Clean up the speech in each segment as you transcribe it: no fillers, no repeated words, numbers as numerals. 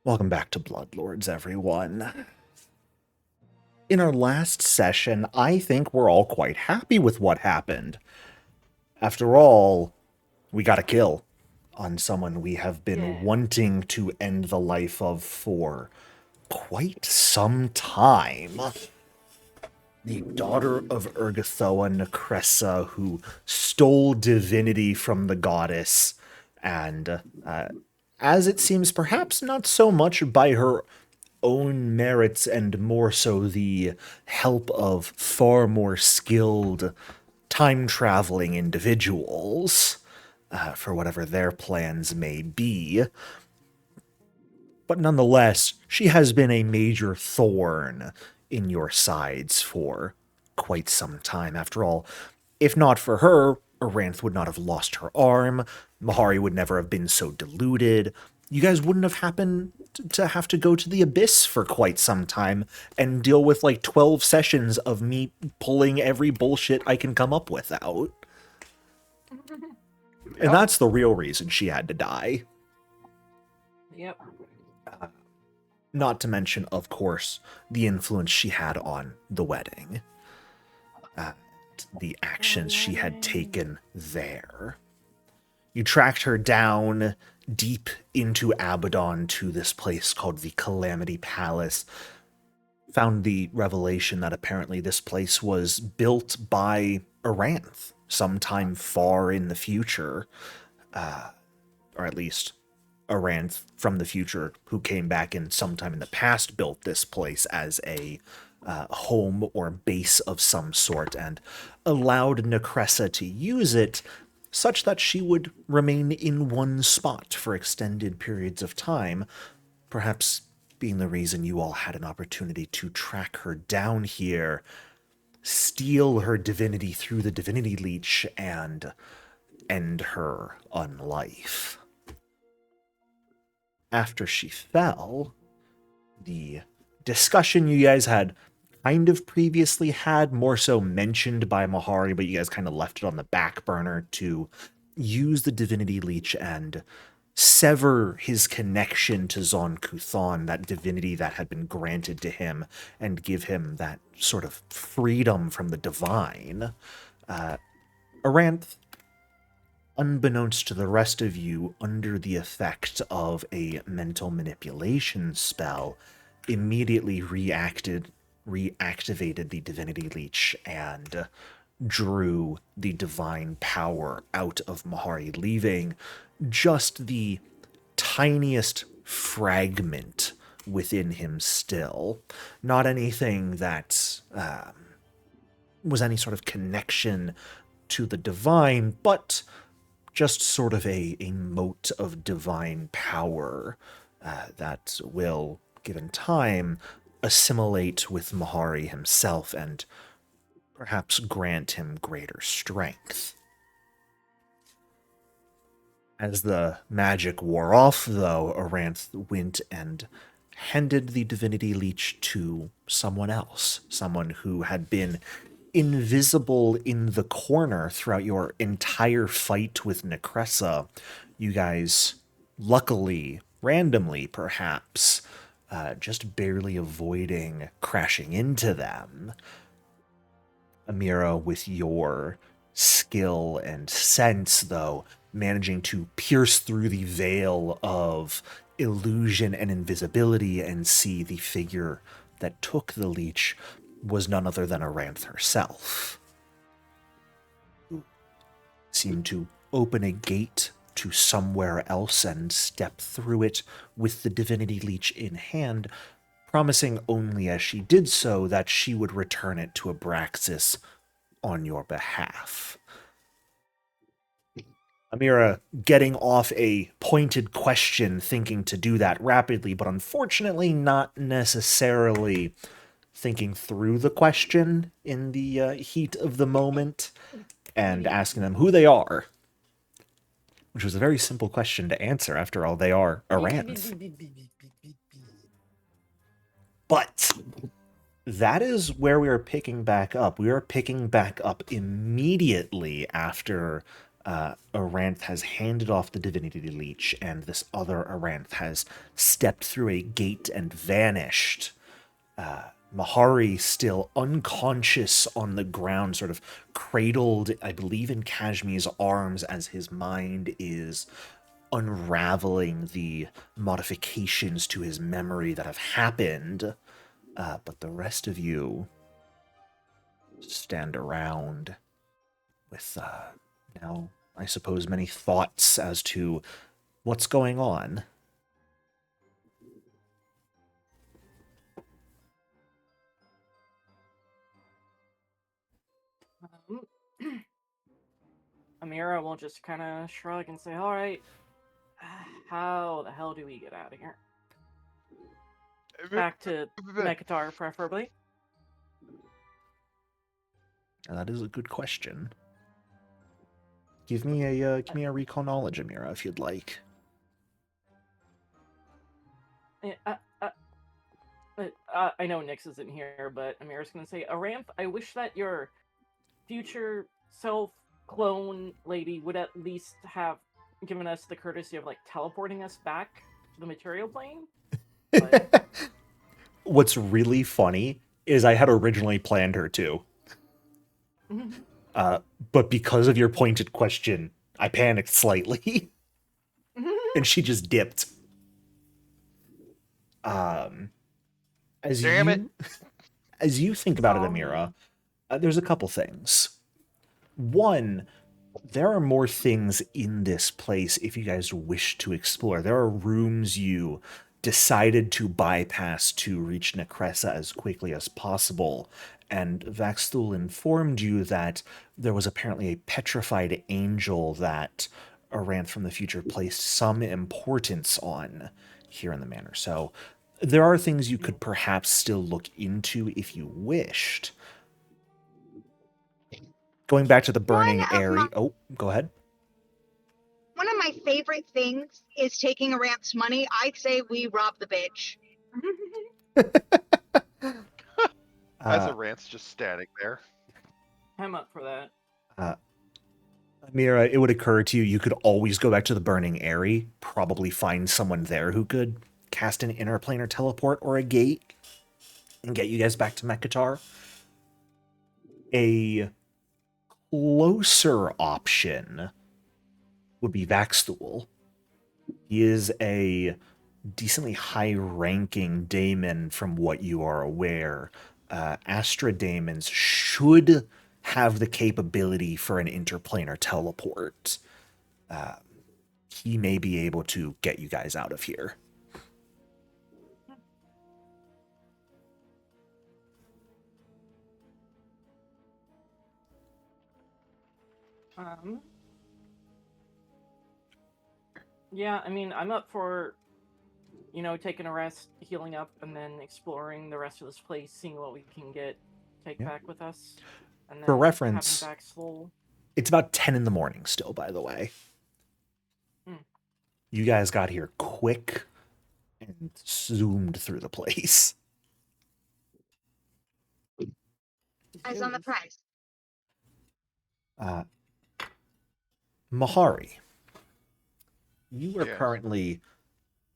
Welcome back to Bloodlords, everyone. In our last session, I think we're all quite happy with what happened. After all, we got a kill on someone we have been Yeah. wanting to end the life of for quite some time. The daughter of Urgathoa Necressa, who stole divinity from the goddess, and as it seems, perhaps not so much by her own merits and more so the help of far more skilled time traveling individuals for whatever their plans may be. But nonetheless, she has been a major thorn in your sides for quite some time. After all, if not for her, Aranth would not have lost her arm, Mahari would never have been so deluded, you guys wouldn't have happened to have to go to the Abyss for quite some time and deal with like 12 sessions of me pulling every bullshit I can come up with out. And that's the real reason she had to die. Yep. Not to mention, of course, the influence she had on the wedding. The actions she had taken there. You tracked her down deep into Abaddon to this place called the Calamity Palace. Found the revelation that apparently this place was built by Aranth sometime far in the future. Or at least Aranth from the future, who came back and sometime in the past built this place as a home or base of some sort and allowed Necressa to use it such that she would remain in one spot for extended periods of time, perhaps being the reason you all had an opportunity to track her down here, steal her divinity through the divinity leech, and end her unlife. After she fell, the discussion you guys had kind of previously had, more so mentioned by Mahari, but you guys kind of left it on the back burner to use the divinity leech and sever his connection to Zon Kuthon, that divinity that had been granted to him, and give him that sort of freedom from the divine. Aranth, unbeknownst to the rest of you, under the effect of a mental manipulation spell, immediately reactivated the divinity leech and drew the divine power out of Mahari, leaving just the tiniest fragment within him still. Not anything that was any sort of connection to the divine, but just sort of a mote of divine power that will, given time, assimilate with Mahari himself and perhaps grant him greater strength. As the magic wore off, though, Aranth went and handed the divinity leech to someone else, someone who had been invisible in the corner throughout your entire fight with Necressa. You guys, luckily, randomly perhaps, just barely avoiding crashing into them. Amira, with your skill and sense, though, managing to pierce through the veil of illusion and invisibility and see the figure that took the leech was none other than Aranth herself, who seemed to open a gate to somewhere else and step through it with the divinity leech in hand, promising only as she did so that she would return it to Abraxas on your behalf. Amira getting off a pointed question, thinking to do that rapidly, but unfortunately not necessarily thinking through the question in the heat of the moment and asking them who they are, which was a very simple question to answer. After all, they are Aranth. But that is where we are picking back up. We are picking back up immediately after Aranth has handed off the Divinity Leech, and this other Aranth has stepped through a gate and vanished. Mahari, still unconscious on the ground, sort of cradled, I believe, in Kashmir's arms as his mind is unraveling the modifications to his memory that have happened. But the rest of you stand around with, now, I suppose, many thoughts as to what's going on. Um, Amira will just kind of shrug and say, "All right, how the hell do we get out of here? Back to Mekatar, preferably." Now, that is a good question. Give me a recall knowledge, Amira, if you'd like. I know Nyx isn't here, but Amira's gonna say, "Aranth, I wish that your future self clone lady would at least have given us the courtesy of like teleporting us back to the material plane." But... What's really funny is I had originally planned her to. But because of your pointed question, I panicked slightly. And she just dipped. As you think about it, Amira, there's a couple things. One, there are more things in this place if you guys wish to explore. There are rooms you decided to bypass to reach Necressa as quickly as possible, and Vaxthul informed you that there was apparently a petrified angel that Aranth from the future placed some importance on here in the manor. So there are things you could perhaps still look into if you wished. Going back to the burning area. Oh, go ahead. One of my favorite things is taking Aranth's money. I say we rob the bitch. As Aranth's just standing there. I'm up for that. Amira, it would occur to you could always go back to the burning area, probably find someone there who could cast an interplanar teleport or a gate and get you guys back to Mekatar. A closer option would be Vaxthul. He is a decently high-ranking daemon from what you are aware. Astra daemons should have the capability for an interplanar teleport. He may be able to get you guys out of here. Yeah, I mean, I'm up for, taking a rest, healing up, and then exploring the rest of this place, seeing what we can take back with us. And then for reference, it's about 10 in the morning still, by the way. You guys got here quick and zoomed through the place. Eyes on the prize. Mahari, you are currently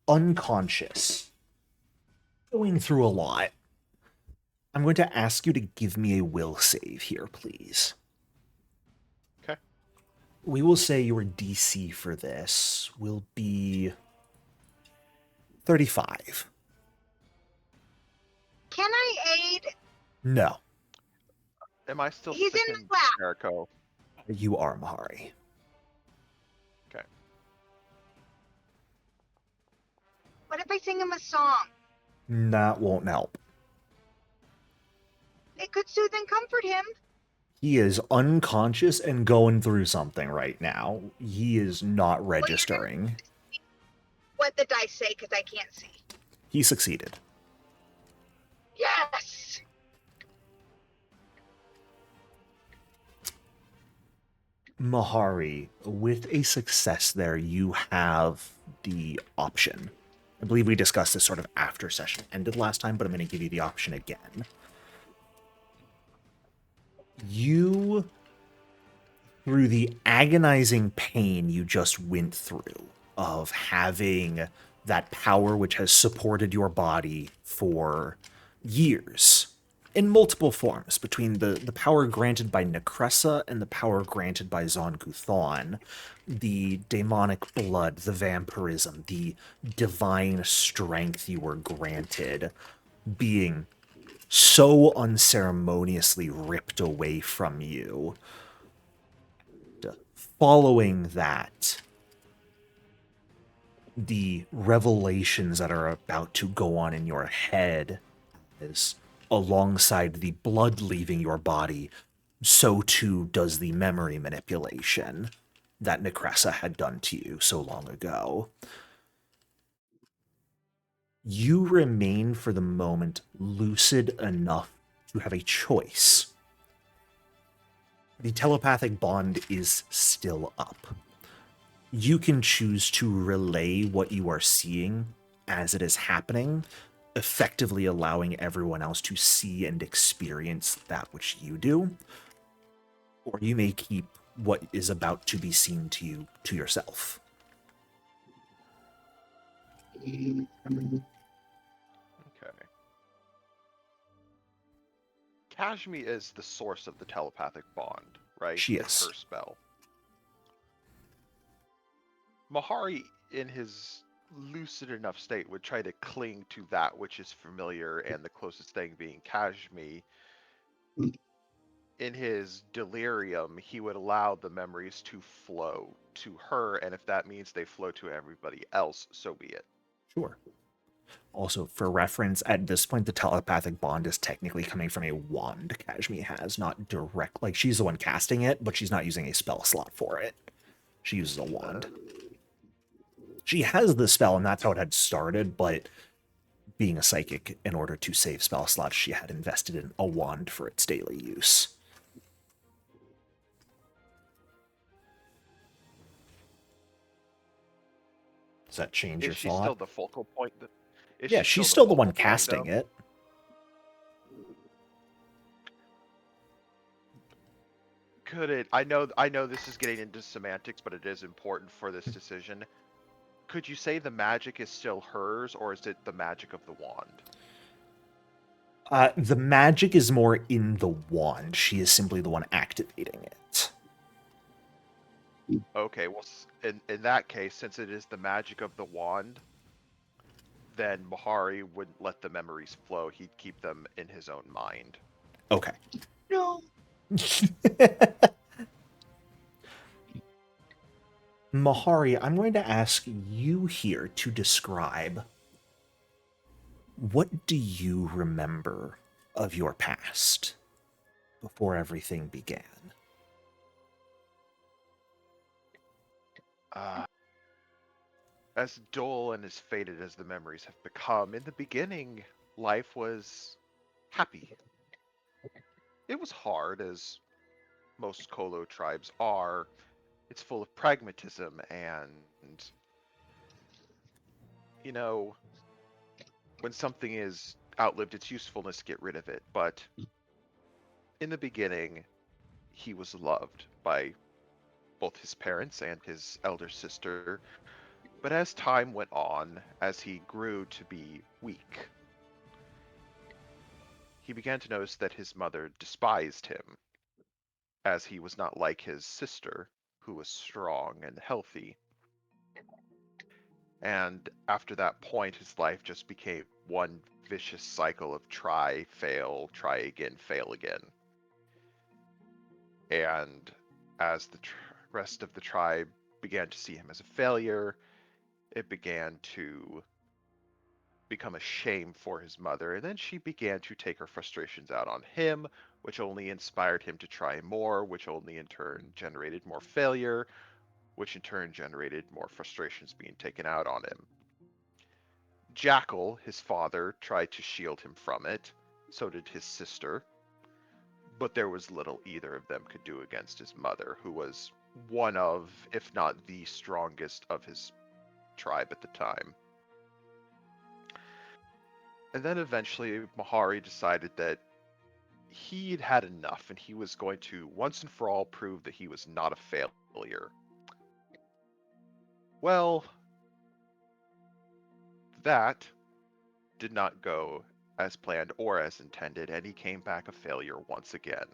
unconscious, going through a lot. I'm going to ask you to give me a will save here, please. Okay. We will say your DC for this will be 35. Can I aid? No. Am I still He's sick in the lab. Jericho? You are, Mahari. Okay. What if I sing him a song? That won't help. It could soothe and comfort him. He is unconscious and going through something right now. He is not registering. What the dice say, because I can't see. He succeeded. Yes! Mahari, with a success there, you have the option. I believe we discussed this sort of after session ended last time, but I'm going to give you the option again. You through the agonizing pain you just went through of having that power which has supported your body for years in multiple forms, between the power granted by Necressa and the power granted by Zonguthon, the demonic blood, the vampirism, the divine strength you were granted being so unceremoniously ripped away from you. Following that, the revelations that are about to go on in your head is alongside the blood leaving your body, so too does the memory manipulation that Necressa had done to you so long ago. You remain for the moment lucid enough to have a choice. The telepathic bond is still up. You can choose to relay what you are seeing as it is happening, effectively allowing everyone else to see and experience that which you do, or you may keep what is about to be seen to you to yourself. Okay. Kashmi is the source of the telepathic bond, right? She It's is. her spell. Mahari, in his lucid enough state, would try to cling to that which is familiar, and the closest thing being Kashmi. In his delirium, he would allow the memories to flow to her, and if that means they flow to everybody else, so be it. Sure. Also, for reference, at this point, the telepathic bond is technically coming from a wand Kashmi has, not direct. Like, she's the one casting it, but she's not using a spell slot for it. She uses a wand. She has the spell, and that's how it had started, but being a psychic, in order to save spell slots, she had invested in a wand for its daily use. Does that change your Is she thought? still the focal point? Is Yeah, she she's still still the one focal point, casting though? it. Could it? I know this is getting into semantics, but it is important for this decision. Could you say the magic is still hers, or is it the magic of the wand? The magic is more in the wand. She is simply the one activating it. Okay, well, in that case, since it is the magic of the wand, then Mahari wouldn't let the memories flow. He'd keep them in his own mind. Okay. No. Mahari, I'm going to ask you here to describe what do you remember of your past before everything began? Uh, as dull and as faded as the memories have become, in the beginning, life was happy. It was hard, as most Kolo tribes are. It's full of pragmatism and, you know, when something is outlived its usefulness, get rid of it. But in the beginning, he was loved by both his parents and his elder sister. But as time went on, as he grew to be weak, he began to notice that his mother despised him, as he was not like his sister, who was strong and healthy. And after that point, his life just became one vicious cycle of try, fail, try again, fail again. And as the rest of the tribe began to see him as a failure, it began to become a shame for his mother. And then she began to take her frustrations out on him, which only inspired him to try more, which only in turn generated more failure, which in turn generated more frustrations being taken out on him. Jackal, his father, tried to shield him from it. So did his sister. But there was little either of them could do against his mother, who was one of, if not the strongest of his tribe at the time. And then eventually Mahari decided that he'd had enough, and he was going to once and for all prove that he was not a failure. Well, that did not go as planned or as intended, and he came back a failure once again.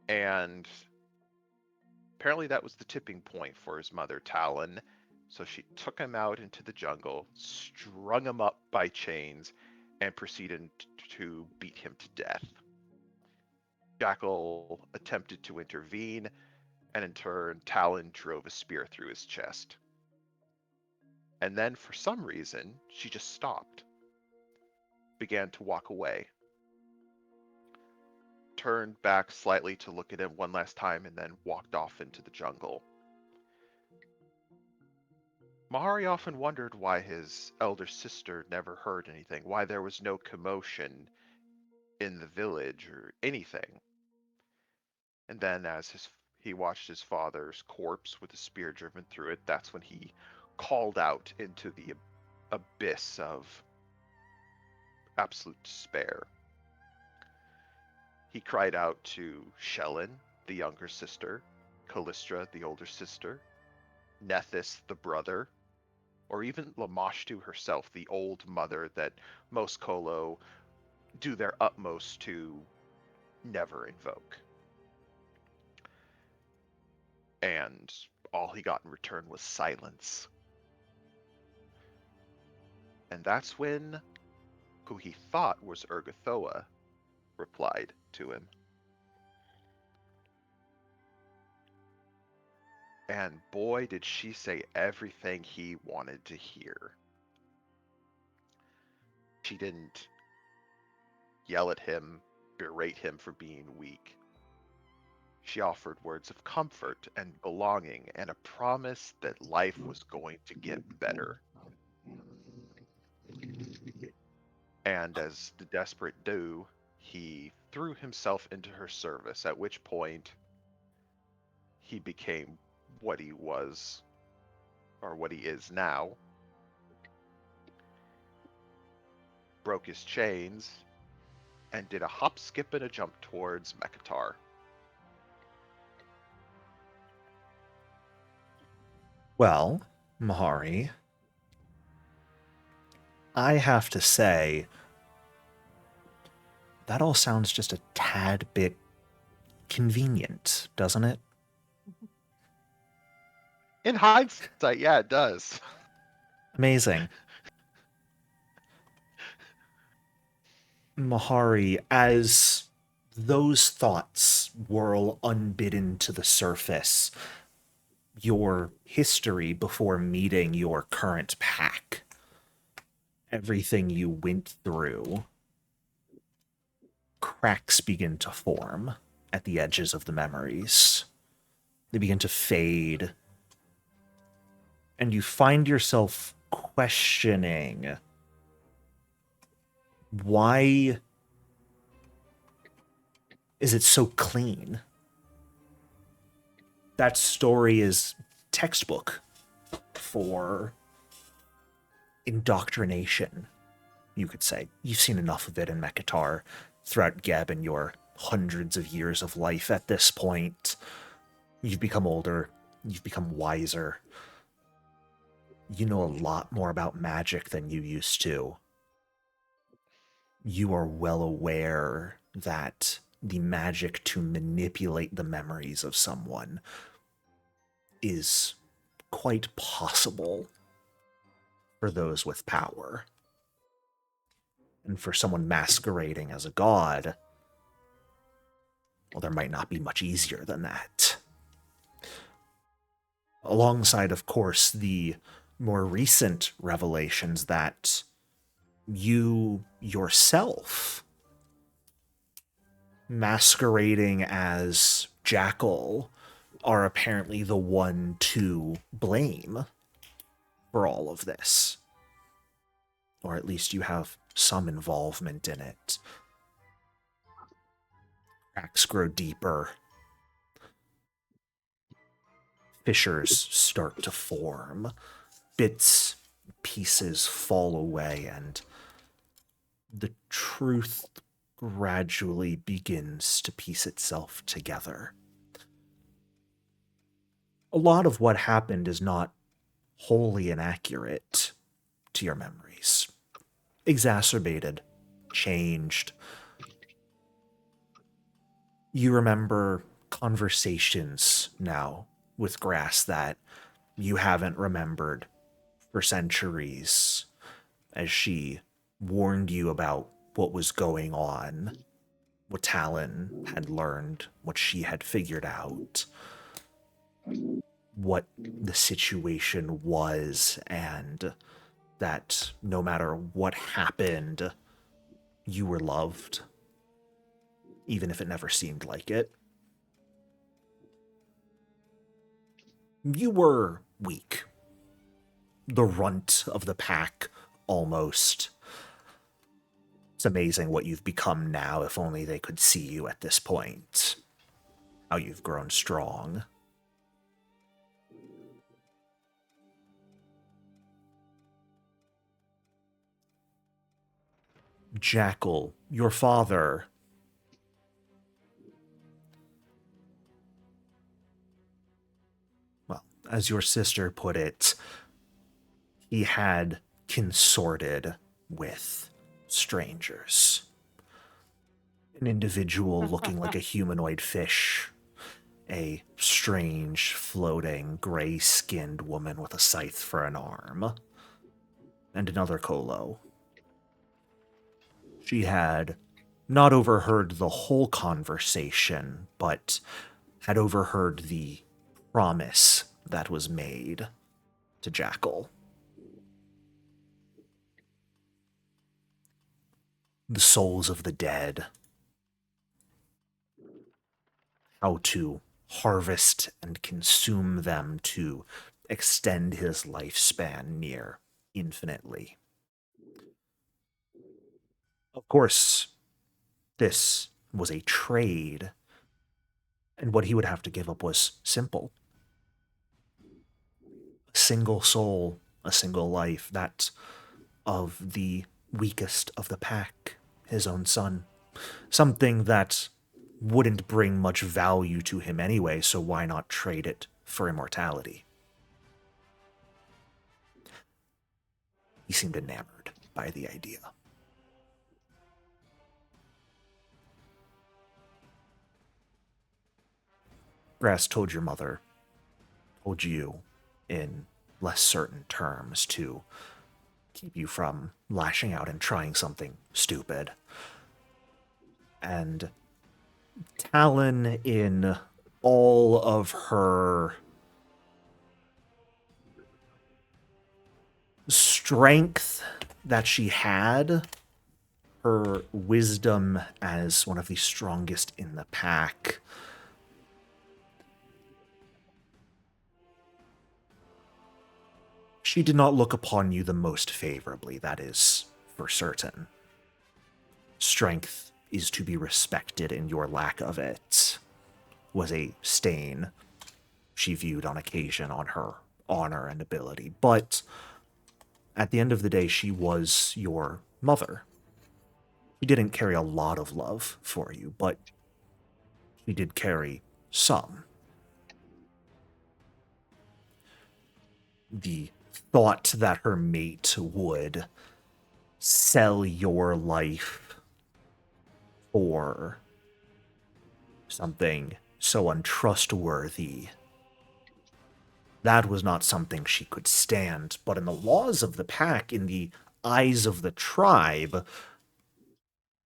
And apparently that was the tipping point for his mother, Talon. So she took him out into the jungle, strung him up by chains, and proceeded to beat him to death. Jackal attempted to intervene, and in turn, Talon drove a spear through his chest. And then, for some reason, she just stopped, began to walk away, turned back slightly to look at him one last time, and then walked off into the jungle. Mahari often wondered why his elder sister never heard anything, why there was no commotion in the village or anything. And then as he watched his father's corpse with a spear driven through it, that's when he called out into the abyss of absolute despair. He cried out to Shellen, the younger sister, Callistra, the older sister, Nethys, the brother, or even Lamashtu herself, the old mother that most Kolo do their utmost to never invoke. And all he got in return was silence. And that's when who he thought was Urgathoa replied to him. And boy, did she say everything he wanted to hear. She didn't yell at him, berate him for being weak. She offered words of comfort and belonging and a promise that life was going to get better. And as the desperate do, he threw himself into her service, at which point he became what he was, or what he is now, broke his chains, and did a hop, skip, and a jump towards Mekatar. Well, Mahari, I have to say, that all sounds just a tad bit convenient, doesn't it? In hindsight, yeah, it does. Amazing. Mahari, as those thoughts whirl unbidden to the surface, your history before meeting your current pack, everything you went through, cracks begin to form at the edges of the memories. They begin to fade. And you find yourself questioning why is it so clean? That story is textbook for indoctrination, you could say. You've seen enough of it in Mekatar throughout Geb and your hundreds of years of life at this point. You've become older. You've become wiser. You know a lot more about magic than you used to. You are well aware that the magic to manipulate the memories of someone is quite possible for those with power. And for someone masquerading as a god, well, there might not be much easier than that. Alongside, of course, the more recent revelations that you yourself, masquerading as Jackal, are apparently the one to blame for all of this. Or at least you have some involvement in it. Cracks grow deeper. Fissures start to form. Bits, pieces fall away, and the truth gradually begins to piece itself together. A lot of what happened is not wholly inaccurate to your memories. Exacerbated, changed. You remember conversations now with Grass that you haven't remembered for centuries, as she warned you about what was going on, what Talon had learned, what she had figured out, what the situation was, and that no matter what happened, you were loved, even if it never seemed like it. You were weak. The runt of the pack, almost. It's amazing what you've become now, if only they could see you at this point. How you've grown strong. Jackal, your father, well, as your sister put it, he had consorted with strangers. An individual looking like a humanoid fish, a strange, floating, gray-skinned woman with a scythe for an arm, and another Colo. She had not overheard the whole conversation, but had overheard the promise that was made to Jackal. The souls of the dead. How to harvest and consume them to extend his lifespan near infinitely. Of course, this was a trade, and what he would have to give up was simple. A single soul, a single life, that of the weakest of the pack, his own son. Something that wouldn't bring much value to him anyway, so why not trade it for immortality? He seemed enamored by the idea. Grass told your mother, told you in less certain terms to keep you from lashing out and trying something stupid. And Talon, in all of her strength that she had, her wisdom as one of the strongest in the pack, she did not look upon you the most favorably, that is for certain. Strength is to be respected, and your lack of it was a stain she viewed on occasion on her honor and ability. But at the end of the day, she was your mother. She didn't carry a lot of love for you, but she did carry some. The thought that her mate would sell your life for something so untrustworthy, that was not something she could stand. But in the laws of the pack, in the eyes of the tribe,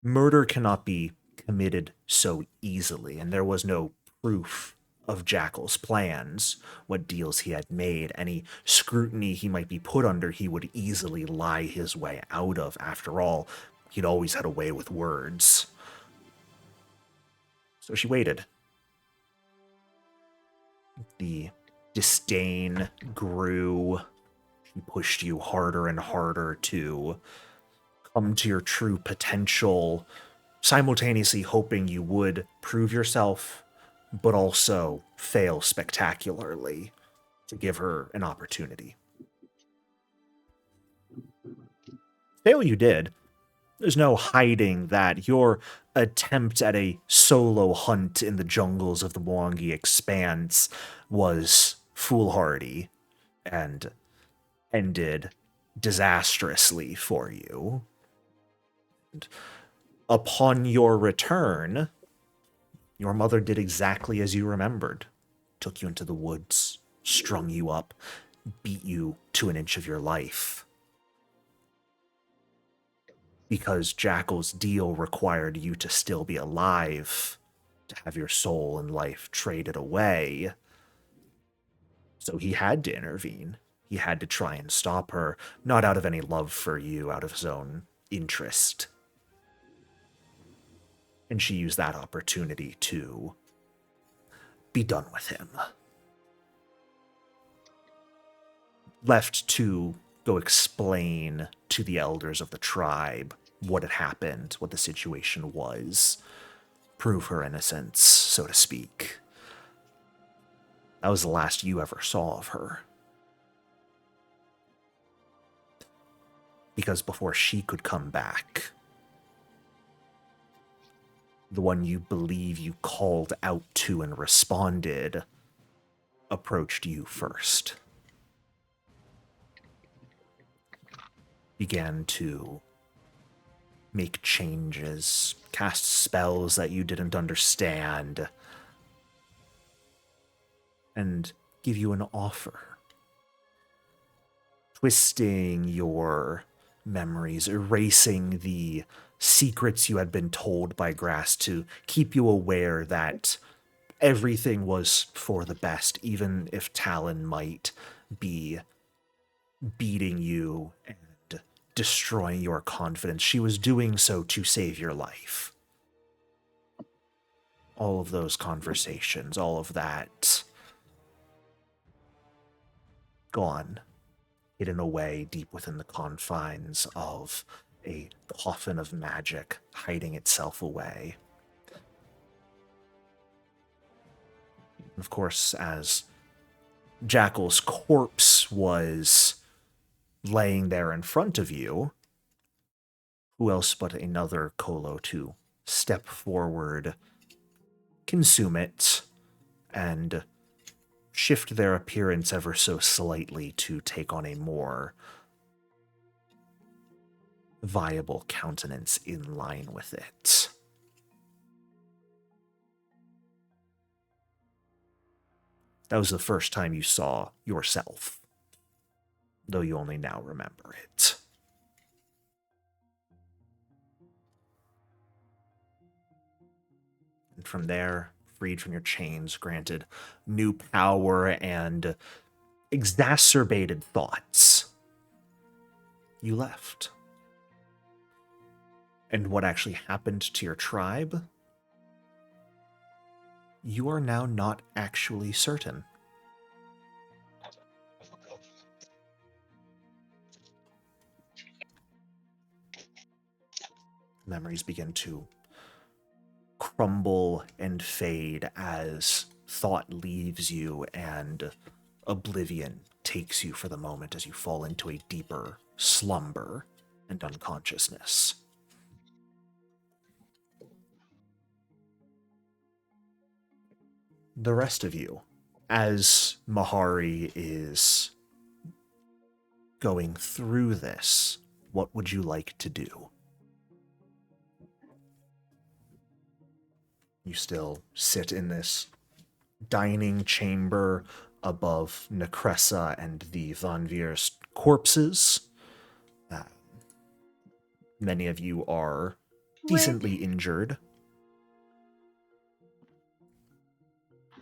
murder cannot be committed so easily, and there was no proof of Jackal's plans, what deals he had made, any scrutiny he might be put under, he would easily lie his way out of. After all, he'd always had a way with words. So she waited. The disdain grew. She pushed you harder and harder to come to your true potential, simultaneously hoping you would prove yourself, but also fail spectacularly to give her an opportunity. Fail you did. There's no hiding that your attempt at a solo hunt in the jungles of the Mwangi Expanse was foolhardy and ended disastrously for you. And upon your return, your mother did exactly as you remembered. Took you into the woods, strung you up, beat you to an inch of your life. Because Jackal's deal required you to still be alive, to have your soul and life traded away. So he had to intervene. He had to try and stop her, not out of any love for you, out of his own interest. And she used that opportunity to be done with him. Left to go explain to the elders of the tribe what had happened, what the situation was, prove her innocence, so to speak. That was the last you ever saw of her. Because before she could come back, the one you believe you called out to and responded approached you first. Began to make changes, cast spells that you didn't understand, and give you an offer. Twisting your memories, erasing the secrets you had been told by Grass to keep you aware that everything was for the best, even if Talon might be beating you and destroying your confidence. She was doing so to save your life. All of those conversations, all of that, gone, hidden away deep within the confines of a coffin of magic, hiding itself away. Of course, as Jackal's corpse was laying there in front of you, who else but another Kolo to step forward, consume it, and shift their appearance ever so slightly to take on a more viable countenance in line with it. That was the first time you saw yourself, though you only now remember it. And from there, freed from your chains, granted new power and exacerbated thoughts, you left. And what actually happened to your tribe, you are now not actually certain. Memories begin to crumble and fade as thought leaves you and oblivion takes you for the moment as you fall into a deeper slumber and unconsciousness. The rest of you, as Mahari is going through this, what would you like to do? You still sit in this dining chamber above Necressa and the Van Veer's corpses. Many of you are decently injured.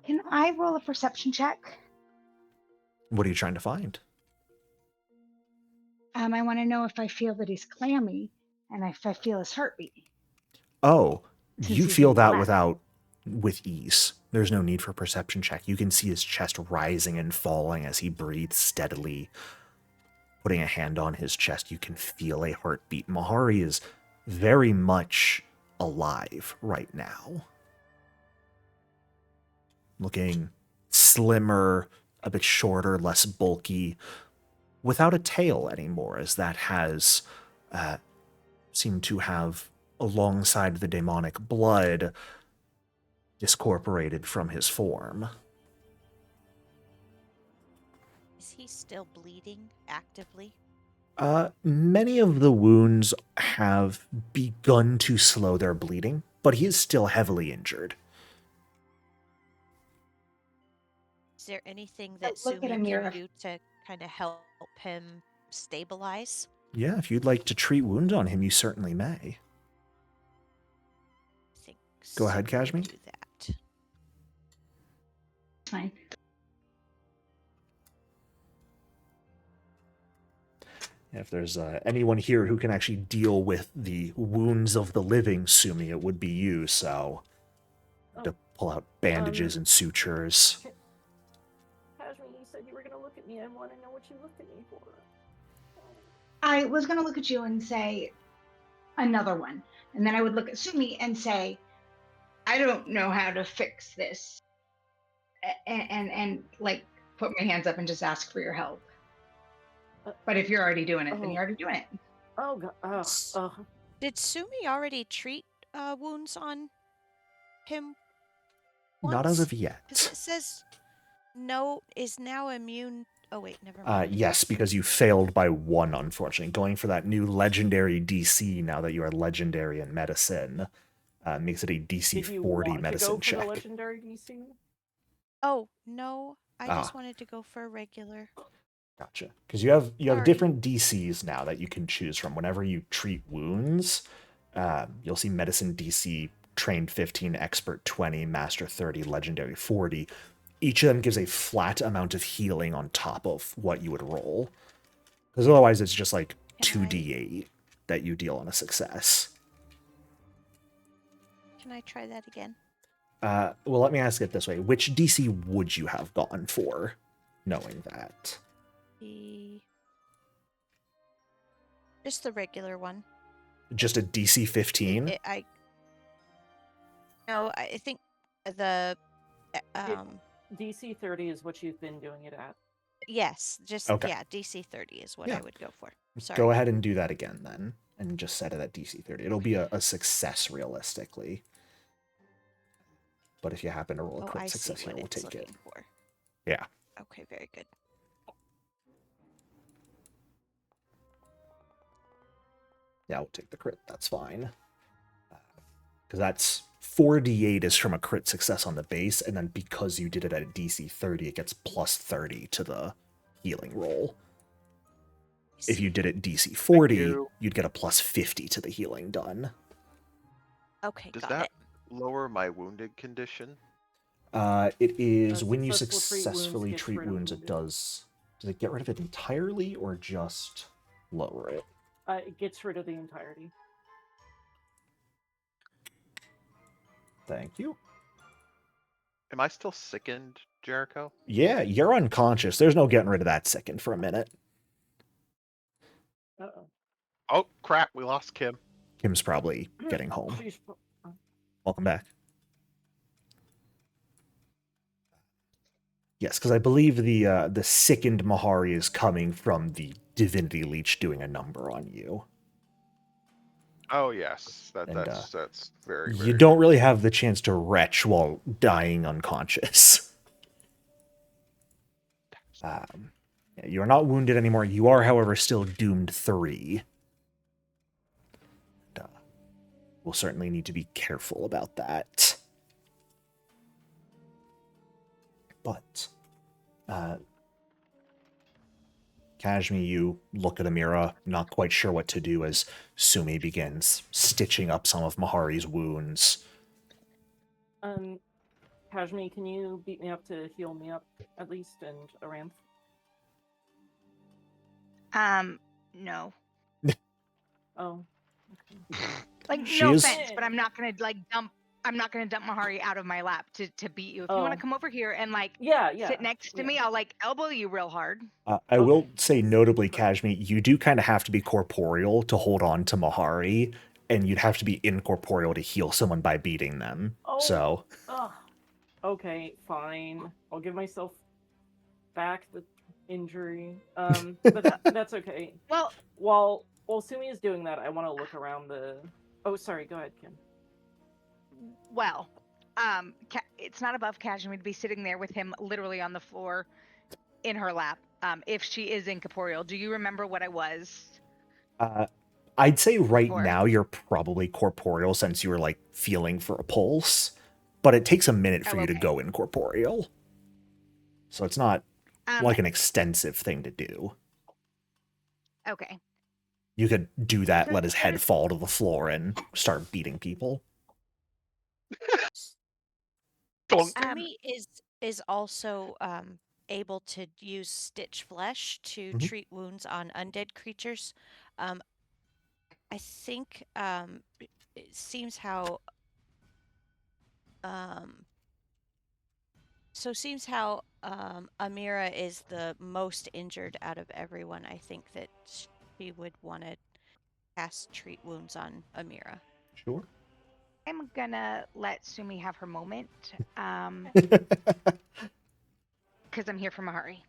Can I roll a perception check? What are you trying to find? I want to know if I feel that he's clammy and if I feel his heartbeat. Oh, Since you he's feel in that black. with ease. There's no need for a perception check. You can see his chest rising and falling as he breathes steadily. Putting a hand on his chest, you can feel a heartbeat. Mahari is very much alive right now. Looking slimmer, a bit shorter, less bulky, without a tail anymore, as that has seem to have, alongside the demonic blood, discorporated from his form. Is he still bleeding actively? Many of the wounds have begun to slow their bleeding, but he is still heavily injured. Is there anything that Look at Sumi Amira. can do to kind of help him stabilize? Yeah, if you'd like to treat wounds on him, you certainly may. I think Go ahead, Sumi would Kashmi. do that. Fine. If there's anyone here who can actually deal with the wounds of the living, Sumi, it would be you, so... To pull out bandages and sutures. Kashmi, you said you were going to look at me. I want to know what you looked at me for. I was going to look at you and say another one. And then I would look at Sumi and say, I don't know how to fix this. And like put my hands up and just ask for your help. But if you're already doing it, then you're already doing it. Oh, God. Did Sumi already treat wounds on him? Not as once? of 'Cause yet. it says no is now immune. Oh wait, never mind. Yes, because you failed by 1, unfortunately. Going for that new legendary DC now that you are legendary in medicine makes it a DC Did you 40 want medicine to go check. for the legendary DC? Oh no, I just wanted to go for a regular. Gotcha. Because you have Sorry. different DCs now that you can choose from. Whenever you treat wounds, you'll see medicine DC trained 15, expert 20, master 30, legendary 40. Each of them gives a flat amount of healing on top of what you would roll. Because otherwise it's just like 2d8 that you deal on a success. Can I try that again? Well, let me ask it this way. Which DC would you have gone for, knowing that? Just the regular one. Just a DC 15? No, I think the DC 30 is what you've been doing it at. yes, just Okay. yeah, DC 30 is what Yeah. I would go for. Sorry. Go ahead and do that again then, and just set it at DC 30. It'll be a success realistically. But if you happen to roll a Oh, crit I see success here, what we'll it's take it. looking for. Yeah. Okay, very good. Yeah, we'll take the crit. That's fine. Because that's 4d8 is from a crit success on the base, and then because you did it at DC 30, it gets plus 30 to the healing roll. If you did it DC 40, you'd get a plus 50 to the healing done. Okay, Does got that it. lower my wounded condition? It is when you Successful successfully gets treat rid of wounds, it wounded. does. Does it get rid of it entirely or just lower it? It gets rid of the entirety. Thank you. Am I still sickened, Jericho? Yeah, you're unconscious. There's no getting rid of that second for a minute. Uh-oh. Oh, crap, we lost Kim. Kim's probably getting home. She's- Welcome back. Yes, because I believe the sickened Mahari is coming from the Divinity Leech doing a number on you. Oh, yes. And, That's very, You very don't really have the chance to retch while dying unconscious. You are not wounded anymore. You are, however, still doomed 3. We'll certainly need to be careful about that. But, Kashmi, you look at Amira, not quite sure what to do as Sumi begins stitching up some of Mahari's wounds. Kashmi, can you beat me up to heal me up, at least, and Aranth? No. Oh. Okay. Like, She no is- offense, but I'm not gonna dump Mahari out of my lap to beat you. If you want to come over here and Yeah. sit next to me, I'll elbow you real hard. I will say notably, Kashmi, you do kind of have to be corporeal to hold on to Mahari, and you'd have to be incorporeal to heal someone by beating them. Oh. So, Okay, fine. I'll give myself back the injury. But that's okay. Well, while Sumi is doing that, I want to look around the. Oh, sorry. Go ahead, Kim. Well, it's not above Kashmir to be sitting there with him literally on the floor in her lap. If she is incorporeal, do you remember what I was? I'd say right Or- now you're probably corporeal since you were like feeling for a pulse, but it takes a minute for Oh, you to okay. go incorporeal. So it's not like an extensive thing to do. Okay. You could do that, let his head There's- fall to the floor, and start beating people. Don't. Sumi is also able to use stitch flesh to Mhm. treat wounds on undead creatures. I think it seems how Amira is the most injured out of everyone. I think that she would want to cast treat wounds on Amira. Sure. I'm gonna let Sumi have her moment. Because I'm here for Mahari.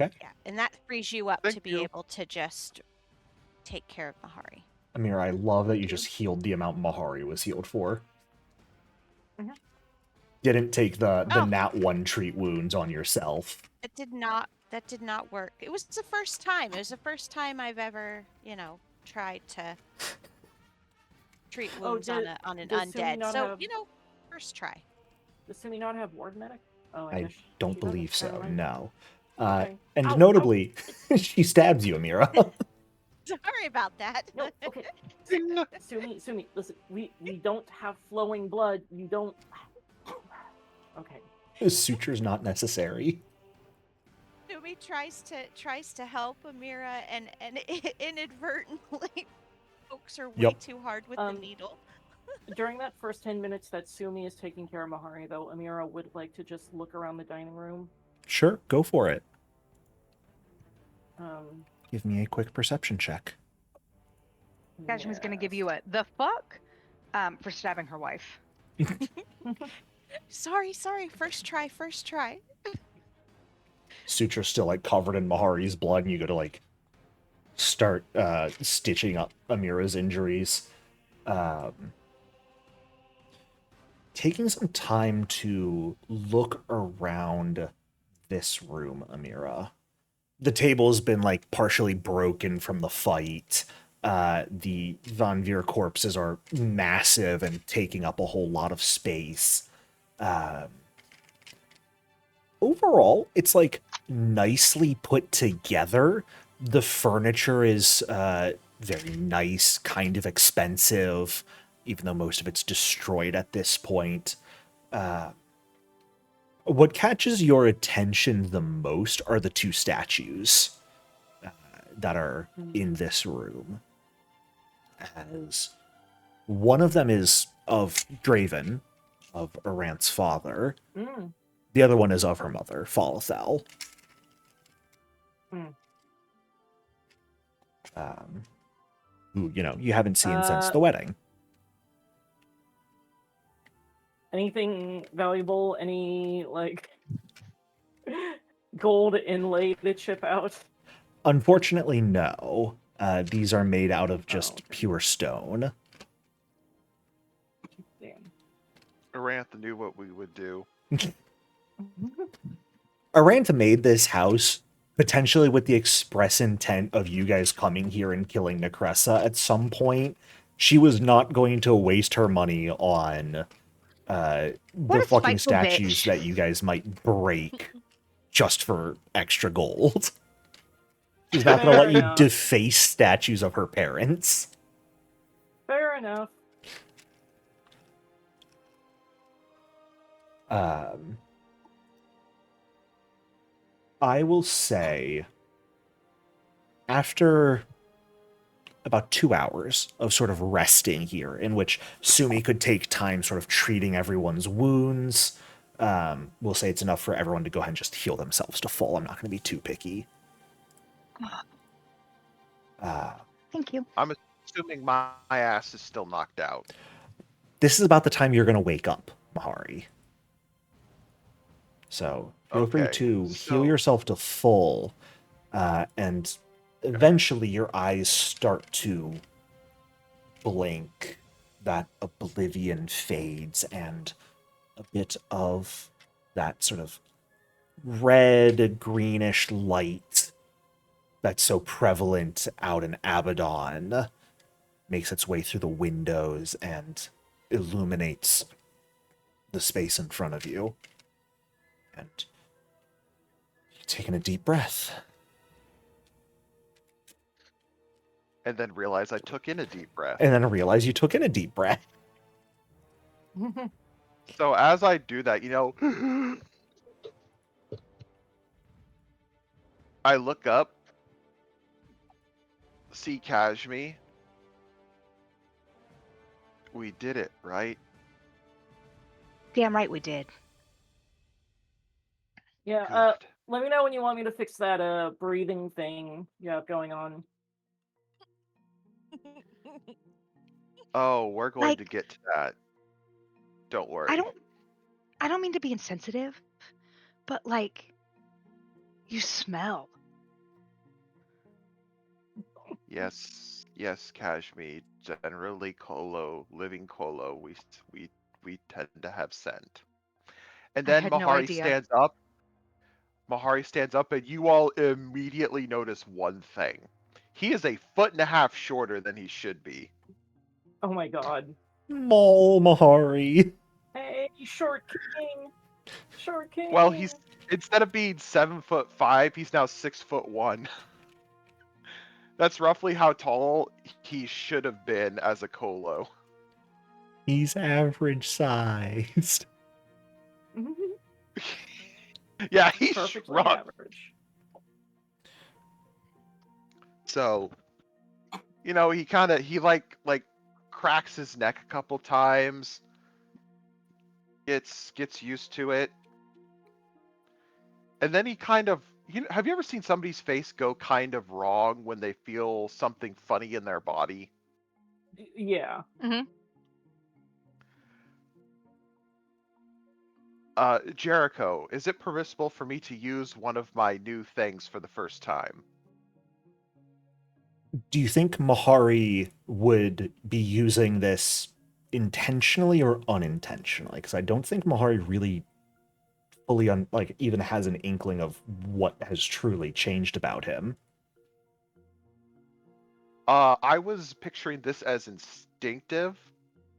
Okay. Yeah, and that frees you up Thank to be you. able to just take care of Mahari. Amira, I love that you Thank you. just healed the amount Mahari was healed for. Mhm. Didn't take the Oh. nat 1 treat wounds on yourself. That did not work. It was the first time. It was the first time I've ever, tried to treat Oh, wounds on an does Sumi undead. not So, have- first try. Does Sumi not have ward medic? Oh, I guess don't she doesn't. believe Never so, mind. no. Okay. And Ow, notably, she stabs you, Amira. Sorry about that. No, okay. Ding. Sumi, listen. We don't have flowing blood. You don't. Okay. Suture's not necessary. Sumi tries to help Amira and inadvertently pokes her way Yep. too hard with the Um, needle. During that first 10 minutes that Sumi is taking care of Mahari, though, Amira would like to just look around the dining room. Sure, go for it. Um, Give me a quick perception check. Kashmir's gonna give yes. you a the fuck for stabbing her wife. Sorry. First try. Suture's still like covered in Mahari's blood, and you go to like start stitching up Amira's injuries. Taking some time to look around this room, Amira. The table has been like partially broken from the fight. The Van Veer corpses are massive and taking up a whole lot of space. Overall, it's like nicely put together. The furniture is very nice, kind of expensive, even though most of it's destroyed at this point. What catches your attention the most are the two statues that are in this room. As one of them is of Draven, of Arant's father. Mm. The other one is of her mother, Falethel. Mm. Who, you haven't seen since Uh, the wedding. Anything valuable? Any, gold inlay to chip out? Unfortunately, no. These are made out of just okay. pure stone. Damn. Arantha knew what we would do. Arantha made this house potentially with the express intent of you guys coming here and killing Necressa at some point. She was not going to waste her money on the a fucking spiteful statues bitch. that you guys might break just for extra gold. She's not going to Fair let you enough. deface statues of her parents. Fair enough. I will say, after about 2 hours of sort of resting here, in which Sumi could take time sort of treating everyone's wounds, we'll say it's enough for everyone to go ahead and just heal themselves to full. I'm not going to be too picky. Thank you. I'm assuming my ass is still knocked out. This is about the time you're going to wake up, Mahari. So feel free Okay, to so- heal yourself to full, and eventually your eyes start to blink, that oblivion fades, and a bit of that sort of red, greenish light that's so prevalent out in Abaddon makes its way through the windows and illuminates the space in front of you. And you're taking a deep breath. And then realize I took in a deep breath. And then realize you took in a deep breath. So as I do that, I look up, see Kashmi. We did it, right? Damn right we did. Yeah, Good. let me know when you want me to fix that breathing thing you have going on. Oh, we're going Like- to get to that. Don't worry. I don't mean to be insensitive, but like, you smell. Yes, Kashmi. Generally, living Kolo, we tend to have scent. And I then had no Mahari idea. stands up. Mahari stands up, and you all immediately notice one thing. He is 1.5 feet shorter than he should be. Oh my god. Mole Mahari. Hey, short king! Short king! Well, he's instead of being 7'5", he's now 6'1". That's roughly how tall he should have been as a Kolo. He's average sized. Yeah, he's perfectly shrunk. average. So, he like cracks his neck a couple times. Gets used to it. And then he kind of, have you ever seen somebody's face go kind of wrong when they feel something funny in their body? Yeah. Jericho, is it permissible for me to use one of my new things for the first time? Do you think Mahari would be using this intentionally or unintentionally? Because I don't think Mahari really fully even has an inkling of what has truly changed about him. I was picturing this as instinctive,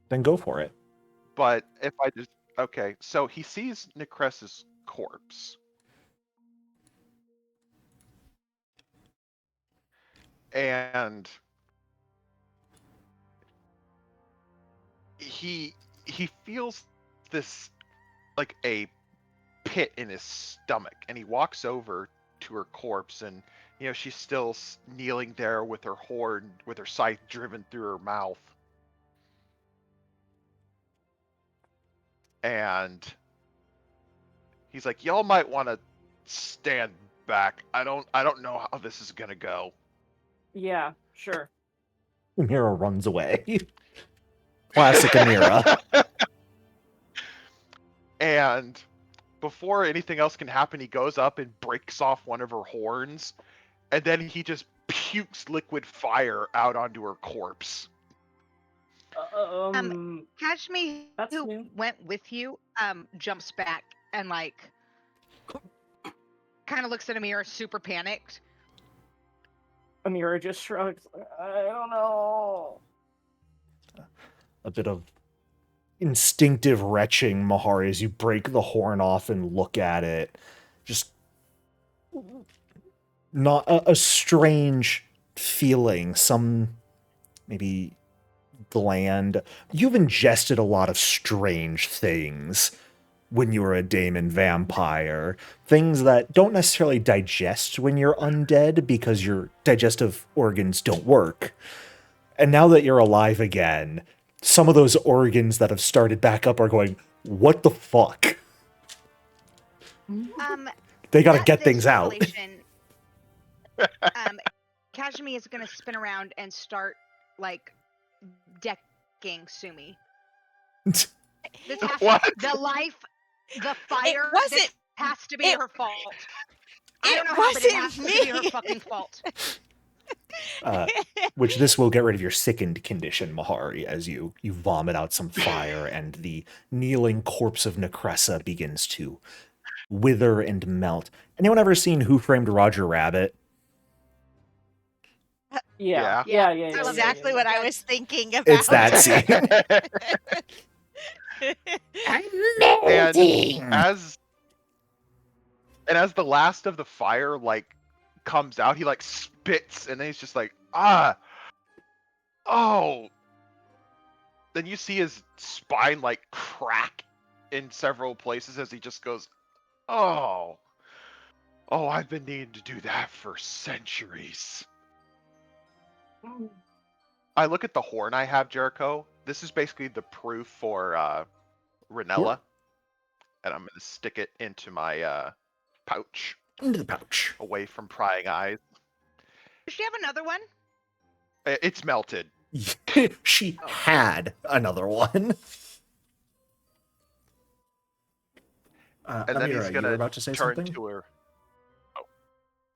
Then go for it. but if I just okay, so he sees Necres's corpse. And he feels this like a pit in his stomach, and he walks over to her corpse, and she's still kneeling there with her horn, with her scythe driven through her mouth. And he's like, y'all might want to stand back. I don't know how this is gonna go. Yeah, sure. Amira runs away. Classic Amira. And before anything else can happen, he goes up and breaks off one of her horns, and then he just pukes liquid fire out onto her corpse. Kashmi, That's who new. went with you, jumps back and like kind of looks at Amira, super panicked. Amira just shrugs. I don't know. A bit of instinctive retching, Mahari, as you break the horn off and look at it. Just not a strange feeling, some maybe gland. You've ingested a lot of strange things when you were a daemon vampire. Things that don't necessarily digest when you're undead because your digestive organs don't work. And now that you're alive again, some of those organs that have started back up are going, what the fuck? They gotta At get this things out. revelation, Kashmi is gonna spin around and start like decking Sumi. This has What? the fire. wasn't- This has to be it- her fault. I it don't know how, but it wasn't has to be her me. fucking fault. Which this will get rid of your sickened condition, Mahari, as you vomit out some fire and the kneeling corpse of Necressa begins to wither and melt. Anyone ever seen Who Framed Roger Rabbit? Yeah. Yeah. Yeah. Exactly what I was thinking about. It's that scene. and as the last of the fire like comes out, he like spits, and then he's just like, oh. Then you see his spine like crack in several places as he just goes, oh, I've been needing to do that for centuries. I look at the horn I have, Jericho. This is basically the proof for Ranella. Sure. And I'm going to stick it into my pouch. Into the pouch. Away from prying eyes. Does she have another one? It's melted. She had another one. And then he's going about to say turn something? to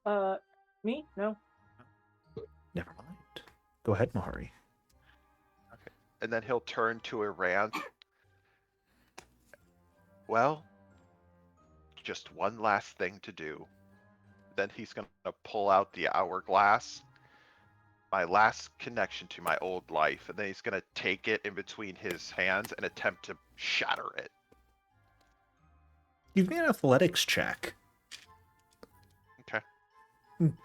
her. Me? No. Never mind. Go ahead, Mahari. Okay. And then he'll turn to Iran. Well, just one last thing to do. Then he's going to pull out the hourglass, my last connection to my old life, and then he's going to take it in between his hands and attempt to shatter it. You've made an athletics check. Okay.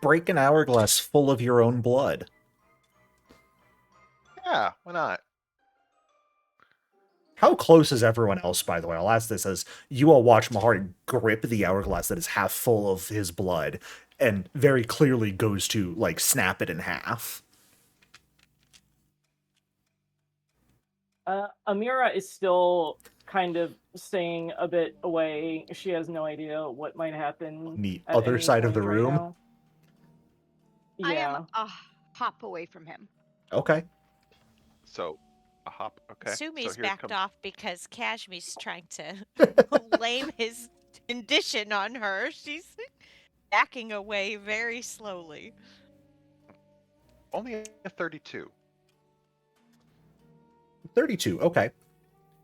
Break an hourglass full of your own blood. Yeah, why not? How close is everyone else, by the way? I'll ask this as you all watch Mahari grip the hourglass that is half full of his blood and very clearly goes to, like, snap it in half. Amira is still kind of staying a bit away. She has no idea what might happen. The at other any side of the point right room? now. I Yeah. am a hop away from him. Okay. So, a hop, okay. Sumi's so backed off because Kashmi's trying to blame his condition on her. She's backing away very slowly. Only a 32. 32, okay.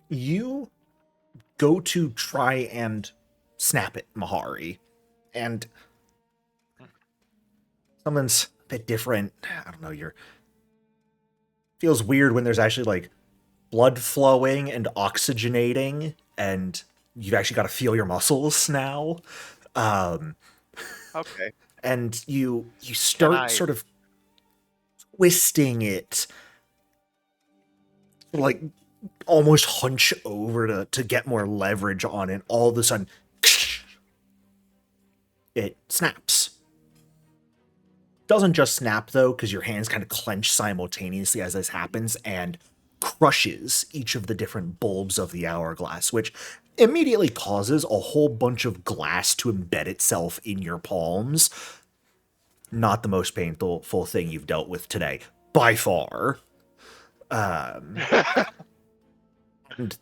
You go to try and snap it, Mahari, and something's a bit different. I don't know, feels weird when there's actually, like, blood flowing and oxygenating, and you've actually got to feel your muscles now. Okay. And you start sort of twisting it, like almost hunch over to get more leverage on it. All of a sudden, it snaps. Doesn't just snap though, because your hands kind of clench simultaneously as this happens and crushes each of the different bulbs of the hourglass, which immediately causes a whole bunch of glass to embed itself in your palms. Not the most painful thing you've dealt with today, by far. And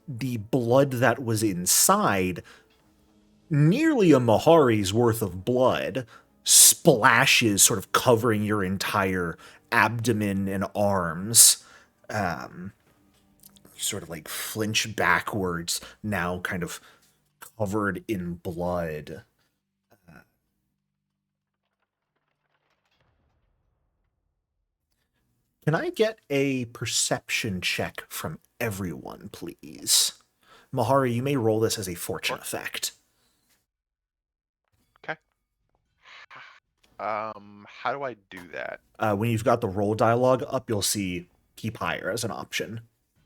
the blood that was inside, nearly a Mahari's worth of blood, splashes, sort of covering your entire abdomen and arms. You sort of like flinch backwards, now kind of covered in blood. Can I get a perception check from everyone, please? Mahari, you may roll this as a fortune effect. Okay. How do I do that? When you've got the roll dialogue up, you'll see keep higher as an option,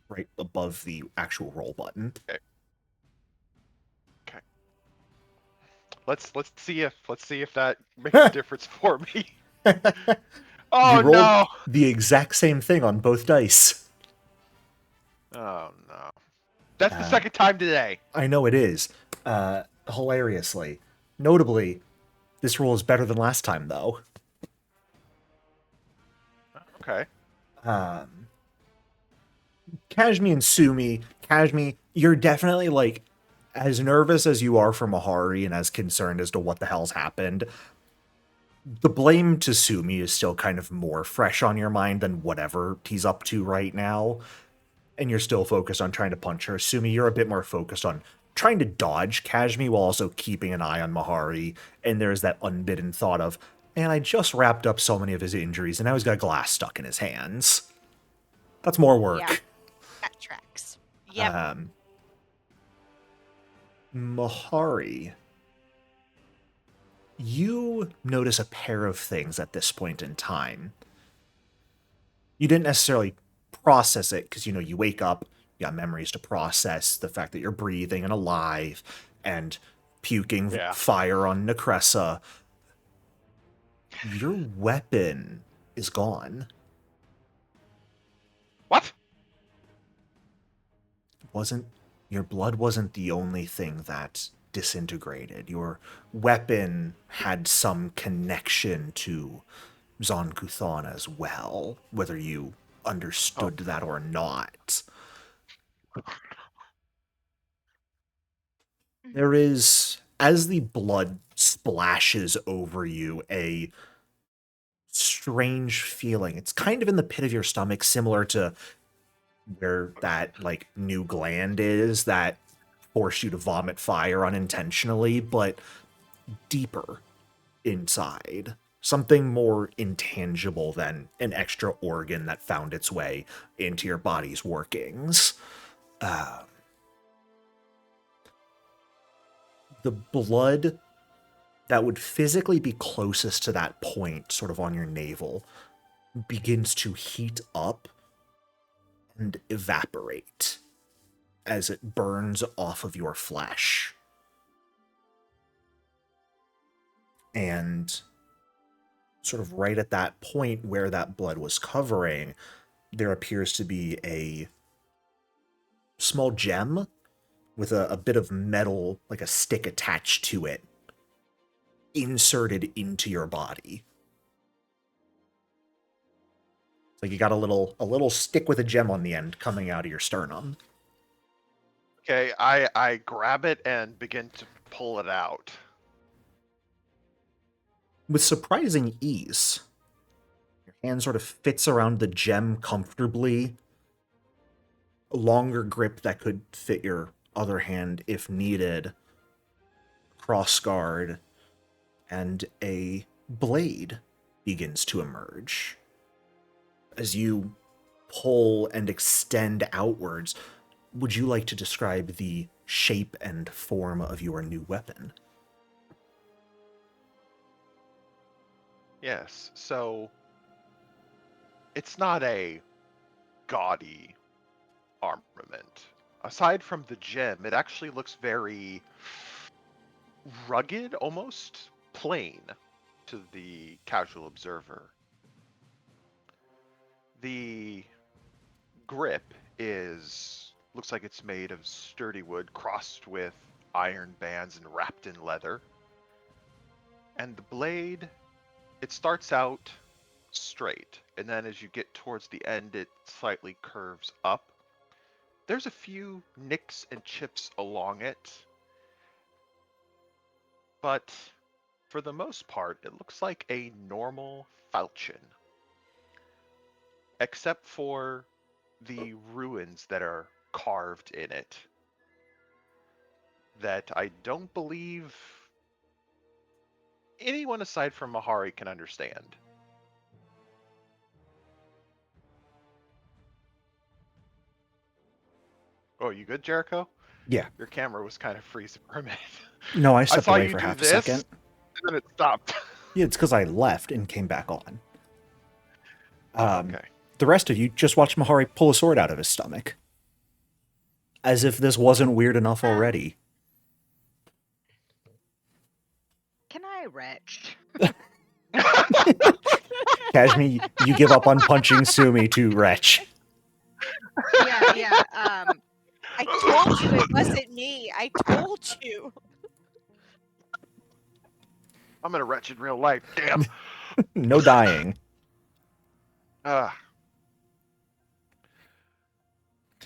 right above the actual roll button. Okay. Let's see if that makes a difference for me. Oh You rolled no! the exact same thing on both dice. Oh no! That's the second time today. I know it is. Hilariously. Notably, this roll is better than last time, though. Okay. Kashmi and Sumi. Kashmi, you're definitely, like, as nervous as you are for Mahari and as concerned as to what the hell's happened. the blame to Sumi is still kind of more fresh on your mind than whatever he's up to right now. And you're still focused on trying to punch her. Sumi, you're a bit more focused on trying to dodge Kashmi while also keeping an eye on Mahari. And there's that unbidden thought of, man, I just wrapped up so many of his injuries, and now he's got glass stuck in his hands. That's more work. Yeah. That tracks. Yep. Mahari, you notice a pair of things at this point in time. You didn't necessarily process it because, you wake up, you got memories to process, the fact that you're breathing and alive and puking fire on Necressa. Your weapon is gone. What? Your blood wasn't the only thing that disintegrated. Your weapon had some connection to Zon-Kuthon as well, whether you understood that or not. There is, as the blood splashes over you, a strange feeling. It's kind of in the pit of your stomach, similar to where that new gland is that forced you to vomit fire unintentionally, but deeper inside. Something more intangible than an extra organ that found its way into your body's workings. The blood that would physically be closest to that point, sort of on your navel, begins to heat up and evaporate as it burns off of your flesh. And sort of right at that point where that blood was covering, there appears to be a small gem with a bit of metal, like a stick attached to it, inserted into your body. It's like you got a little stick with a gem on the end coming out of your sternum. Okay, I grab it and begin to pull it out. With surprising ease. Your hand sort of fits around the gem comfortably. A longer grip that could fit your other hand if needed. Crossguard. And a blade begins to emerge. As you pull and extend outwards, would you like to describe the shape and form of your new weapon? Yes, so it's not a gaudy armament. Aside from the gem, it actually looks very rugged, almost plain to the casual observer. The grip looks like it's made of sturdy wood crossed with iron bands and wrapped in leather. And the blade, it starts out straight, and then as you get towards the end, it slightly curves up. There's a few nicks and chips along it, but for the most part, it looks like a normal falchion, except for the ruins that are carved in it that I don't believe anyone aside from Mahari can understand. Oh, you good, Jericho? Yeah. Your camera was kind of freezing for a minute. No, I I stepped saw away you for do half this, a second. and then it stopped. Yeah, it's because I left and came back on. Okay. The rest of you just watched Mahari pull a sword out of his stomach. As if this wasn't weird enough already. Can I retch? Kashmi, you give up on punching Sumi to retch. Yeah. I told you it wasn't me. I told you. I'm gonna retch in real life. Damn. No dying. No,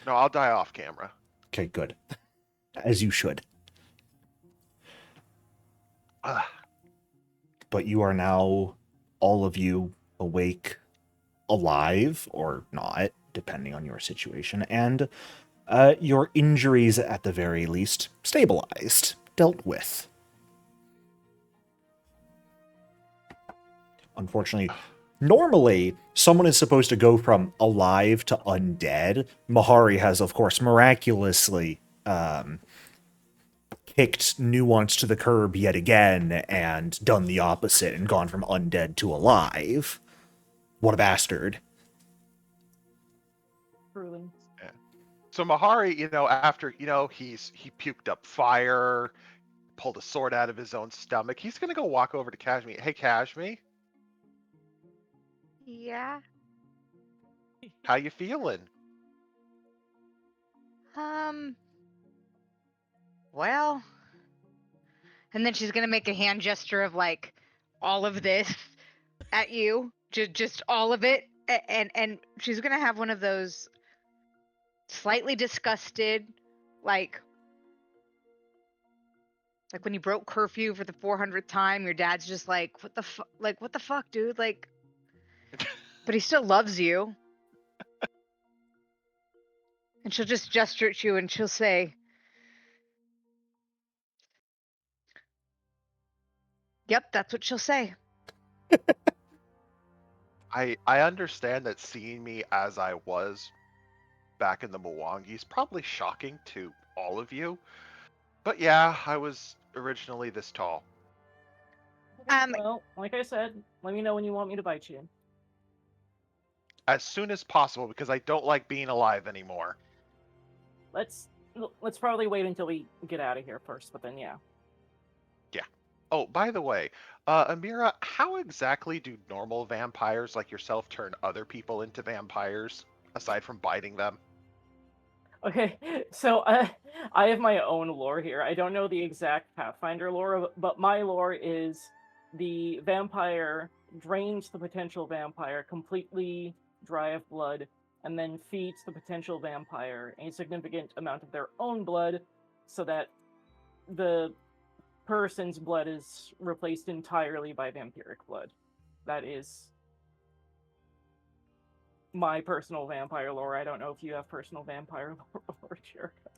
I'll die off camera. Okay, good. As you should. but you are now, all of you, awake, alive, or not, depending on your situation, and your injuries, at the very least, stabilized, dealt with. Unfortunately, normally, someone is supposed to go from alive to undead. Mahari has, of course, miraculously kicked nuance to the curb yet again and done the opposite and gone from undead to alive. What a bastard. Truly. So Mahari, after he puked up fire, pulled a sword out of his own stomach. He's gonna go walk over to Kashmi. Hey, Kashmi, Yeah. how you feeling? Well. And then she's gonna make a hand gesture of like all of this at you, just all of it, and she's gonna have one of those slightly disgusted, like when you broke curfew for the 400th time, your dad's just like, what the fuck, dude, like, but he still loves you. And she'll just gesture at you and she'll say, yep, that's what she'll say. I understand that seeing me as I was back in the Mwangi is probably shocking to all of you, but yeah, I was originally this tall. Well, like I said, let me know when you want me to bite you. As soon as possible, because I don't like being alive anymore. Let's probably wait until we get out of here first, but then yeah. Yeah. Oh, by the way, Amira, how exactly do normal vampires like yourself turn other people into vampires, aside from biting them? Okay, so I have my own lore here. I don't know the exact Pathfinder lore, but my lore is the vampire drains the potential vampire completely dry of blood, and then feeds the potential vampire a significant amount of their own blood, so that the person's blood is replaced entirely by vampiric blood. That is my personal vampire lore. I don't know if you have personal vampire lore, Jericho.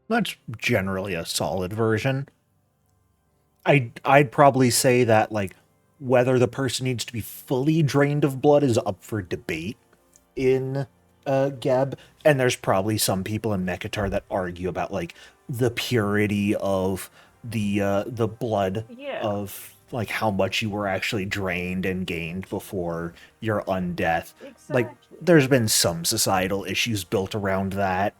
That's generally a solid version. I'd probably say that, like, whether the person needs to be fully drained of blood is up for debate in Geb, and there's probably some people in Mekatar that argue about, like, the purity of the blood Yeah. of, like, how much you were actually drained and gained before your undeath. Exactly. Like, there's been some societal issues built around that.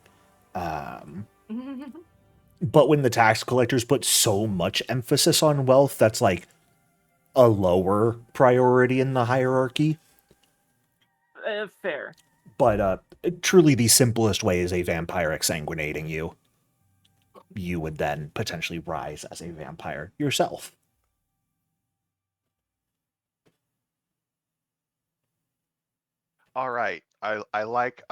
But when the tax collectors put so much emphasis on wealth, that's like a lower priority in the hierarchy. Fair. But truly the simplest way is a vampire exsanguinating you. You would then potentially rise as a vampire yourself. All right. I like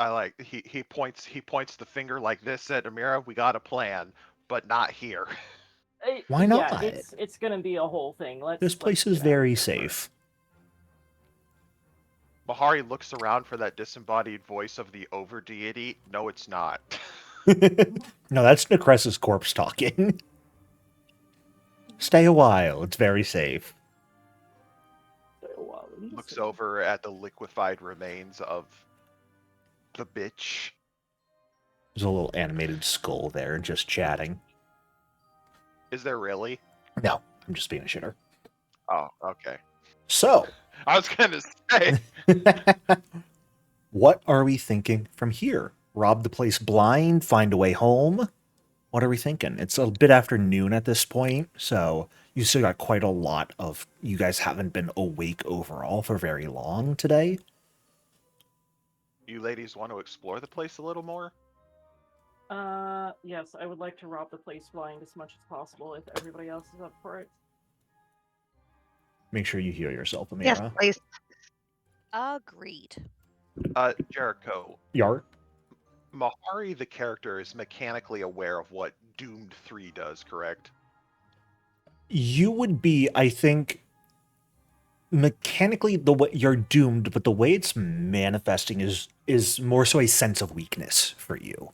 he points the finger like this at Amira. We got a plan, but not here. Why not? Yeah, it's gonna be a whole thing. This place is get out of very here safe. Mahari looks around for that disembodied voice of the over deity. No, it's not. No, that's Necres's corpse talking. Stay a while. It's very safe. Looks over at the liquefied remains of the bitch. There's a little animated skull there, just chatting. Is there really? No, I'm just being a shitter. Oh, okay. So, I was gonna say. what are we thinking from here? Rob the place blind, find a way home? What are we thinking? It's a bit after noon at this point, so you still got quite a lot of... You guys haven't been awake overall for very long today. You ladies want to explore the place a little more? Yes, I would like to rob the place blind as much as possible if everybody else is up for it. Make sure you heal yourself, Amira. Yes, please. Agreed. Jericho. Yar? Mahari, the character, is mechanically aware of what Doomed 3 does, correct? You would be, I think, mechanically the way you're doomed, but the way it's manifesting is more so a sense of weakness for you.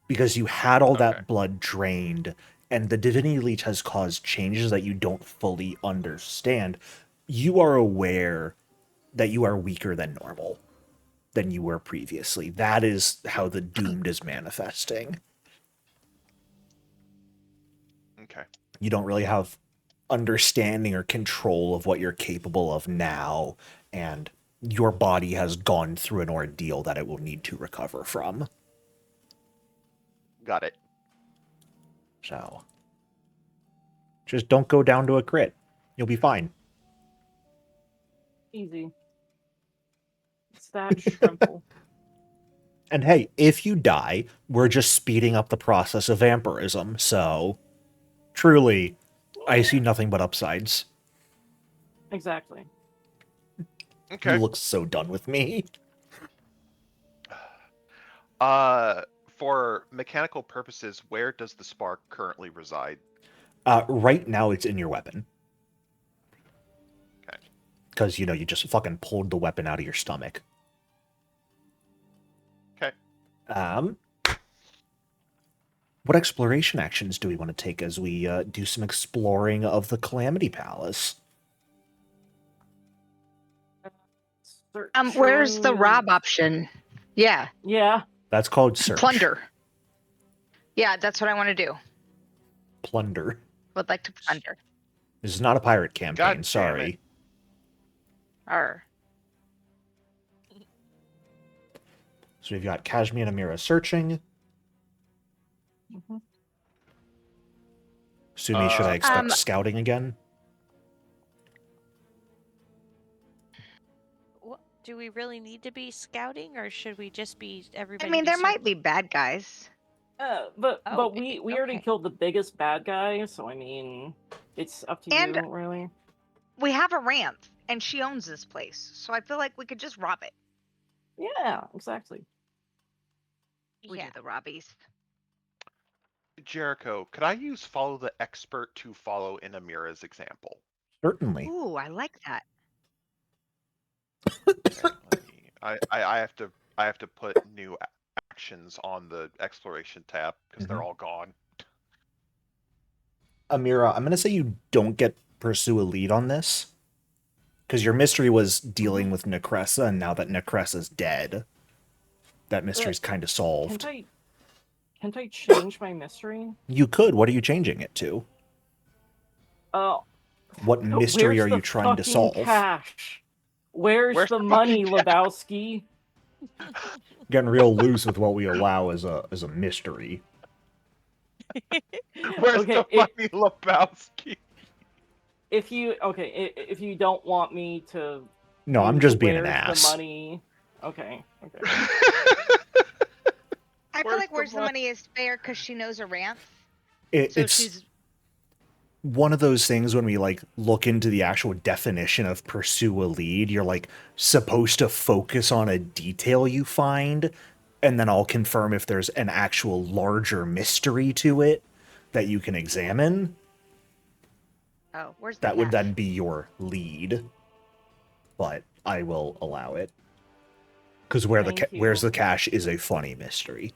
Because you had all Okay. that blood drained, and the Divinity Leech has caused changes that you don't fully understand. You are aware that you are weaker than normal, than you were previously. That is how the doomed is manifesting. Okay. You don't really have understanding or control of what you're capable of now, and your body has gone through an ordeal that it will need to recover from. Got it. So, just don't go down to a crit. You'll be fine. Easy. It's that shrimple. And hey, if you die, we're just speeding up the process of vampirism, so truly, I see nothing but upsides. Exactly. Okay. You look so done with me. For mechanical purposes, where does the spark currently reside? Right now, it's in your weapon. Okay. Because, you just fucking pulled the weapon out of your stomach. Okay. What exploration actions do we want to take as we do some exploring of the Calamity Palace? Where's the Searching- rob option? Yeah, Yeah. That's called search. plunder. Yeah, that's what I want to do. Plunder. Would like to plunder. This is not a pirate God campaign, damn sorry. Arr. So we've got Kashmir and Amira searching. Mhm. Sumi, should I expect Um, scouting again? Do we really need to be scouting, or should we just be I everybody? mean, be there might circling? be bad guys. But Oh, we already okay. killed the biggest bad guy, so I mean, it's up to And- you, really. We have a ramp, and she owns this place, so I feel like we could just rob it. Yeah, exactly. We Yeah. do the robbies. Jericho, could I use follow the expert to follow in Amira's example? Certainly. Ooh, I like that. Okay, I have to put new actions on the exploration tab because they're all gone. Amira, I'm going to say you don't get pursue a lead on this. Because your mystery was dealing with Necressa, and now that Necressa's dead, that mystery's kind of solved. Can't I change my mystery? You could. What are you changing it to? What mystery Where's are the you trying to fucking solve? cash? Where's Where's the the money, fucking cash? Lebowski? Getting real loose with what we allow as a mystery. Where's Okay, the money, Lebowski? If you don't want me to, No, I'm use just being an where's ass. the money? Okay. I feel Where's like the Where's the money? Money is fair because she knows a ramp. It's She's one of those things when we look into the actual definition of pursue a lead, you're supposed to focus on a detail you find, and then I'll confirm if there's an actual larger mystery to it that you can examine. Oh, where's the That would cash? then be your lead, but I will allow it. Because Thank where's you. the cash is a funny mystery.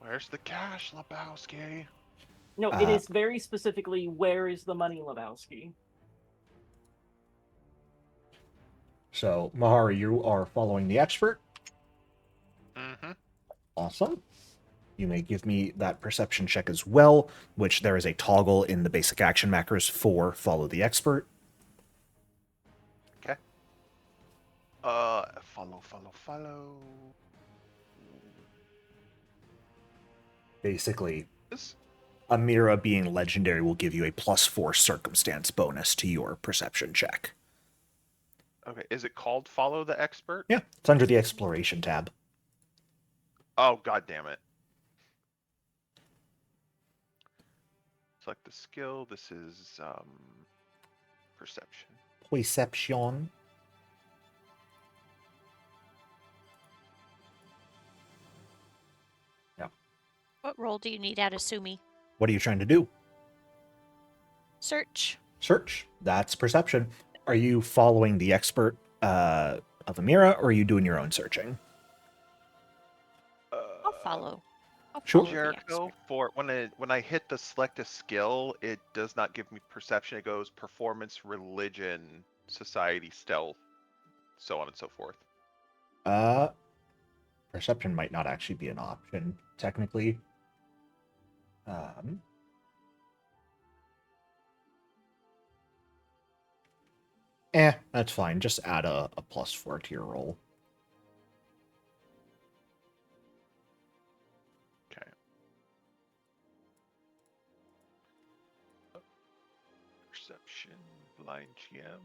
Where's the cash, Lebowski? No, it is very specifically where is the money, Lebowski? So, Mahari, you are following the expert. Mm-hmm. Awesome. You may give me that perception check as well, which there is a toggle in the basic action macros for follow the expert. Okay. Follow. Basically, This? Amira being legendary will give you a +4 circumstance bonus to your perception check. Okay, is it called follow the expert? Yeah, it's under the exploration tab. Oh, god damn it. Select the skill. This is perception. Perception. What role do you need out of Sumi? What are you trying to do? Search. Search. That's perception. Are you following the expert of Amira, or are you doing your own searching? I'll follow. I'll Sure. follow the Jericho, expert. for when I hit the select a skill, it does not give me perception. It goes performance, religion, society, stealth, so on and so forth. Perception might not actually be an option, technically. That's fine. Just add a +4 to your roll. Okay. Perception, blind GM.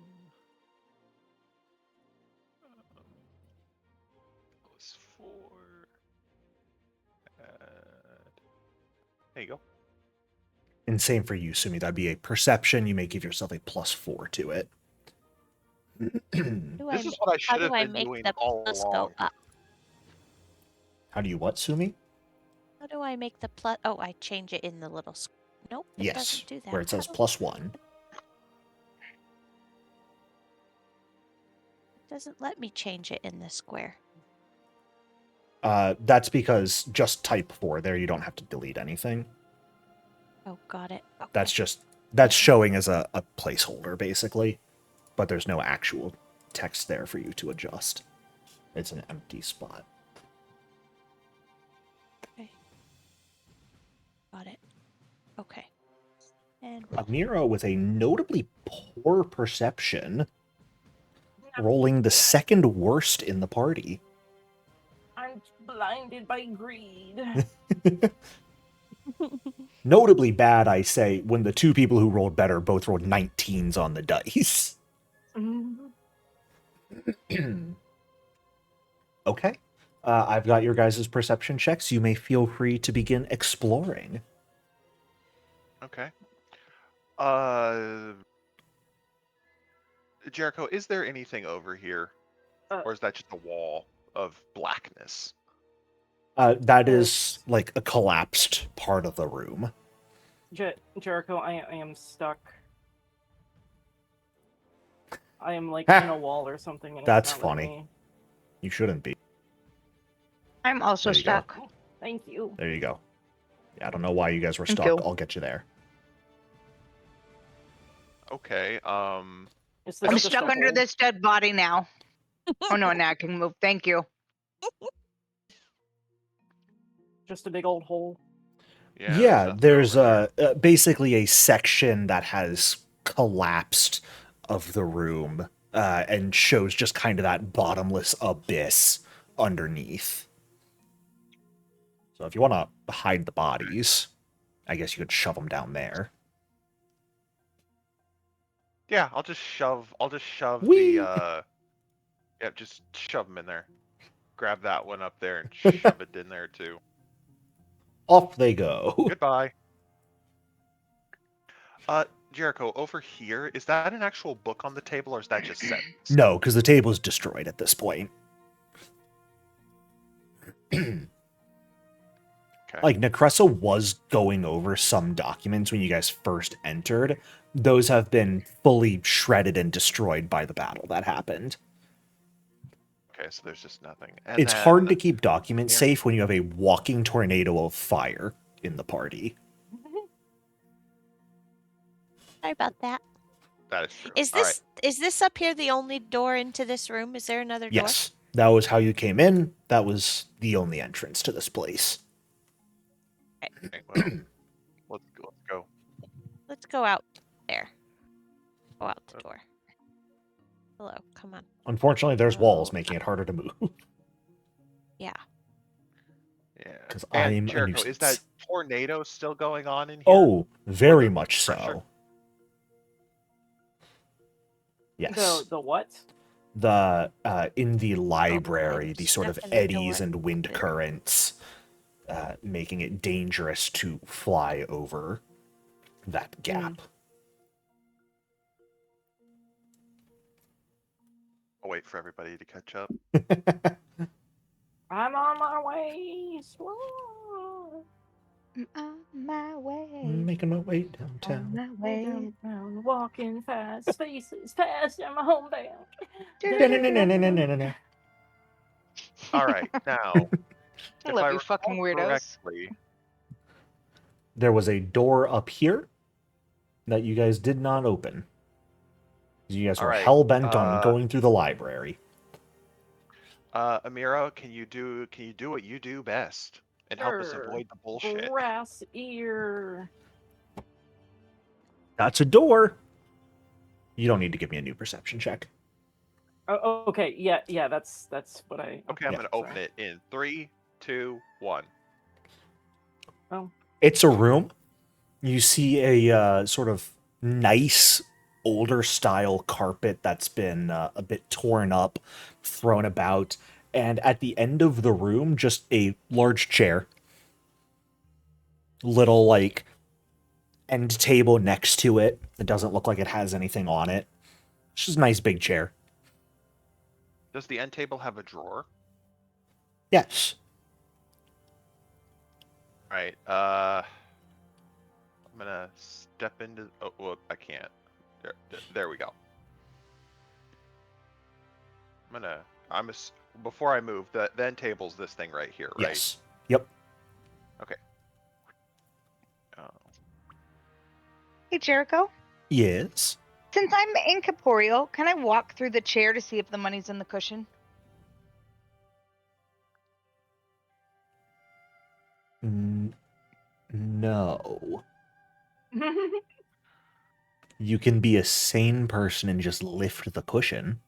+4. There you go. And same for you, Sumi. That'd be a perception. You may give yourself a +4 to it. This is what I should have been make doing the all plus along. go up? How do you what, Sumi? How do I make the plus? Oh, I change it in the little. Nope. It Yes, doesn't do that. where it says How do- +1. It doesn't let me change it in the square. That's because just type 4 there. You don't have to delete anything. Oh, got it. Okay. That's showing as a placeholder, basically. But there's no actual text there for you to adjust. It's an empty spot. Okay. Got it. Okay. And Amira with a notably poor perception, rolling the second worst in the party. I'm blinded by greed. Notably bad, I say, when the two people who rolled better both rolled 19s on the dice. Okay. I've got your guys' perception checks. You may feel free to begin exploring. Okay. Jericho, is there anything over here? Or is that just a wall of blackness? That is like a collapsed part of the room. Jericho, I am stuck. I am like Ha! in a wall or something. And That's it's not letting funny. me. You shouldn't be. I'm also There you go. stuck. Thank you. There you go. Yeah, I don't know why you guys were Thank stuck. you. I'll get you there. Okay, Is this I'm just stuck a under hole? this dead body now. Oh no, now I can move. Thank you. Just a big old hole. Yeah, there's over basically a section that has collapsed of the room and shows just kind of that bottomless abyss underneath. So if you want to hide the bodies, I guess you could shove them down there. Yeah, I'll just shove Whee! the just shove them in there. Grab that one up there and shove it in there too. Off they go. Goodbye. Jericho, over here, is that an actual book on the table or is that just set? No, because the table's destroyed at this point. Okay. Like, Necressa was going over some documents when you guys first entered. Those have been fully shredded and destroyed by the battle that happened. Okay, so there's just nothing. And It's hard to then- keep documents safe when you have a walking tornado of fire in the party. sorry about that. That is true. Is All this up here the only door into this room? Is there another door? Yes, that was how you came in. That was the only entrance to this place. right. Okay, well, let's go. Let's go out there. Go out the door. Hello, come on. Unfortunately, there's Oh. walls making it harder to move. Yeah. Yeah. 'Cause And I'm a Jericho, is that nuisance. tornado still going on in here? Oh, very the much pressure? so. Yes. The what? The in the library, I'm the sort of stuck in the eddies door. and wind currents, making it dangerous to fly over that gap. I'll wait for everybody to catch up. I'm on my way. Slow. On my way. Making my way On downtown. my Way way. downtown, walking fast, spaces fast, I'm homebound. All right, now, I if love I you, recall fucking weirdos. correctly, There was a door up here that you guys did not open. You guys All were right, hell-bent on going through the library. Amira, can you do what you do best and help us Sure. avoid the bullshit? Brass ear. That's a door. You don't need to give me a new perception check. Oh, okay. Yeah. That's what I. Okay, I'm Yeah. gonna open it in 3, 2, 1. Oh. It's a room. You see a sort of nice, older style carpet that's been a bit torn up, thrown about, and at the end of the room, just a large chair. Little, like, end table next to it. It doesn't look like it has anything on it. It's just a nice big chair. Does the end table have a drawer? Yes. All right, I'm gonna step into. Oh, well, I can't. There we go. Before I move, the end table's this thing right here, right? Yes. Yep. Okay. Oh. Hey, Jericho. Yes. Since I'm incorporeal, can I walk through the chair to see if the money's in the cushion? No. You can be a sane person and just lift the cushion.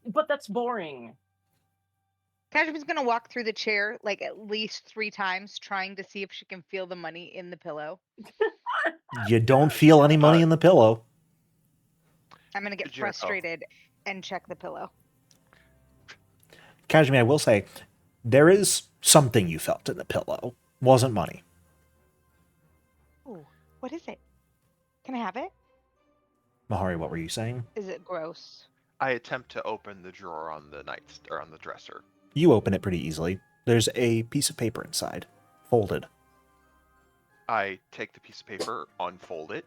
But that's boring. Kashmi's gonna walk through the chair like at least 3 times, trying to see if she can feel the money in the pillow. You don't feel any money in the pillow. I'm gonna get Jericho. frustrated and check the pillow. Kashmi, I will say, there is something you felt in the pillow. Wasn't money. Ooh, what is it? Can I have it? Mahari, what were you saying? Is it gross? I attempt to open the drawer on the on the dresser. You open it pretty easily. There's a piece of paper inside, folded. I take the piece of paper, unfold it.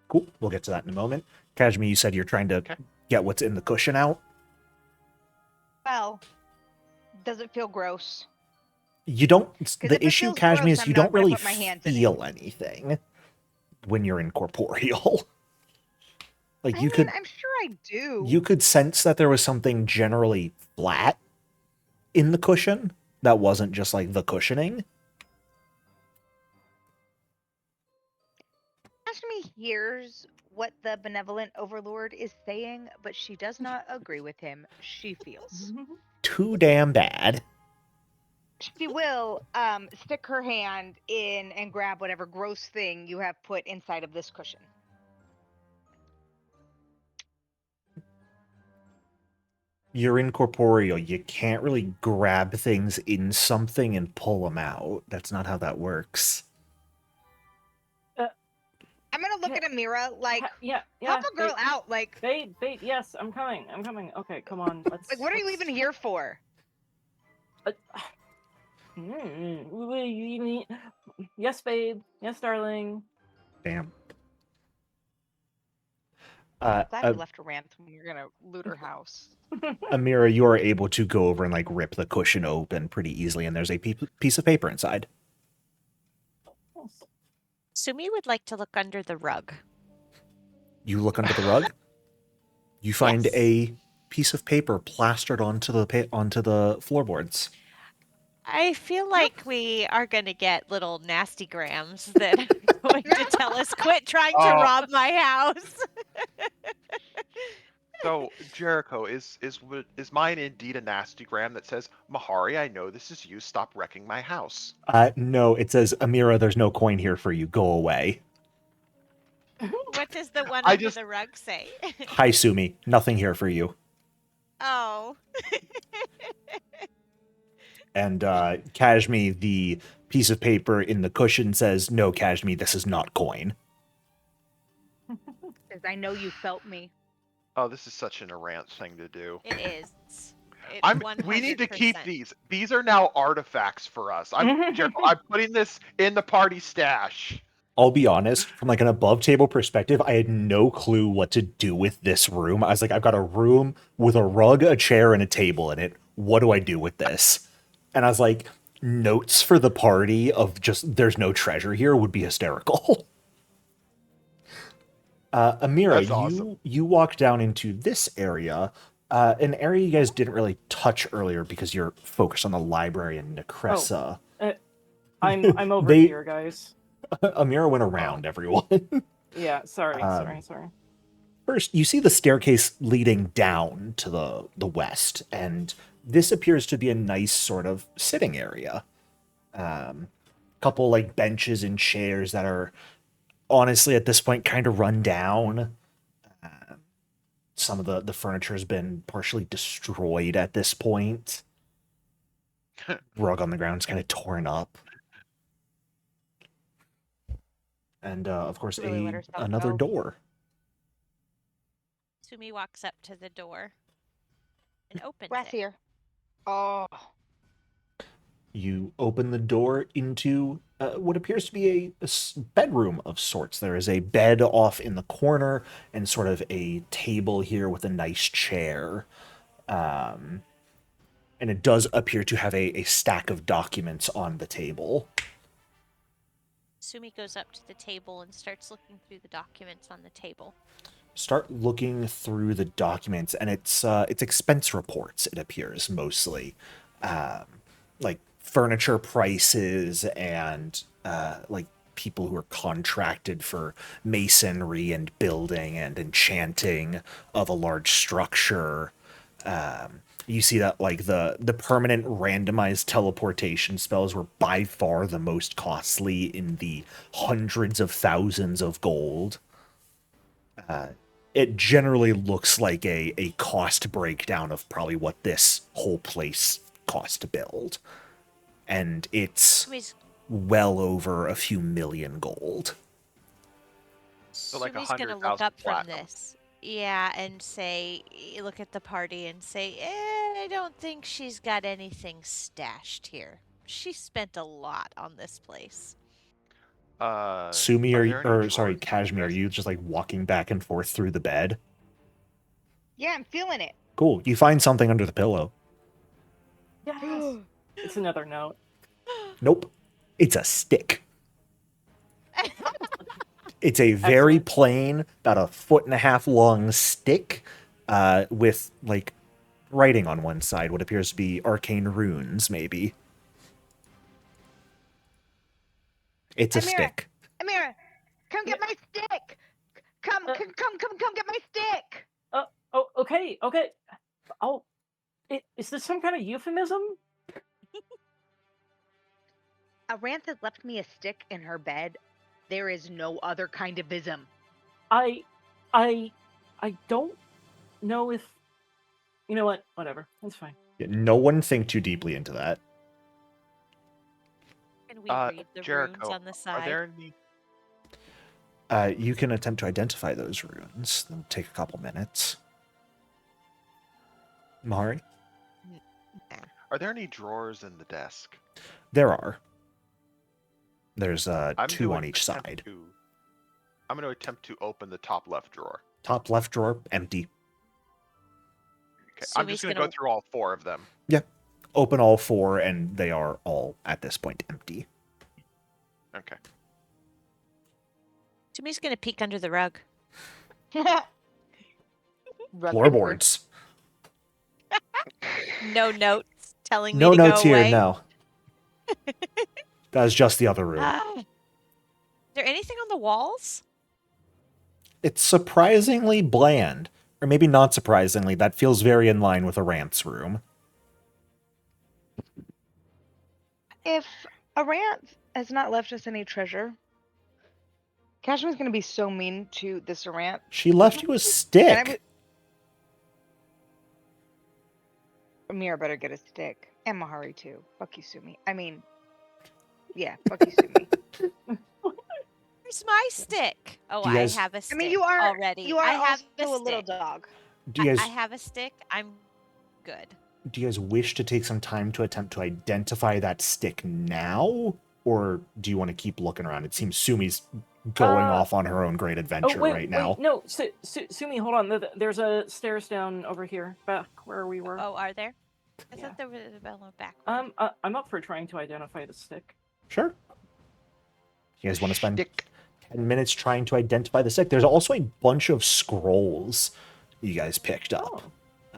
Cool. We'll get to that in a moment. Kashmi, you said you're trying to get what's in the cushion out. Well, does it feel gross? You don't. if The it issue, feels Kashmi, gross, is I'm you not don't gonna really put my hands in it. feel anything when you're incorporeal. Like I mean, I'm sure I do. you could sense that there was something generally flat in the cushion that wasn't just like the cushioning. Kashmi hears what the benevolent overlord is saying, but she does not agree with him. She feels. Too damn bad. She will stick her hand in and grab whatever gross thing you have put inside of this cushion. You're incorporeal. You can't really grab things in something and pull them out. That's not how that works. I'm gonna look at Amira like, Yeah. help a girl out. Like, Bait. Yes, I'm coming. Okay, come on. Let's. like, what are you even here for? Yes, babe. Yes, darling. Damn. Glad you left her rant when you're gonna loot her house. Amira, you are able to go over and like rip the cushion open pretty easily, and there's a piece of paper inside. Sumi would like to look under the rug. You look under the rug. You find Yes. a piece of paper plastered onto the floorboards. I feel like we are going to get little nasty grams that are going to tell us, quit trying to rob my house. So, Jericho, is mine indeed a nasty gram that says, Mahari, I know this is you, stop wrecking my house? No, it says, Amira, there's no coin here for you. Go away. What does the one I under just- the rug say? Hi, Sumi. Nothing here for you. Oh. And Kashmi, the piece of paper in the cushion says, no, Kashmi, this is not coin. Because I know you felt me. Oh, this is such an Arant thing to do. It is. We need to keep 100%. these. These are now artifacts for us. I'm putting this in the party stash. I'll be honest, from like an above table perspective, I had no clue what to do with this room. I was like, I've got a room with a rug, a chair, and a table in it. What do I do with this? And I was like, notes for the party of just there's no treasure here would be hysterical. Amira, That's awesome. you walk down into this area, an area you guys didn't really touch earlier because you're focused on the library and Necressa. I'm over They- here, guys. Amira went around everyone. Yeah, sorry. First, you see the staircase leading down to the west, and this appears to be a nice sort of sitting area. Couple like benches and chairs that are honestly at this point kind of run down. Some of the furniture has been partially destroyed at this point. Rug on the ground is kind of torn up. And of course, Really let herself another go. door. Sumi walks up to the door and opens Breath it. here. Oh. You open the door into what appears to be a bedroom of sorts. There is a bed off in the corner and sort of a table here with a nice chair. And it does appear to have a stack of documents on the table. Sumi goes up to the table and starts looking through the documents on the table. Start looking through the documents, and it's expense reports, it appears, mostly. Like furniture prices and like people who are contracted for masonry and building and enchanting of a large structure. You see that like the permanent randomized teleportation spells were by far the most costly in the hundreds of thousands of gold. It generally looks like a cost breakdown of probably what this whole place cost to build. And it's Sumi's, well over a few million gold. So like Sumi's gonna 100,000 look up platinum. from this. Yeah, and say, look at the party and say, I don't think she's got anything stashed here. She spent a lot on this place. Sumi, are there any or drawers sorry, in the Kashmir, are desk? you just like walking back and forth through the bed? Yeah, I'm feeling it. Cool. You find something under the pillow. Yes. It's another note. Nope. It's a stick. It's a very Excellent. plain, about 1.5 foot long stick with like writing on one side, what appears to be arcane runes, maybe. It's a Amira. stick. Amira, come get my stick. Come get my stick. Oh, okay. Oh, is this some kind of euphemism? Aranth has left me a stick in her bed. There is no other kind of ism. I don't know if. You know what? Whatever. That's fine. No one think too deeply into that. Can we read the Jericho, runes on the Are side? there any? You can attempt to identify those runes. It'll take a couple minutes. Mahari? Are there any drawers in the desk? There are. There's I'm 2 gonna on each attempt side. I'm going to attempt to open the top left drawer. Top left drawer, empty. Okay, I'm Sumi's just going to gonna- go through all 4 of them. Open all 4, and they are all, at this point, empty. Okay. Sumi's gonna peek under the rug. Floorboards. No notes telling No me to notes go here, away. no. That's just the other room. Is there anything on the walls? It's surprisingly bland. Or maybe not surprisingly, that feels very in line with Aranth's room. If Aranth has not left us any treasure, Kashmir's gonna be so mean to this Aranth. She left you a And I stick. would. Amira better get a stick. And Mahari too. Fuck you, Sumi. I mean, yeah, fuck you, Sumi. Where's my stick? Oh, Do you guys- I have a stick I mean, you are already. You are I have also a little stick. dog. Do you guys I have a stick. I'm good. do you guys wish to take some time to attempt to identify that stick now? Or do you want to keep looking around? It seems Sumi's going off on her own great adventure right now. No, Sumi, hold on. There's a stairs down over here, back where we were. Oh, are there? I Yeah. thought there was a bell back. I'm up for trying to identify the stick. Sure. You guys want to spend Stick. 10 minutes trying to identify the stick? There's also a bunch of scrolls you guys picked up.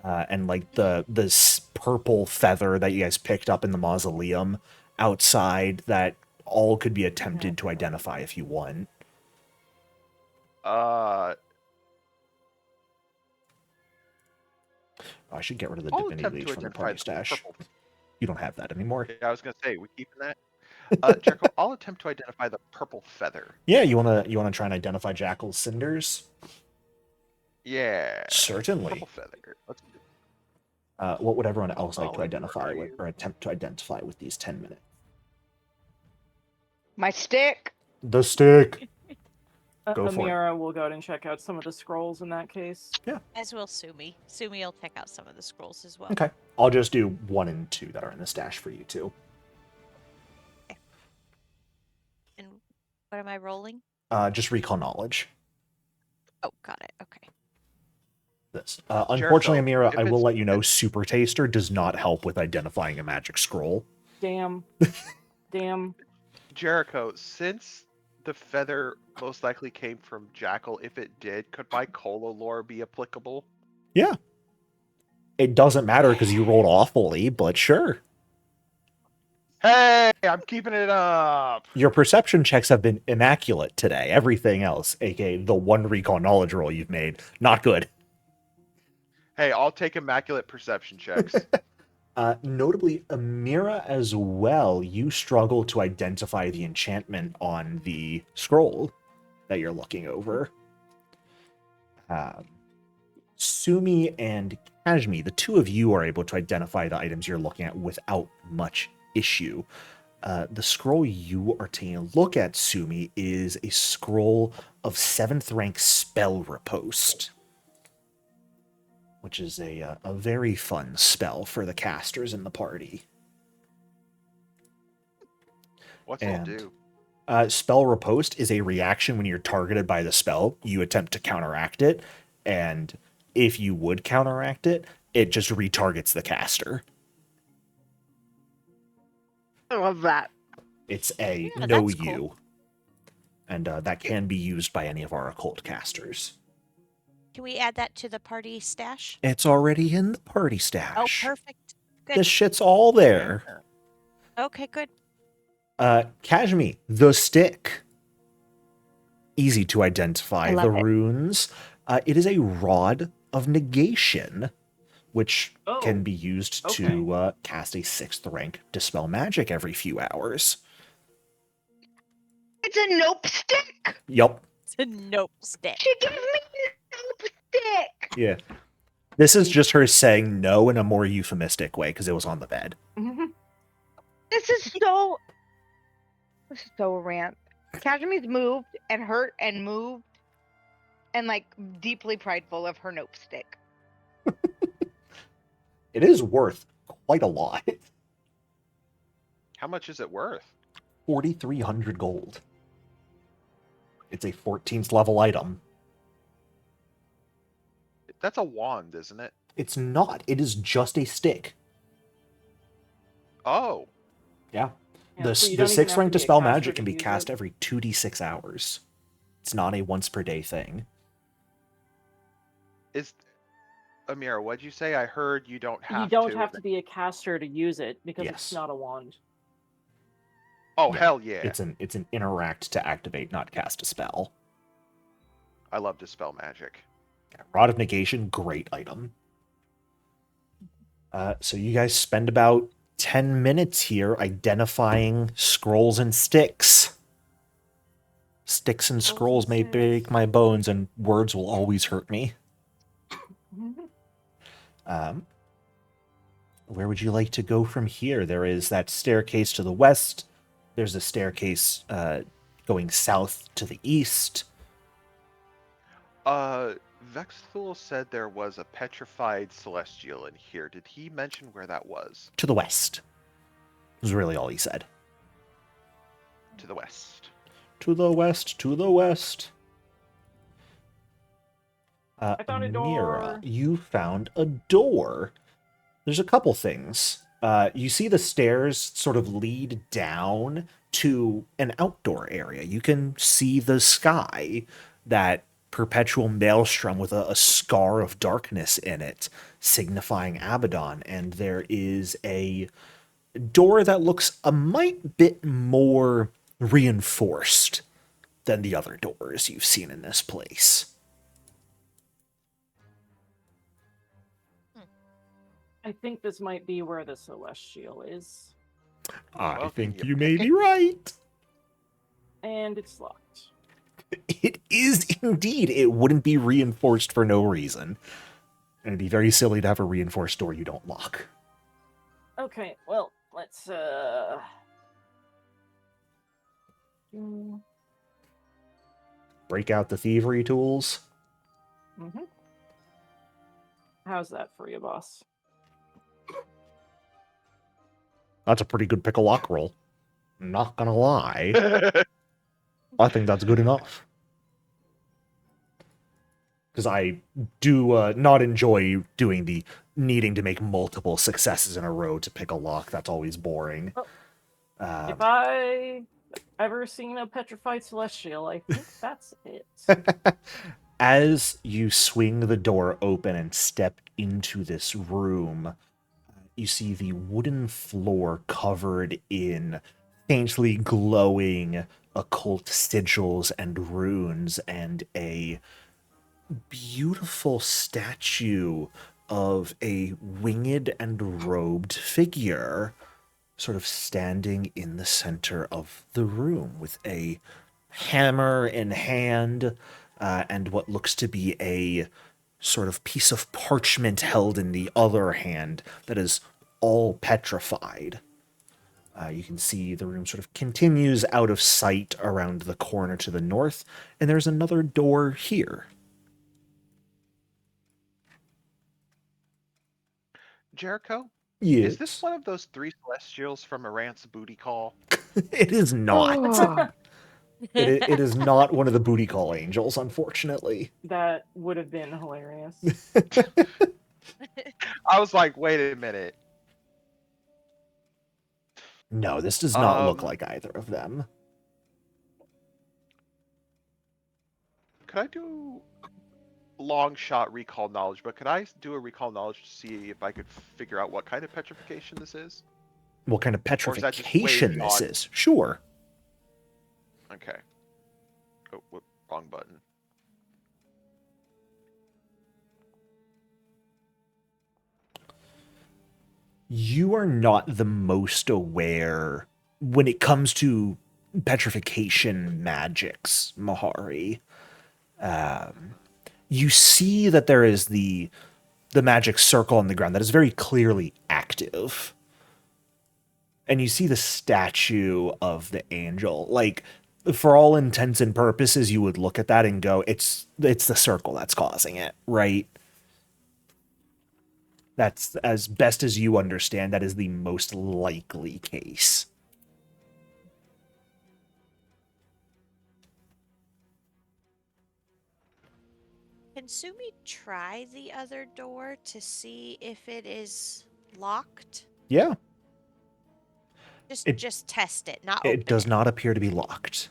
And like the purple feather that you guys picked up in the mausoleum outside that all could be attempted to identify if you want. I'll I should get rid of the attempt divinity to leech from the identify party the stash. purple. You don't have that anymore. Yeah, I was gonna say, we keeping that. Jericho, I'll attempt to identify the purple feather. Yeah, you wanna try and identify Jackal's cinders? Yeah. Certainly. Purple feather. Let's do What would everyone else like to Where identify are with, you? or attempt to identify with these 10 minutes? My stick. The stick. Go for it. Amira will go ahead and check out some of the scrolls in that case. As will Sumi. Sumi will check out some of the scrolls as well. Okay. I'll just do 1 and 2 that are in the stash for you two. And what am I rolling? Just recall knowledge. Oh, got it. Okay. This. Unfortunately, Jericho, Amira, if I will it's- let you know, Super Taster does not help with identifying a magic scroll. Damn. Damn. Jericho, since the feather most likely came from Jackal, if it did, could my Colo lore be applicable? Yeah. It doesn't matter because you rolled awfully, but sure. Hey, I'm keeping it up. Your perception checks have been immaculate today. Everything else, aka the 1 recall knowledge roll you've made, not good. Hey, I'll take immaculate perception checks. Notably, Amira as well, you struggle to identify the enchantment on the scroll that you're looking over. Sumi and Kashmi, the two of you are able to identify the items you're looking at without much issue. The scroll you are taking a look at, Sumi, is a scroll of 7th rank spell riposte, which is a very fun spell for the casters in the party. What's it And- do? Spell riposte is a reaction when you're targeted by the spell. You attempt to counteract it, and if you would counteract it, it just retargets the caster. I love that. It's a Yeah, know that's cool. you, and that can be used by any of our occult casters. Can we add that to the party stash? It's already in the party Oh, stash. perfect. Good. This shit's all there. Okay, good. Kashmi, the stick. Easy to identify. I love The it. runes. It is a rod of negation, which Oh, can be used to cast a 6th rank dispel magic every few hours. It's a nope stick. Yup. It's a nope stick. She gave me a nope stick. Yeah. This is just her saying no in a more euphemistic way because it was on the bed. This is so rant. Kashmi's moved and hurt and moved and like deeply prideful of her nope stick. It is worth quite a lot. How much is it worth? 4,300 gold. It's a 14th level item. That's a wand, isn't it? It's not. It is just a stick. Oh, Yeah. Yeah, so you The don't even 6th have rank to be a dispel caster magic to can be use cast it. every 2d6 hours. It's not a once per day thing. is Amira? What'd you say? I heard you don't have. You don't to. have to be a caster to use it because Yes. it's not a wand. Oh Yeah. hell yeah! It's an interact to activate, not cast a spell. I love dispel magic. Rod of Negation, great item. So you guys spend about 10 minutes here identifying scrolls and sticks. Sticks and scrolls may break my bones, and words will always hurt me. Where would you like to go from here? There is that staircase to the west. There's a staircase going south to the east. Vexthul said there was a petrified celestial in here. Did he mention where that was? To the west. Was really all he said. To the west. To the west, to the west. I found a Mira, door. you found a door. There's a couple things. You see the stairs sort of lead down to an outdoor area. You can see the sky, that perpetual maelstrom with a scar of darkness in it, signifying Abaddon. And there is a door that looks a mite bit more reinforced than the other doors you've seen in this place. I think this might be where the celestial is. I Well, think can you you may pick be it? right. And it's locked. It is indeed. It wouldn't be reinforced for no reason. And it'd be very silly to have a reinforced door you don't lock. Okay, well, let's Break out the thievery tools. Mm-hmm. How's that for you, boss? That's a pretty good pick a lock roll. Not gonna lie. I think that's good enough. Because I do not enjoy doing the needing to make multiple successes in a row to pick a lock. That's always boring. If I ever seen a petrified celestial, I think that's it. As you swing the door open and step into this room, you see the wooden floor covered in faintly glowing occult sigils and runes, and a beautiful statue of a winged and robed figure sort of standing in the center of the room with a hammer in hand, and what looks to be a sort of piece of parchment held in the other hand that is all petrified. You can see the room sort of continues out of sight around the corner to the north, and there's another door here. Jericho? Yes. Is this one of those three celestials from Arant's booty call? It is not. Oh, It is not one of the booty call angels, unfortunately. That would have been hilarious. I was like, wait a minute. No, this does not look like either of them. Could I do long shot recall knowledge, but could I do a recall knowledge to see if I could figure out what kind of petrification this is? What kind of Or is that just way petrification this beyond- is? Sure. Okay. Oh, wrong button. You are not the most aware when it comes to petrification magics, Mahari. You see that there is the magic circle on the ground that is very clearly active. And you see the statue of the angel. Like, for all intents and purposes, you would look at that and go, it's the circle that's causing it, right? That's, as best as you understand, that is the most likely case. Can Sumi try the other door to see if it is locked? Yeah, Just test it, not open it does not appear to be locked.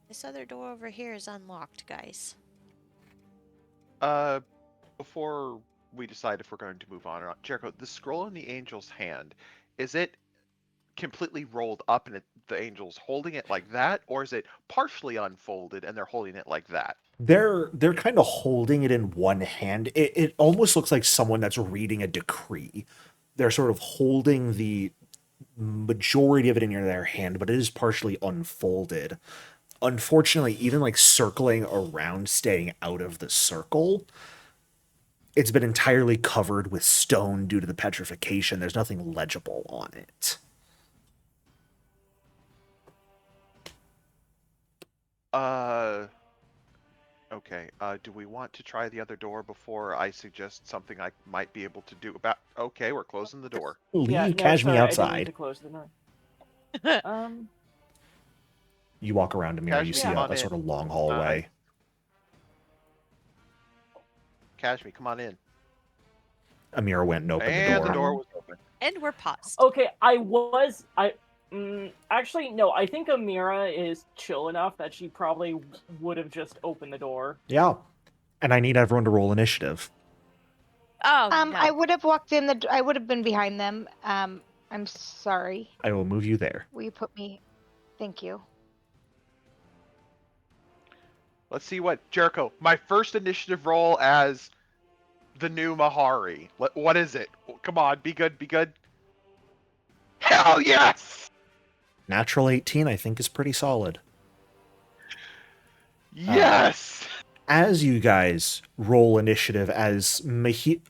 This other door over here is unlocked, guys. Before we decide if we're going to move on or not, Jericho, the scroll in the angel's hand, is it completely rolled up and the angel's holding it like that, or is it partially unfolded and they're holding it like that? They're kind of holding it in one hand. It almost looks like someone that's reading a decree. They're sort of holding the majority of it in their hand, but it is partially unfolded. Unfortunately, even like circling around, staying out of the circle, it's been entirely covered with stone due to the petrification. There's nothing legible on it. Okay. Do we want to try the other door before I suggest something I might be able to do about? Okay, we're closing the door. Yeah, Leave no, Cash me sorry, I didn't mean to outside. close the door. You walk around a mirror, you Kashmi, see come a on sort in. of long hallway. Kashmi, come on in. Amira went and opened the And door. the door was open. And we're paused. Okay, actually, no, I think Amira is chill enough that she probably would have just opened the door. Yeah. And I need everyone to roll initiative. Oh, no. I would have walked in I would have been behind them. I'm sorry. I will move you there. Will you put me? Thank you. Let's see what Jericho. My first initiative roll as the new Mahari. What is it? Come on, be good, be good. Hell yes! Natural 18, I think, is pretty solid. Yes! As you guys roll initiative, as Amira,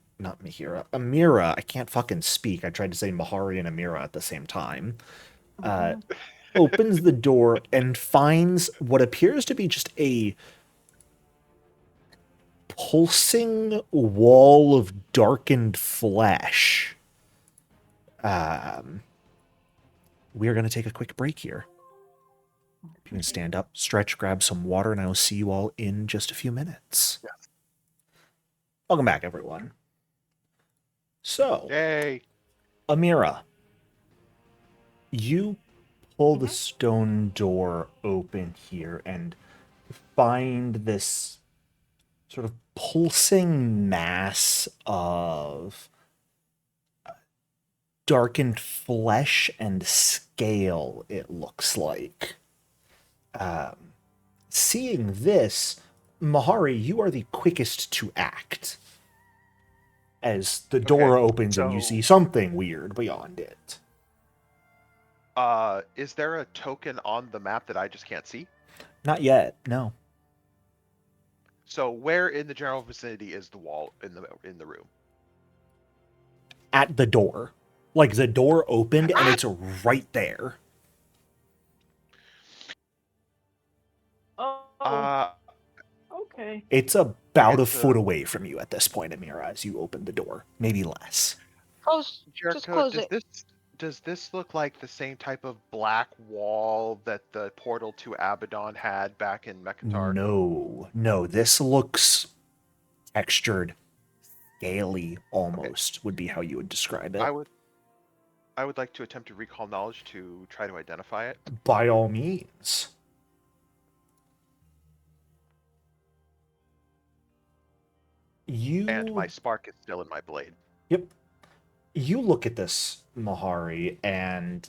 I can't fucking speak. I tried to say Mahari and Amira at the same time. Opens the door and finds what appears to be just a pulsing wall of darkened flesh. We are going to take a quick break here. You can stand up, stretch, grab some water, and I will see you all in just a few minutes. Yes. Welcome back, everyone. So, Yay! Amira, you pull the stone door open here and find this sort of pulsing mass of darkened flesh and scale, it looks like. Seeing this, Mahari, you are the quickest to act. As the door opens and you so- see something weird beyond it. Is there a token on the map that I just can't see? Not yet, no. So where in the general vicinity is the wall in the room? At the door. Like the door opened and it's right there. Oh, okay. It's about Okay, a foot away from you at this point, Amira, as you open the door. Maybe less. Close. Just close does it. does this look like the same type of black wall that the portal to Abaddon had back in Mekatar? No. This looks textured, scaly almost, would be how you would describe it. I would like to attempt to recall knowledge to try to identify it. By all means. And my spark is still in my blade. Yep. You look at this, Mahari, and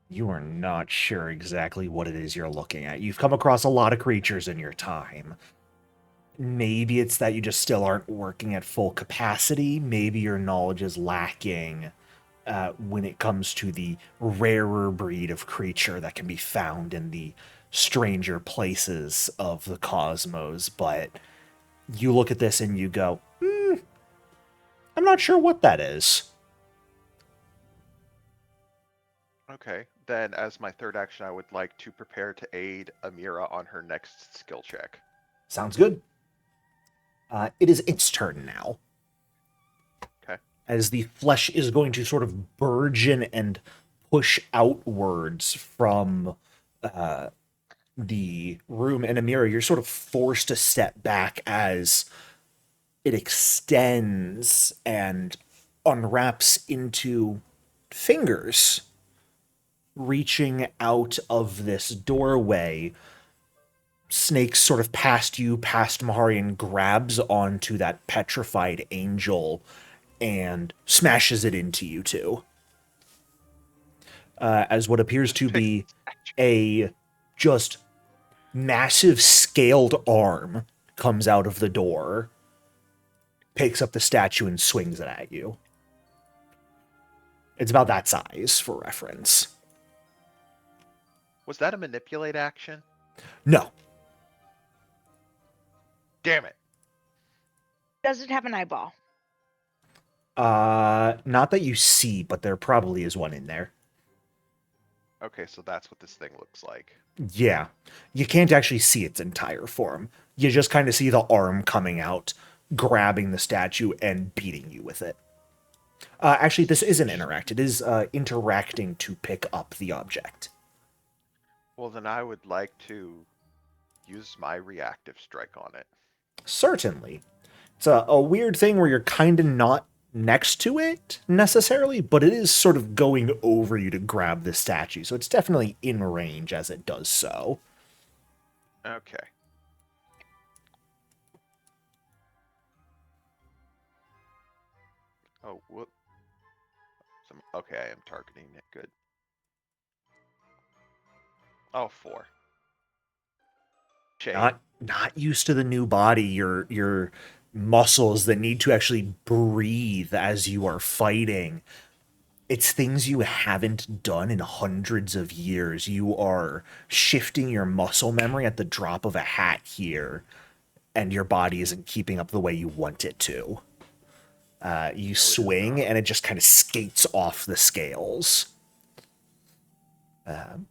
you are not sure exactly what it is you're looking at. You've come across a lot of creatures in your time. Maybe it's that you just still aren't working at full capacity. Maybe your knowledge is lacking when it comes to the rarer breed of creature that can be found in the stranger places of the cosmos. But you look at this and you go, I'm not sure what that is. Okay, then as my third action, I would like to prepare to aid Amira on her next skill check. Sounds good. It is its turn now. Okay. As the flesh is going to sort of burgeon and push outwards from the room. And Amira, you're sort of forced to step back as it extends and unwraps into fingers reaching out of this doorway. Snakes sort of past you, past Mahari, and grabs onto that petrified angel and smashes it into you two. As what appears to be a just massive scaled arm comes out of the door, picks up the statue and swings it at you. It's about that size, for reference. Was that a manipulate action? No. Damn it. Does it have an eyeball? Not that you see, but there probably is one in there. Okay, so that's what this thing looks like. Yeah. You can't actually see its entire form. You just kind of see the arm coming out, grabbing the statue, and beating you with it. Actually, this isn't interact. It is interacting to pick up the object. Well, then I would like to use my reactive strike on it. Certainly. It's a weird thing where you're kind of not next to it, necessarily, but it is sort of going over you to grab the statue, so it's definitely in range as it does so. Okay. Oh, whoop. Okay, I am targeting it. Good. Oh, 4. Shame. Not used to the new body, your muscles that need to actually breathe as you are fighting. It's things you haven't done in hundreds of years. You are shifting your muscle memory at the drop of a hat here, and your body isn't keeping up the way you want it to. You swing, and it just kind of skates off the scales. And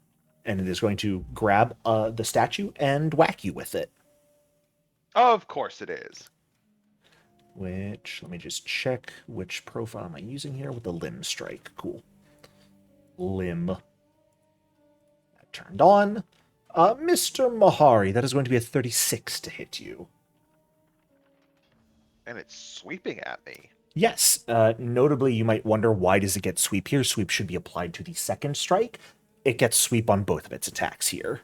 it is going to grab the statue and whack you with it. Of course it is. Which, let me just check which profile am I using here with the limb strike. Cool. Limb. That turned on. Mr. Mahari, that is going to be a 36 to hit you. And it's sweeping at me. Yes. Notably, you might wonder, why does it get sweep here? Sweep should be applied to the second strike. It gets sweep on both of its attacks here.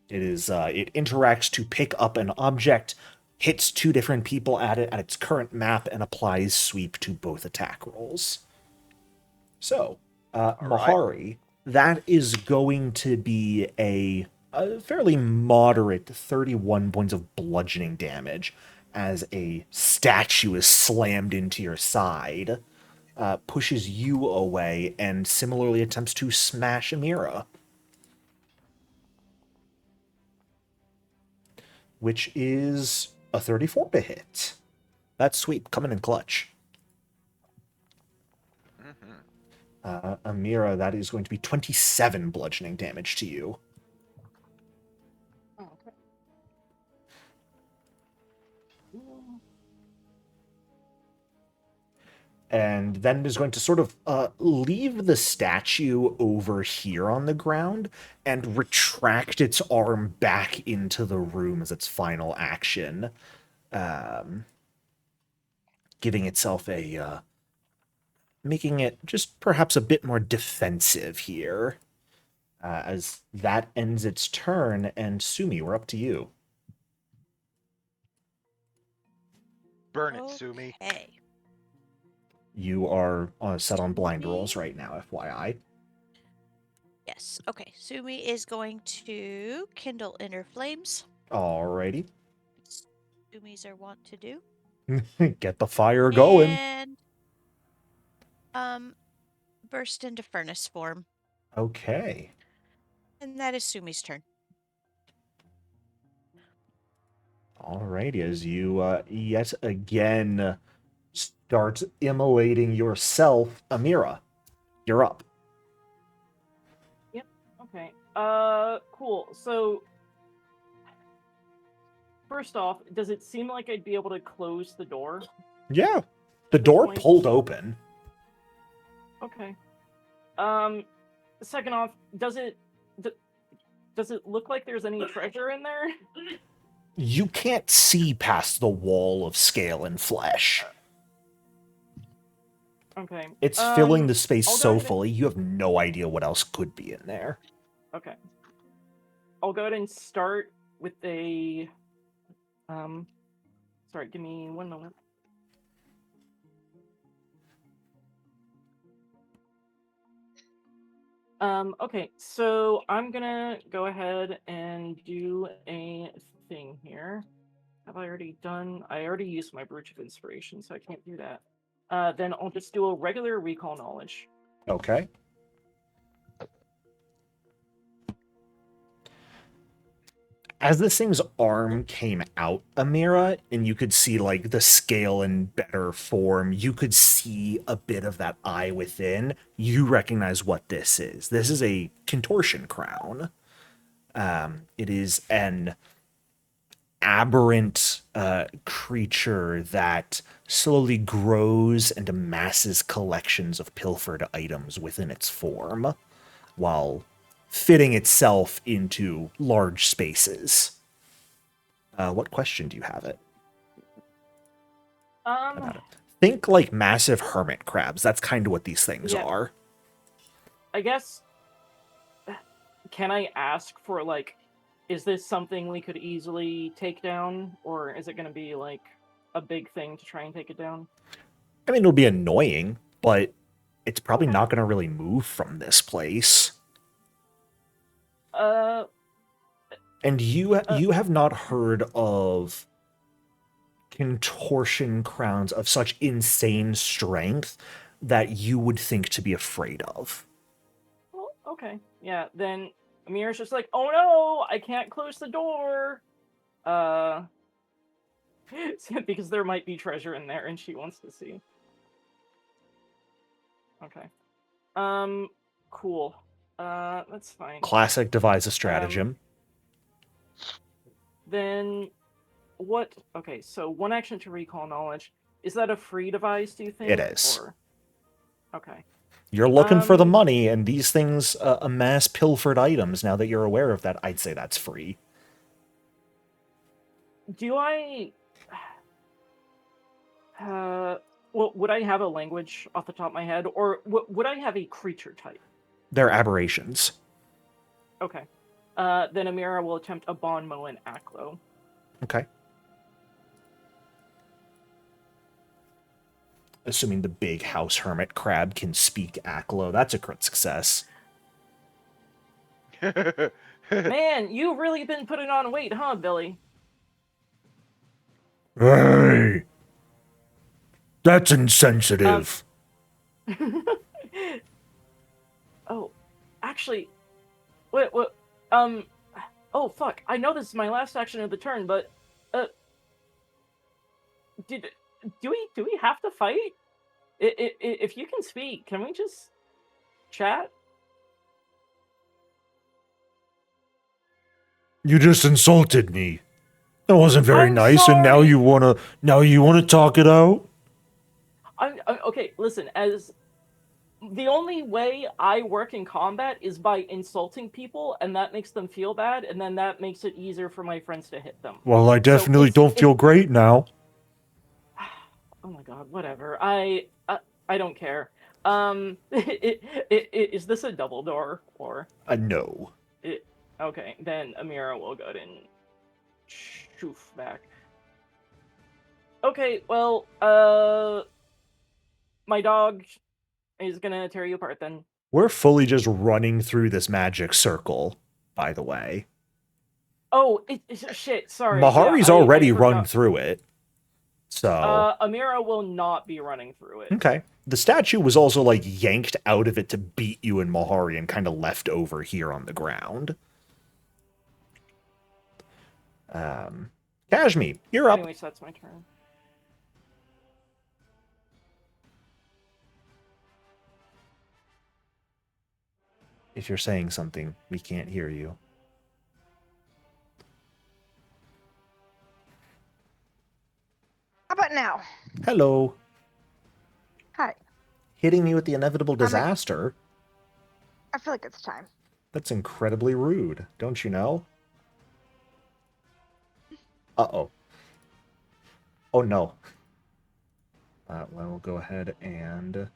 It interacts to pick up an object, hits 2 different people at it at its current map, and applies sweep to both attack rolls. So, Mahari, that is going to be a fairly moderate 31 points of bludgeoning damage as a statue is slammed into your side, pushes you away, and similarly attempts to smash Amira. Which is a 34 to hit. That's sweet, coming in clutch. Amira, that is going to be 27 bludgeoning damage to you. Oh, okay. And then it is going to sort of leave the statue over here on the ground and retract its arm back into the room as its final action, giving itself making it just perhaps a bit more defensive here. As that ends its turn, and Sumi, we're up to you. Burn it, Sumi. Okay. You are set on blind rolls right now, FYI. Yes. Okay. Sumi is going to kindle inner flames. Alrighty. Sumis are wont to do. Get the fire going. And burst into furnace form. Okay. And that is Sumi's turn. Alrighty, as you yet again start immolating yourself, Amira, you're up. Yep. Okay. Cool. So, first off, does it seem like I'd be able to close the door? Yeah. The door point. pulled open. Okay. Second off, does it look like there's any treasure in there? You can't see past the wall of scale and flesh. Okay. It's filling the space I'll go so ahead and- fully, you have no idea what else could be in there. Okay. I'll go ahead and start with a sorry, give me 1 moment. Okay, so I'm gonna go ahead and do a thing here. Have I already done? I already used my Brooch of Inspiration, so I can't do that. Then I'll just do a regular recall knowledge. Okay. As this thing's arm came out, Amira, and you could see like the scale in better form, you could see a bit of that eye within. You recognize what this is. This is a contortion crown. It is an aberrant creature that slowly grows and amasses collections of pilfered items within its form, while fitting itself into large spaces. What question do you have it? About it? Think like massive hermit crabs. That's kind of what these things Yeah. are. I guess, can I ask for, like, is this something we could easily take down, or is it going to be, like, a big thing to try and take it down? I mean, it'll be annoying, but it's probably Okay. not going to really move from this place. And you have not heard of contortion crowns of such insane strength that you would think to be afraid of. Well, okay. Yeah, then Amira's just like, oh no, I can't close the door. Because there might be treasure in there and she wants to see. Okay. Cool. That's fine. Classic devise a stratagem. Then what? Okay, so one action to recall knowledge. Is that a free device, do you think? It is. Or... Okay. You're looking for the money, and these things amass pilfered items. Now that you're aware of that, I'd say that's free. Do I... well, would I have a language off the top of my head, or would I have a creature type? They're aberrations. Okay. Then Amira will attempt a Bonmo and Aklo. Okay. Assuming the big house hermit crab can speak Aklo, that's a crit success. Man, you've really been putting on weight, huh, Billy? Hey! That's insensitive. Oh, actually, what, oh fuck, I know this is my last action of the turn, but, do we have to fight? If you can speak, can we just chat? You just insulted me. That wasn't very I'm nice, and now sorry. you wanna talk it out? Okay, listen, as the only way I work in combat is by insulting people, and that makes them feel bad, and then that makes it easier for my friends to hit them. Well, I definitely don't feel great now. Oh my god, whatever. I don't care. Is this a double door, or? No. Okay, then Amira will go ahead and shoof back. Okay, well, my dog is gonna tear you apart then. We're fully just running through this magic circle, by the way. Oh, shit, sorry. Mahari's yeah, already I run forgot. through it. So. Amira will not be running through it. Okay. The statue was also, like, yanked out of it to beat you and Mahari and kind of left over here on the ground. Kashmi, you're up. Anyways, that's my turn. If you're saying something, we can't hear you. How about now? Hello. Hi. Hitting me with the inevitable disaster? I feel like it's time. That's incredibly rude, don't you know? Uh-oh. Oh, no. Well, we'll go ahead and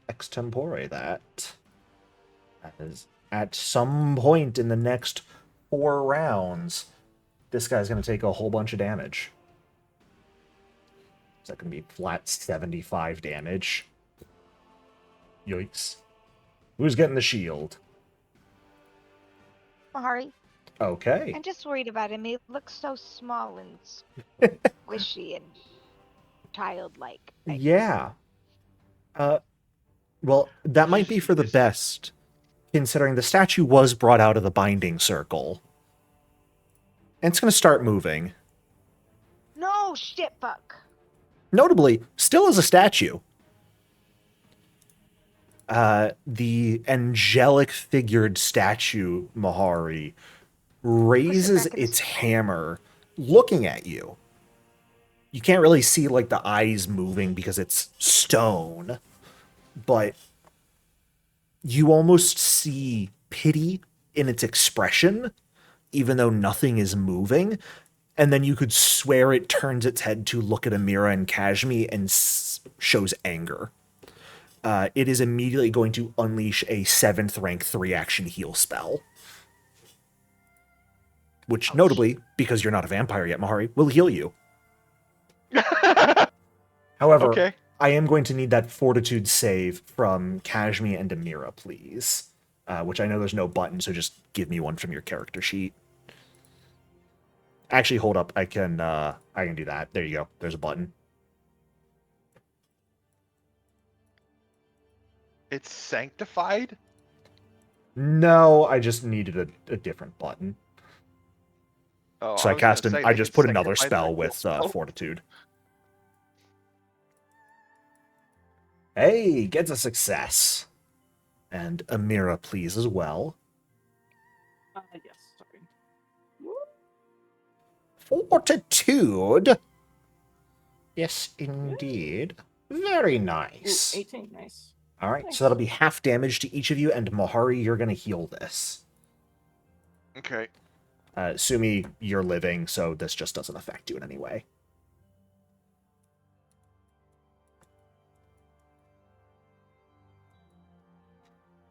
extempore that. As at some point in the next 4 rounds, this guy's going to take a whole bunch of damage. Is that going to be flat 75 damage? Yikes. Who's getting the shield? Mahari, Okay. I'm just worried about him. He looks so small and squishy and childlike. Yeah. Well, that might be for the best, considering the statue was brought out of the binding circle. And it's going to start moving. No, shit, fuck. Notably, still as a statue. The angelic figured statue, Mahari, raises back in its its hammer, looking at you. You can't really see, like, the eyes moving because it's stone, but you almost see pity in its expression, even though nothing is moving. And then you could swear it turns its head to look at Amira and Kashmi and shows anger. It is immediately going to unleash a 7th rank 3-action heal spell. Which, notably, because you're not a vampire yet, Mahari, will heal you. However, Okay. I am going to need that fortitude save from Kashmi and Amira, please. Which I know there's no button, so just give me one from your character sheet. Actually, hold up. I can do that. There you go. There's a button. It's sanctified? No, I just needed a different button. Oh, So I was gonna cast say, I they just can put another sanctify spell their with spell. fortitude. Hey, gets a success. And Amira, please, as well. Yes, sorry. Fortitude. Yes, indeed. Very Ooh, nice. 18, nice. All right, Nice. so that'll be half damage to each of you, and Mahari, you're going to heal this. Okay. Sumi, you're living, so this just doesn't affect you in any way.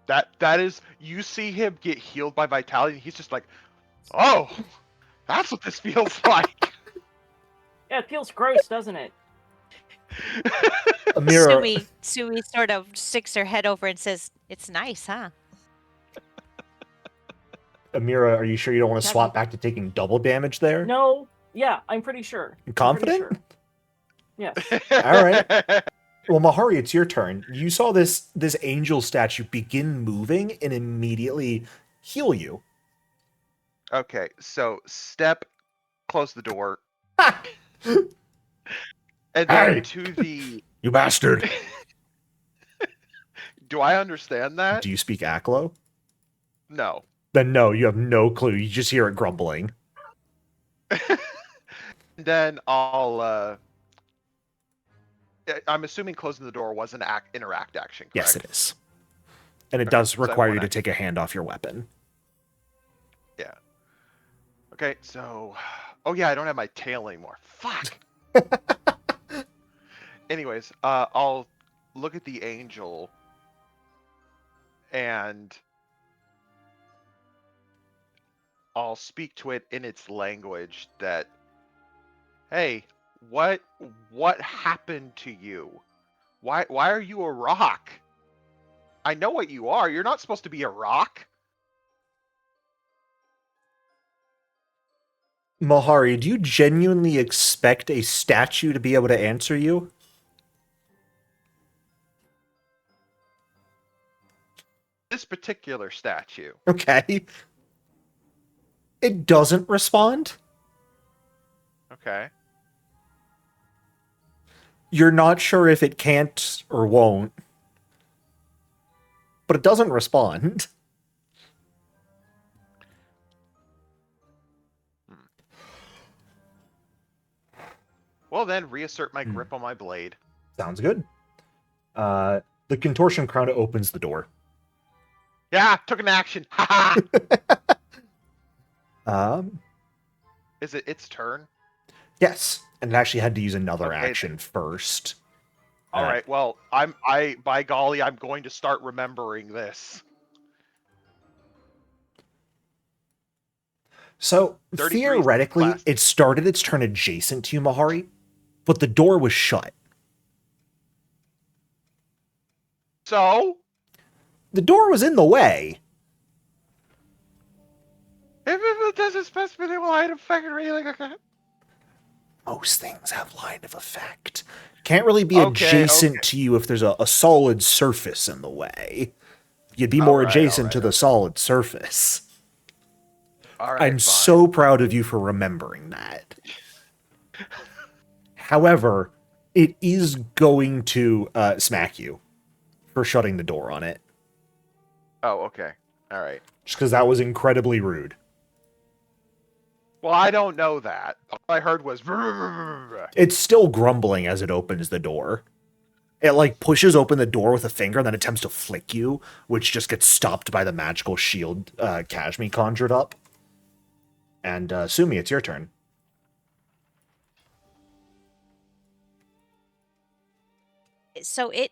That is, you see him get healed by vitality, and he's just like, oh, that's what this feels like. Yeah, it feels gross, doesn't it? Amira, Sumi sort of sticks her head over and says, "It's nice, huh?" Amira, are you sure you don't want to Kevin? swap back to taking double damage there? No, yeah, I'm pretty sure. I'm pretty Confident? sure. Yes. All right. Well, Mahari, it's your turn. You saw this angel statue begin moving and immediately heal you. Okay, so step, close the door, and then Hey! to the. You bastard. Do I understand that? Do you speak Aklo? No. Then no, you have no clue. You just hear it grumbling. Then I'll. I'm assuming closing the door was an interact action, correct? Yes, it is. And it Okay, does so I have require one you to action. take a hand off your weapon. Yeah. Okay, so. Oh yeah, I don't have my tail anymore. Fuck. Anyways, I'll look at the angel and I'll speak to it in its language that, hey, what happened to you? Why are you a rock? I know what you are. You're not supposed to be a rock. Mahari, do you genuinely expect a statue to be able to answer you? This particular statue. Okay. It doesn't respond. Okay. You're not sure if it can't or won't. But it doesn't respond. Well then, reassert my grip on my blade. Sounds good. The contortion crown opens the door. Yeah, took an action. Ha Is it its turn? Yes, and it actually had to use another Okay, action first. All right. Well, by golly, I'm going to start remembering this. So 33 is theoretically, class. it started its turn adjacent to you, Mahari, but the door was shut. So, The door was in the way. if it doesn't specify the line of effect or anything like that. Most things have line of effect. Can't really be Okay, adjacent okay. to you if there's a solid surface in the way. You'd be more Alright, adjacent to alright, the solid surface. All right, I'm fine. so proud of you for remembering that. However, it is going to smack you for shutting the door on it. Oh, okay. All right. Just because that was incredibly rude. Well, I don't know that. All I heard was. It's still grumbling as it opens the door. It like pushes open the door with a finger and then attempts to flick you, which just gets stopped by the magical shield Kashmi conjured up. And Sumi, it's your turn. So it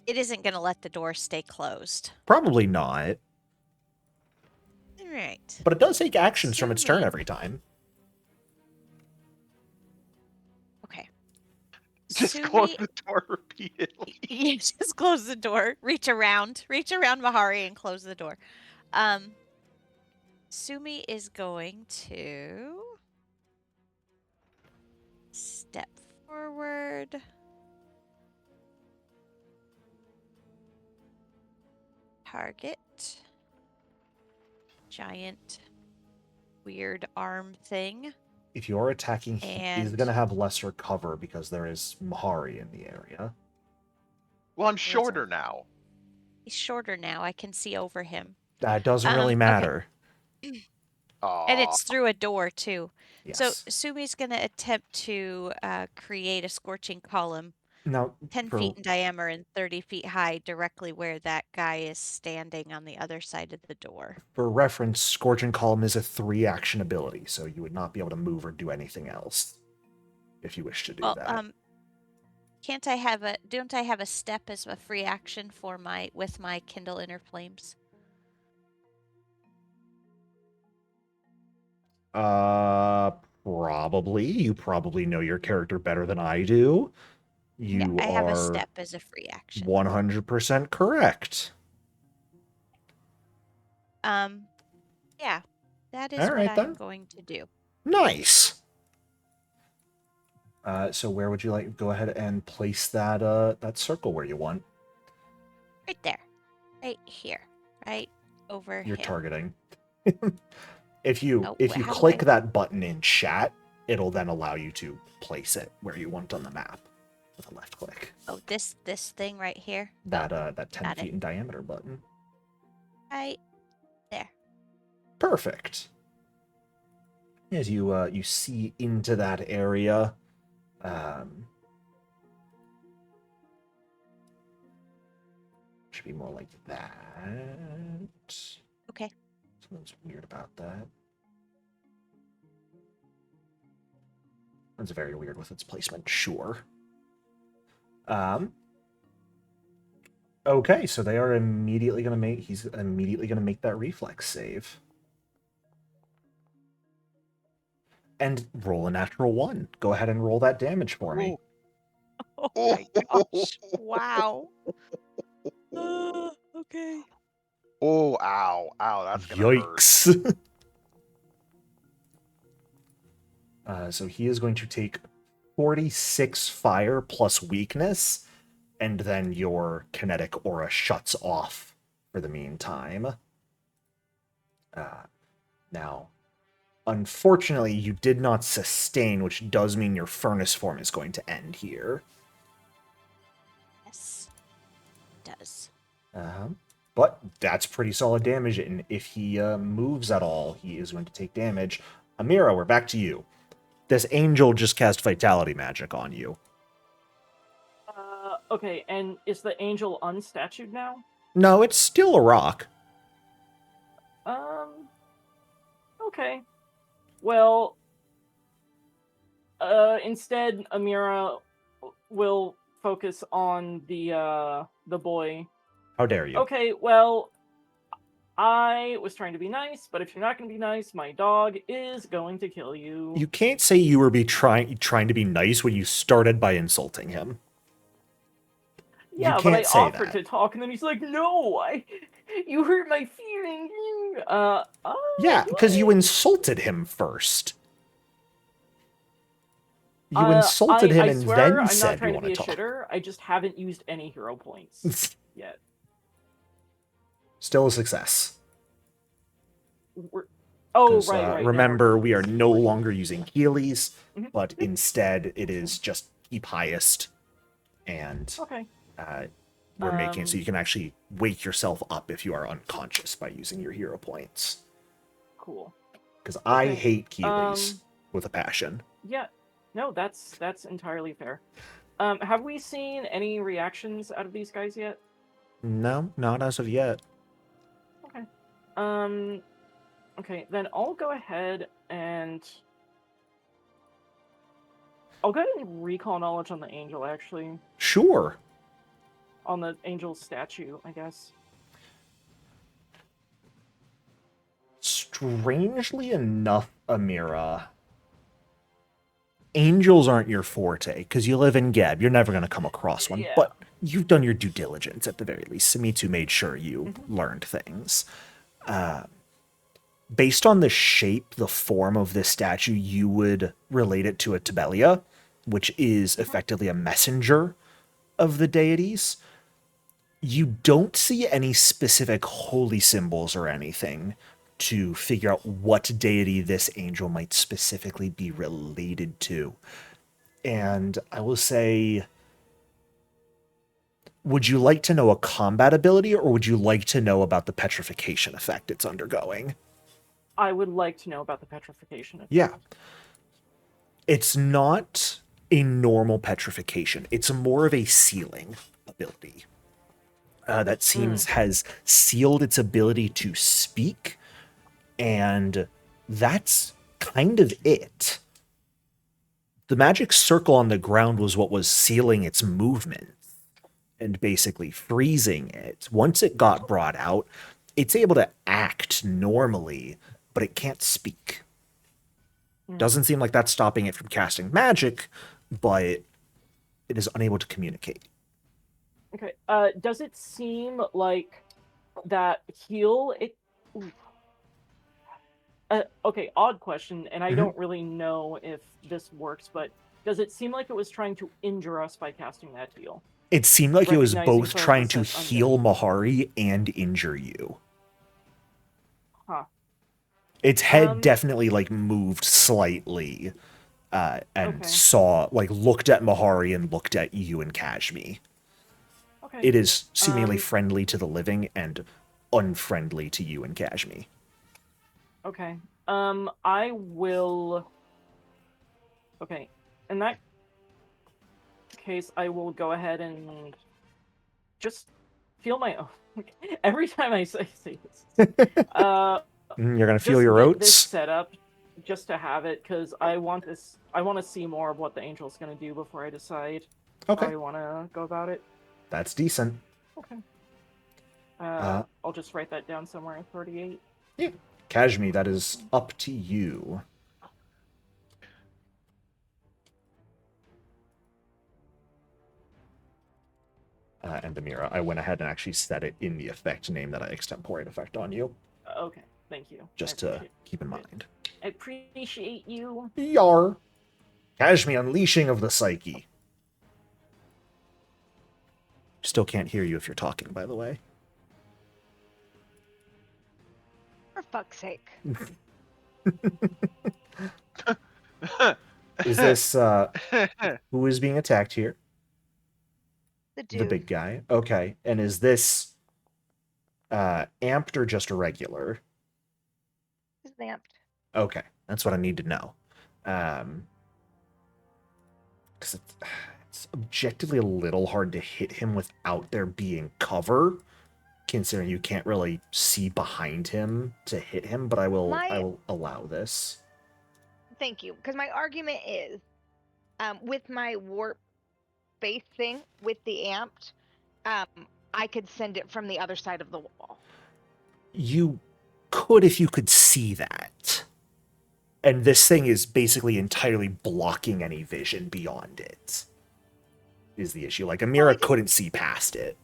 isn't going to let the door stay closed. Probably not. All right. But it does take actions from its turn Sumi. every time. Okay. Just Sumi- close the door repeatedly. You just close the door. Reach around Mahari and close the door. Sumi is going to step forward. Target. Giant weird arm thing. If you're attacking, he is And- going to have lesser cover because there is Mahari in the area. Well, I'm shorter now. He's shorter now. I can see over him. That doesn't really Okay. matter. And it's through a door, too. Yes. So Sumi's going to attempt to create a scorching column Now, 10 feet in diameter and 30 feet high, directly where that guy is standing on the other side of the door. for reference, Scorching Column is a 3-action ability, so you would not be able to move or do anything else if you wish to do that. Don't I have a step as a free action for my Kindle Inner Flames? Probably. You probably know your character better than I do. You I have a are step as a free action. 100% correct. Yeah. That is All what right, I'm then. going to do. Nice. So where would you like? Go ahead and place that that circle where you want. Right there. Right here. Right over You're him. targeting. If you Oh, if you how do click I- that button in chat, it'll then allow you to place it where you want on the map with a left click. Oh, this thing right here? That that 10 got it. feet in diameter button. Right there. Perfect. As you you see into that area, should be more like that. Okay. Something's weird about that. That's very weird with its placement, sure. Okay, so they are immediately gonna make he's immediately gonna make that reflex save. And roll a natural 1. Go ahead and roll that damage for me. Oh my gosh. Wow. Okay. Oh, ow. Ow, that's gonna hurt. Yikes. So he is going to take 46 fire plus weakness, and then your kinetic aura shuts off for the meantime. Now, unfortunately, you did not sustain, which does mean your furnace form is going to end here. Yes. It does. But that's pretty solid damage, and if he moves at all, he is going to take damage. Amira, we're back to you. This angel just cast Vitality Magic on you. Okay, and is the angel unstatued now? No, it's still a rock. Okay. Well, instead, Amira will focus on the boy. How dare you? Okay, well, I was trying to be nice, but if you're not going to be nice, my dog is going to kill you. You can't say you were trying to be nice when you started by insulting him. Yeah, you but I can't say offered that. to talk, and then he's like, "No, you hurt my feelings." Yeah, because you what? insulted him first. You I insulted him and swear, then I'm said not you trying to want be to a talk. shitter. I just haven't used any hero points yet. Still a success. Oh, 'Cause, right. Now remember, we are using no Healing. longer using Healies, Mhm. but instead it is just keep highest, and Okay. we're making it so Um, you can actually wake yourself up if you are unconscious by using your hero points. Cool. Because I Okay, hate Healies um, with a passion. Yeah. No, that's entirely fair. Have we seen any reactions out of these guys yet? No, not as of yet. Okay. Um. Okay, then I'll go ahead and recall knowledge on the angel. Actually, Sure. on the angel statue, I guess. Strangely enough, Amira, angels aren't your forte because you live in Geb. You're never going to come across one, Yeah. but you've done your due diligence at the very least. Simitu made sure you learned things. Based on the shape, the form of this statue, you would relate it to a Tabelia, which is effectively a messenger of the deities. You don't see any specific holy symbols or anything to figure out what deity this angel might specifically be related to. And I will say, would you like to know a combat ability, or would you like to know about the petrification effect it's undergoing? I would like to know about the petrification effect. Yeah. It's not a normal petrification. It's more of a sealing ability. That seems has sealed its ability to speak, and that's kind of it. The magic circle on the ground was what was sealing its movement and basically freezing it. Once it got brought out, it's able to act normally, but it can't speak. Doesn't seem like that's stopping it from casting magic, but it is unable to communicate. Okay. Does it seem like that heal it? Ooh. Okay, odd question, and I don't really know if this works, but does it seem like it was trying to injure us by casting that heal? It seemed like it was Recognizing both some of trying this to as undead. heal Mahari and injure you. Huh. Its head Um, definitely like moved slightly, and Okay. looked at Mahari and looked at you and Kashmi. Okay. It is seemingly Um, friendly to the living and unfriendly to you and Kashmi. Okay. I will. Okay. In that case, I will go ahead and just feel my own. Every time I say this, You're gonna feel just your get this oats? set up just to have it, because I want this. I want to see more of what the angel's gonna do before I decide how Okay, I want to go about it. that's decent. Okay. Uh, I'll just write that down somewhere. 38. Yeah. Kashmi, that is up to you. And Amira, I went ahead and actually set it in the effect name that I extemporate effect on you, Okay. Thank you. just to keep in mind. I appreciate you. Yar. Kashmi, unleashing of the psyche. Still can't hear you if you're talking, by the way. For fuck's sake. Is this, who is being attacked here? The dude. The big guy. Okay. And is this, amped or just a regular? He's amped. Okay. That's what I need to know. Because it's objectively a little hard to hit him without there being cover, considering you can't really see behind him to hit him, but I will allow this. Thank you. Because my argument is, with my warp base thing, with the amped, I could send it from the other side of the wall. You could if you could see that. And this thing is basically entirely blocking any vision beyond it, is the issue. Like, Amira couldn't see past it.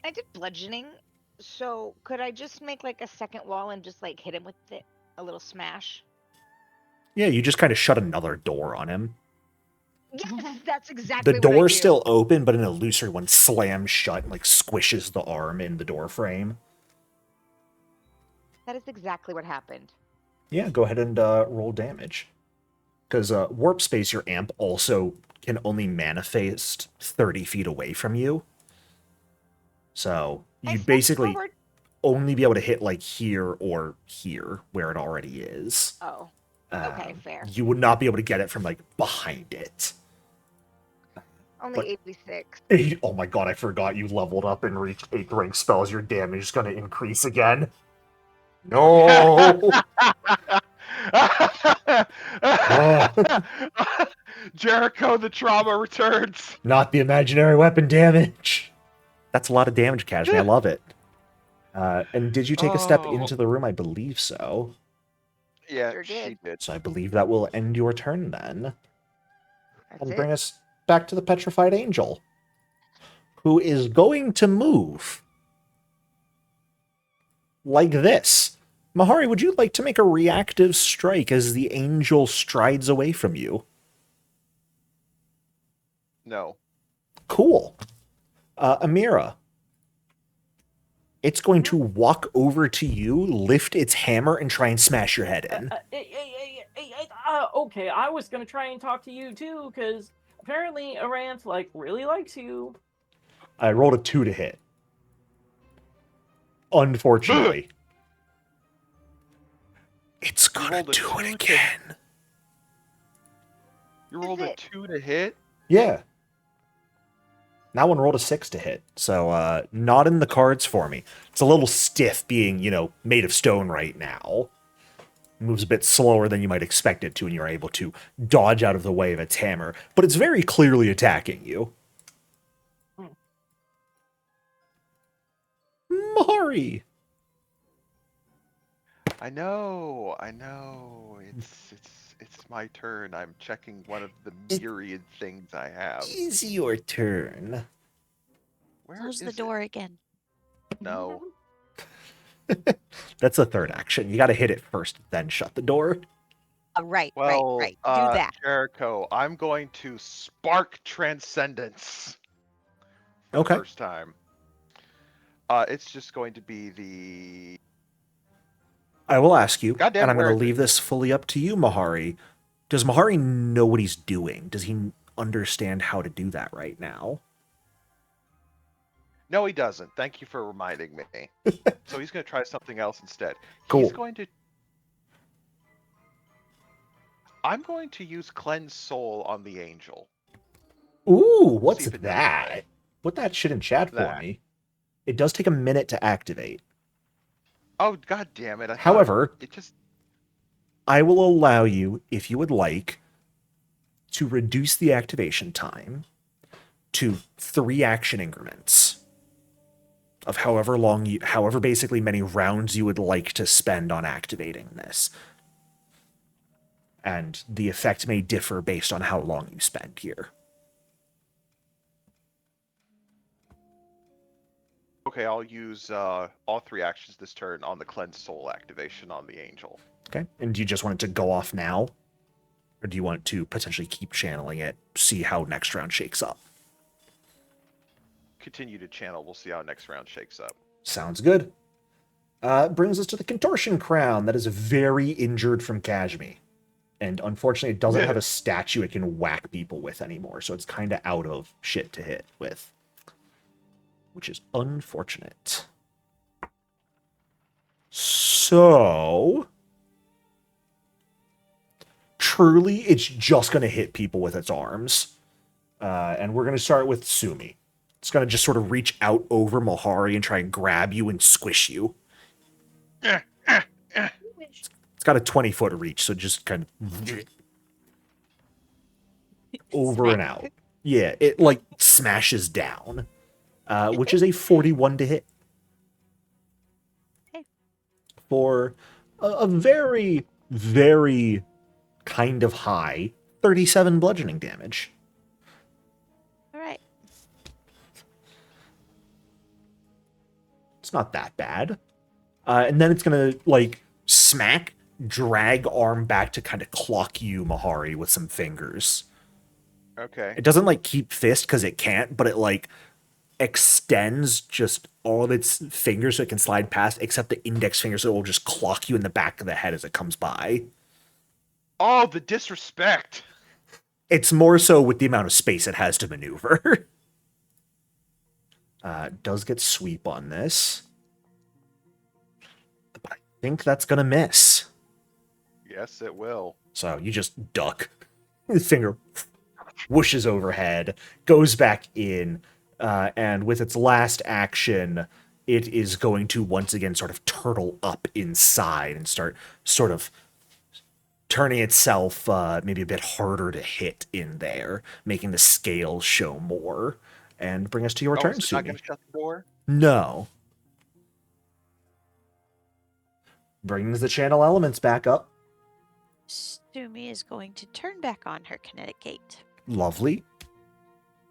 I did bludgeoning, so could I just make like a second wall and just like hit him with it? A little smash? Yeah, you just kind of shut another door on him. Yes, that's exactly The what I door's do. still open, but an illusory one slams shut and like squishes the arm in the door frame. That is exactly what happened. Yeah, go ahead and roll damage. Because warp space, your amp also can only manifest 30 feet away from you. So I you'd step basically forward. only be able to hit like here or here where it already is. Oh, okay, fair. You would not be able to get it from like behind it. Only But- 86. Oh my god, I forgot you leveled up and reached 8th rank spells. Your damage is going to increase again. No! Jericho, the trauma returns. Not the imaginary weapon damage. That's a lot of damage, Kashmi. I love it. And did you take a step Oh. into the room? I believe so. Yeah, Sure she did. did. So I believe that will end your turn then. That's And it. bring us back to the Petrified Angel, who is going to move like this. Mahari, would you like to make a reactive strike as the angel strides away from you? No. Cool. Amira, it's going to walk over to you, lift its hammer, and try and smash your head in. Okay, I was gonna try and talk to you too, because apparently Aranth really likes you. I rolled a 2 to hit. Unfortunately. It's gonna rolled a do 2 it to- again. You rolled Is a it? 2 to hit? Yeah. That one rolled a 6 to hit, so not in the cards for me. It's a little stiff being, made of stone right now. Moves a bit slower than you might expect it to, and you're able to dodge out of the way of its hammer, but it's very clearly attacking you. Mari! I know. It's my turn. I'm checking one of the myriad things I have. Is your turn. Where Close the is it? door again. No. That's the third action. You gotta hit it first, then shut the door. Right, Well, right. Do that. Jericho, I'm going to spark transcendence for Okay. the first time. It's just going to be the I will ask you, Goddamn, and I'm going where to is it? leave this fully up to you, Mahari. Does Mahari know what he's doing? Does he understand how to do that right now? No, he doesn't. Thank you for reminding me. So he's going to try something else instead. Cool. I'm going to use Cleanse Soul on the angel. Ooh, what's see if it does that? anything. Put that shit in chat for That. me. It does take a minute to activate. Oh, god damn it. I thought However, it just... I will allow you, if you would like, to reduce the activation time to 3 action increments of however basically many rounds you would like to spend on activating this. And the effect may differ based on how long you spend here. Okay, I'll use all 3 actions this turn on the Cleanse Soul activation on the angel. Okay. And do you just want it to go off now? Or do you want to potentially keep channeling it, see how next round shakes up? Continue to channel. We'll see how next round shakes up. Sounds good. Brings us to the Contortion Crown. That is very injured from Kashmi. And unfortunately, it doesn't have a statue it can whack people with anymore, so it's kind of out of shit to hit with. Which is unfortunate. So... truly, it's just going to hit people with its arms. And we're going to start with Sumi. It's going to just sort of reach out over Mahari and try and grab you and squish you. It's got a 20-foot reach, so just kind of... over and out. Yeah, it, smashes down. Which is a 41 to hit. Okay. For a very, very kind of high 37 bludgeoning damage. All right. It's not that bad. And then it's going to, smack, drag arm back to kind of clock you, Mahari, with some fingers. Okay. It doesn't, keep fist because it can't, but it, extends just all of its fingers so it can slide past, except the index finger, so it will just clock you in the back of the head as it comes by. Oh, the disrespect! It's more so with the amount of space it has to maneuver. Does get sweep on this. But I think that's going to miss. Yes, it will. So you just duck. The finger whooshes overhead, goes back in, and with its last action, it is going to once again sort of turtle up inside and start sort of turning itself maybe a bit harder to hit in there, making the scales show more. And bring us to your turn, is it not Sumi. going to shut the door? No. Brings the channel elements back up. Sumi is going to turn back on her kinetic gate Lovely.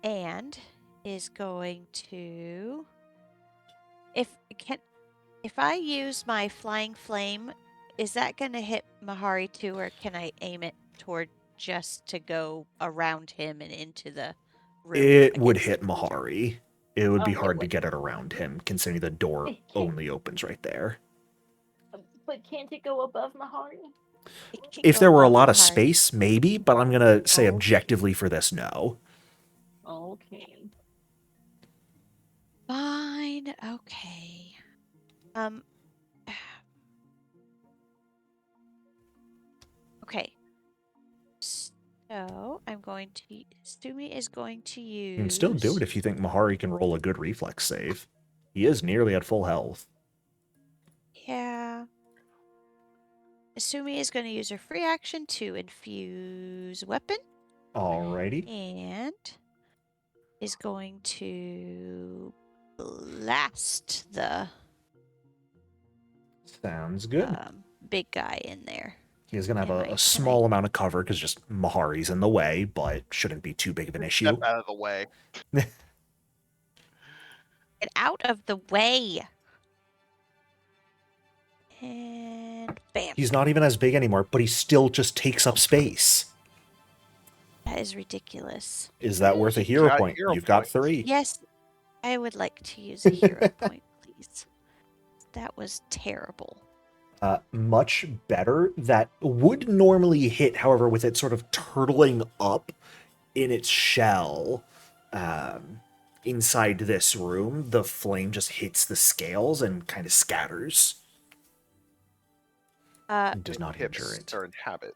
and is going to if I use my flying flame, is that going to hit Mahari too, or can I aim it toward just to go around him and into the room? It would against hit the creature? Mahari. It would be It hard to would. get it around him, considering the door It can't- only opens right there. But can't it go above Mahari? It can If go there were a above lot of Mahari. space, maybe, but I'm going to say Oh. objectively for this, no. Okay. Fine. Okay. Okay. So I'm going to. Sumi is going to use. You can still do it if you think Mahari can roll a good reflex save. He is nearly at full health. Yeah. Sumi is going to use her free action to infuse weapon Alrighty. and is going to blast the Sounds good. big guy in there. He's going to have Am I- a small amount of cover because just Mahari's in the way, but shouldn't be too big of an issue. Step out of the way. Get out of the way. And bam. He's not even as big anymore, but he still just takes up space. That is ridiculous. Is that worth a You hero got point? hero You've got points. 3. Yes, I would like to use a hero point, please. That was terrible. Much better. That would normally hit, however, with it sort of turtling up in its shell inside this room, the flame just hits the scales and kind of scatters. It does not injure Inhibits it. or inhabit.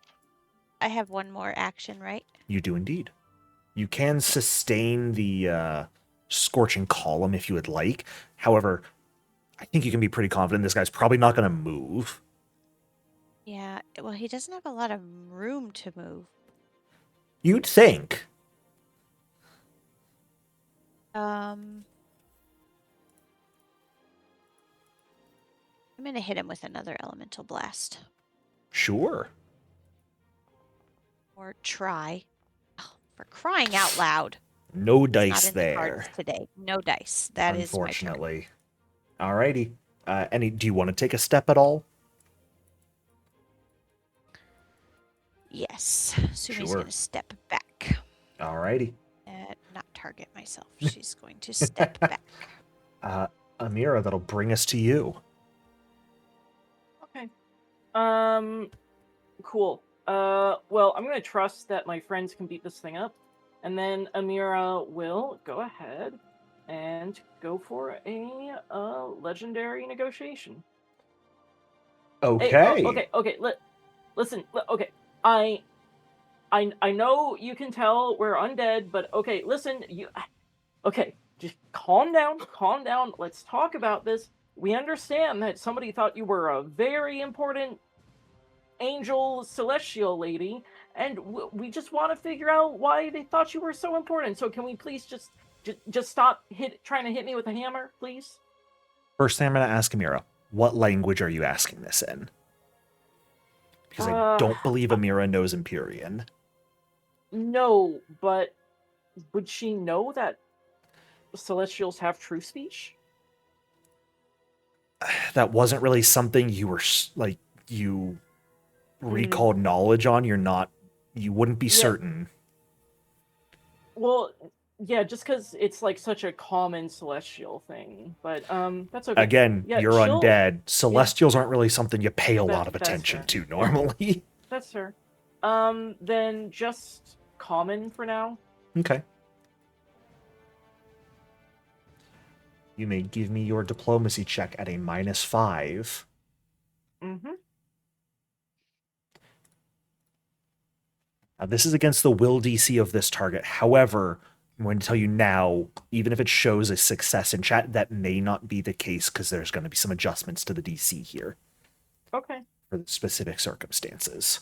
I have one more action, right? You do indeed. You can sustain the scorching column if you would like. However, I think you can be pretty confident this guy's probably not going to move. Yeah, well, he doesn't have a lot of room to move. You'd think. I'm going to hit him with another elemental blast. Sure. Or try. Oh, for crying out loud. No It's dice not in the there, cards today. No dice. That is my turn. unfortunately. Alrighty. Do you want to take a step at all? Yes. Sumi's Sure. going to step back. Alrighty. Not target myself. She's going to step back. Amira, that'll bring us to you. Okay. Cool. Well, I'm gonna trust that my friends can beat this thing up, and then Amira will go ahead and go for a legendary negotiation. Okay. Hey, okay. Listen. Okay. I know you can tell we're undead, but okay. Listen, you. Okay, just calm down. Calm down. Let's talk about this. We understand that somebody thought you were a very important angel celestial lady, and we just want to figure out why they thought you were so important. So can we please just stop trying to hit me with a hammer, please? First thing I'm going to ask Amira, what language are you asking this in? Because I don't believe Amira knows Empyrean. No, but would she know that celestials have true speech? That wasn't really something you were you recalled knowledge on. You wouldn't be certain. Well, Yeah, just because it's like such a common celestial thing. But that's okay. Again, Yeah, you're she'll. undead. Celestials aren't really something you pay a lot of That's attention fair. to normally. That's fair. Then just common for now. Okay. You may give me your diplomacy check at a -5. Mm-hmm. Now, this is against the will DC of this target. However, I'm going to tell you now, even if it shows a success in chat, that may not be the case because there's going to be some adjustments to the DC here Okay. for the specific circumstances.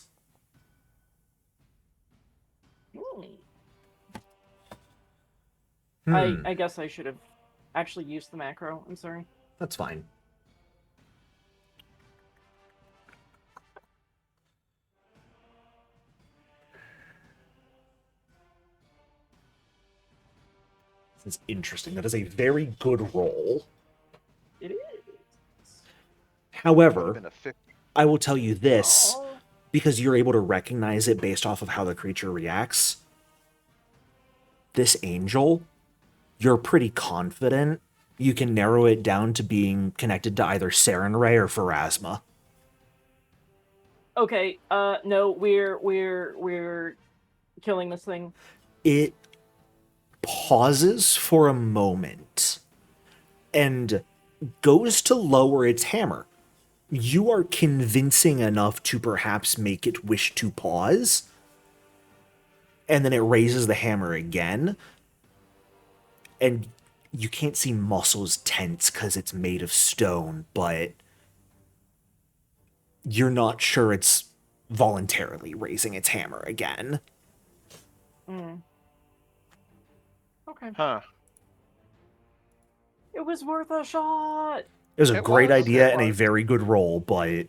I guess I should have actually used the macro. I'm sorry. That's fine. This is interesting. That is a very good roll. It is. Would've However, been a 50. I will tell you this, Oh. because you're able to recognize it based off of how the creature reacts. This angel, you're pretty confident you can narrow it down to being connected to either Saren Ray or Pharasma. Okay. No, we're killing this thing. It pauses for a moment and goes to lower its hammer. You are convincing enough to perhaps make it wish to pause, and then it raises the hammer again, and you can't see muscles tense because it's made of stone, but you're not sure it's voluntarily raising its hammer again. Okay. Huh. It was worth a shot. It was a It great was, idea it and a was. very good roll, but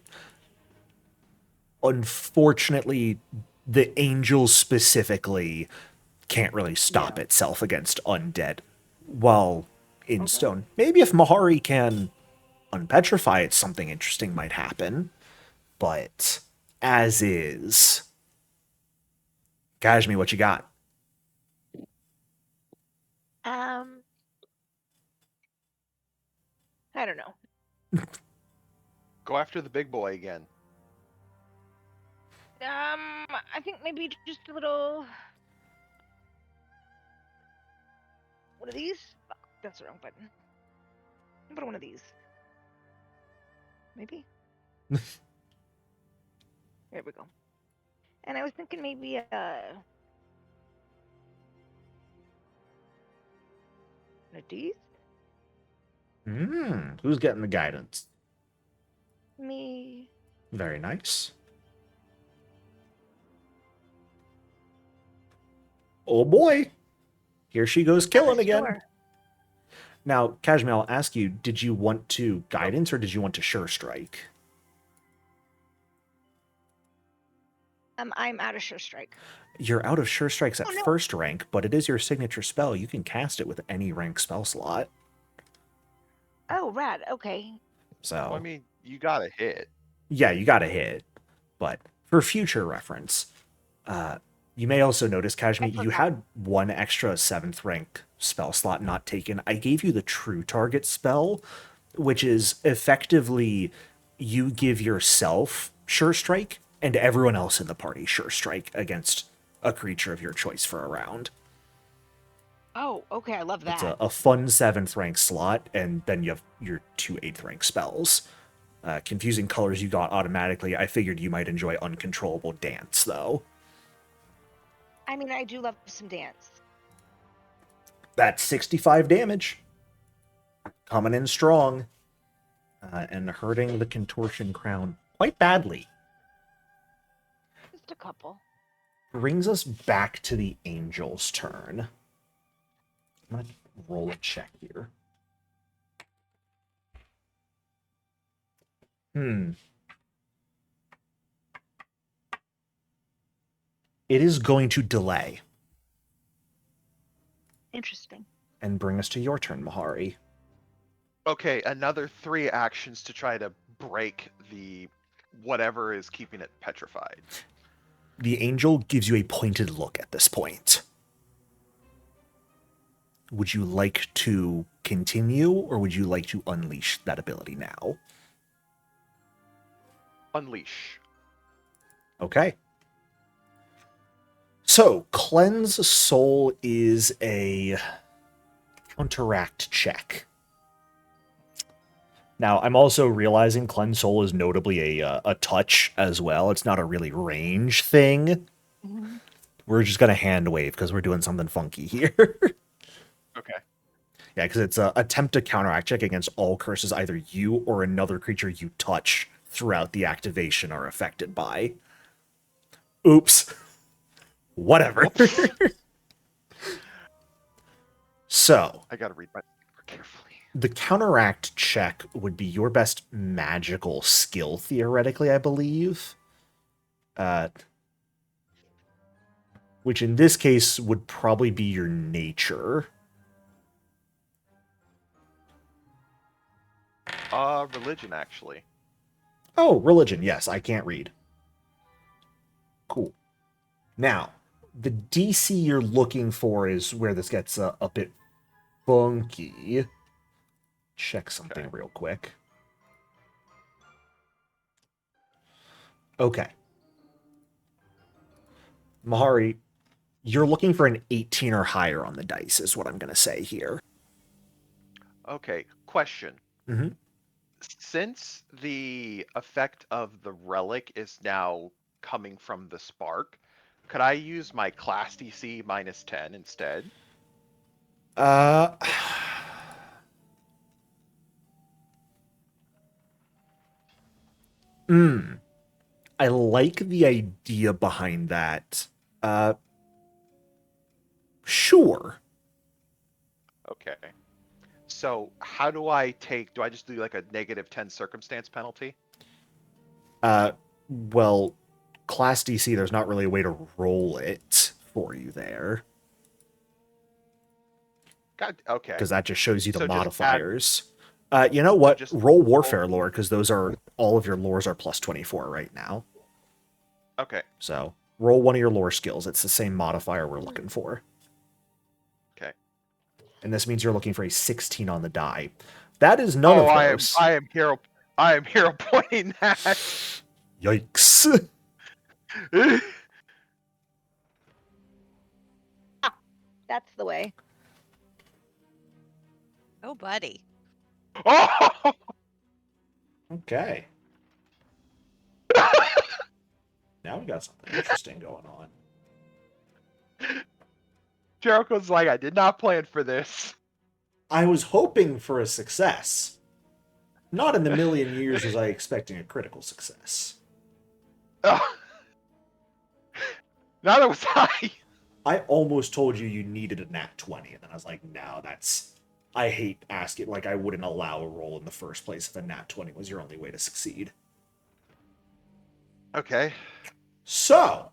unfortunately, the angel specifically can't really stop Yeah. itself against undead while in stone. Maybe if Mahari can unpetrify it, something interesting might happen. But as is, Kashmi, what you got? I don't know. Go after the big boy again. I think maybe just a little. One of these? Fuck, that's the wrong button. How about one of these? Maybe? There we go. And I was thinking maybe one of these? Who's getting the guidance? Me. Very nice. Oh boy. Here she goes killing again. Sure. Now, Kashmi, I'll ask you, did you want to guidance or did you want to sure strike? I'm out of sure strike. You're out of sure strikes at Oh, no. first rank, but it is your signature spell. You can cast it with any rank spell slot. Oh, rad. Okay. So, Well, I mean, you gotta hit. yeah, you got to hit. But for future reference, you may also notice, Kashmi, you had one extra 7th rank spell slot not taken. I gave you the true target spell, which is effectively you give yourself sure strike and everyone else in the party sure strike against a creature of your choice for a round. Oh, okay. I love that. It's a fun 7th rank slot, and then you have your 2 8th rank spells. Confusing colors you got automatically. I figured you might enjoy Uncontrollable Dance, though. I mean, I do love some dance. That's 65 damage. Coming in strong. And hurting the Contortion Crown quite badly. Just a couple. Brings us back to the Angel's turn. I'm going to roll a check here. It is going to delay Interesting. and bring us to your turn, Mahari. Okay, another 3 actions to try to break the whatever is keeping it petrified. The angel gives you a pointed look at this point. would you like to continue, or would you like to unleash that ability now? Unleash. Okay. So, Cleanse Soul is a counteract check. Now, I'm also realizing Cleanse Soul is notably a touch as well. It's not a really range thing. Mhm. We're just going to hand wave because we're doing something funky here. Okay. Yeah, because it's a attempt to counteract check against all curses either you or another creature you touch throughout the activation are affected by. Oops. Whatever. So, I gotta read my more carefully. the counteract check would be your best magical skill, theoretically, I believe. Which in this case would probably be your nature. Religion, actually. Oh, religion. Yes, I can't read. Cool. Now, the DC you're looking for is where this gets a bit funky. Check something real quick. Okay. Mahari, you're looking for an 18 or higher on the dice, is what I'm going to say here. Okay, question. Mm-hmm. Since the effect of the relic is now coming from the spark, could I use my class DC minus 10 instead? I like the idea behind that. Sure. Okay. So how do I just do like a negative 10 circumstance penalty? Well, class DC, there's not really a way to roll it for you there. God, okay. Because that just shows you the So just add- modifiers. You know what? just roll Warfare lore, because those are all of your lores are plus 24 right now. Okay. So roll one of your lore skills. It's the same modifier we're looking for. Okay. And this means you're looking for a 16 on the die. That is none of those. I am hero pointing that. Yikes. That's the way. Oh, buddy. Oh! Okay. Now we got something interesting going on. Jericho's like, I did not plan for this. I was hoping for a success. Not in the million years was I expecting a critical success. Oh. Neither was I. I almost told you you needed a nat 20, and then I was like, no, that's... I hate asking, like, I wouldn't allow a roll in the first place if a nat 20 was your only way to succeed. Okay. So...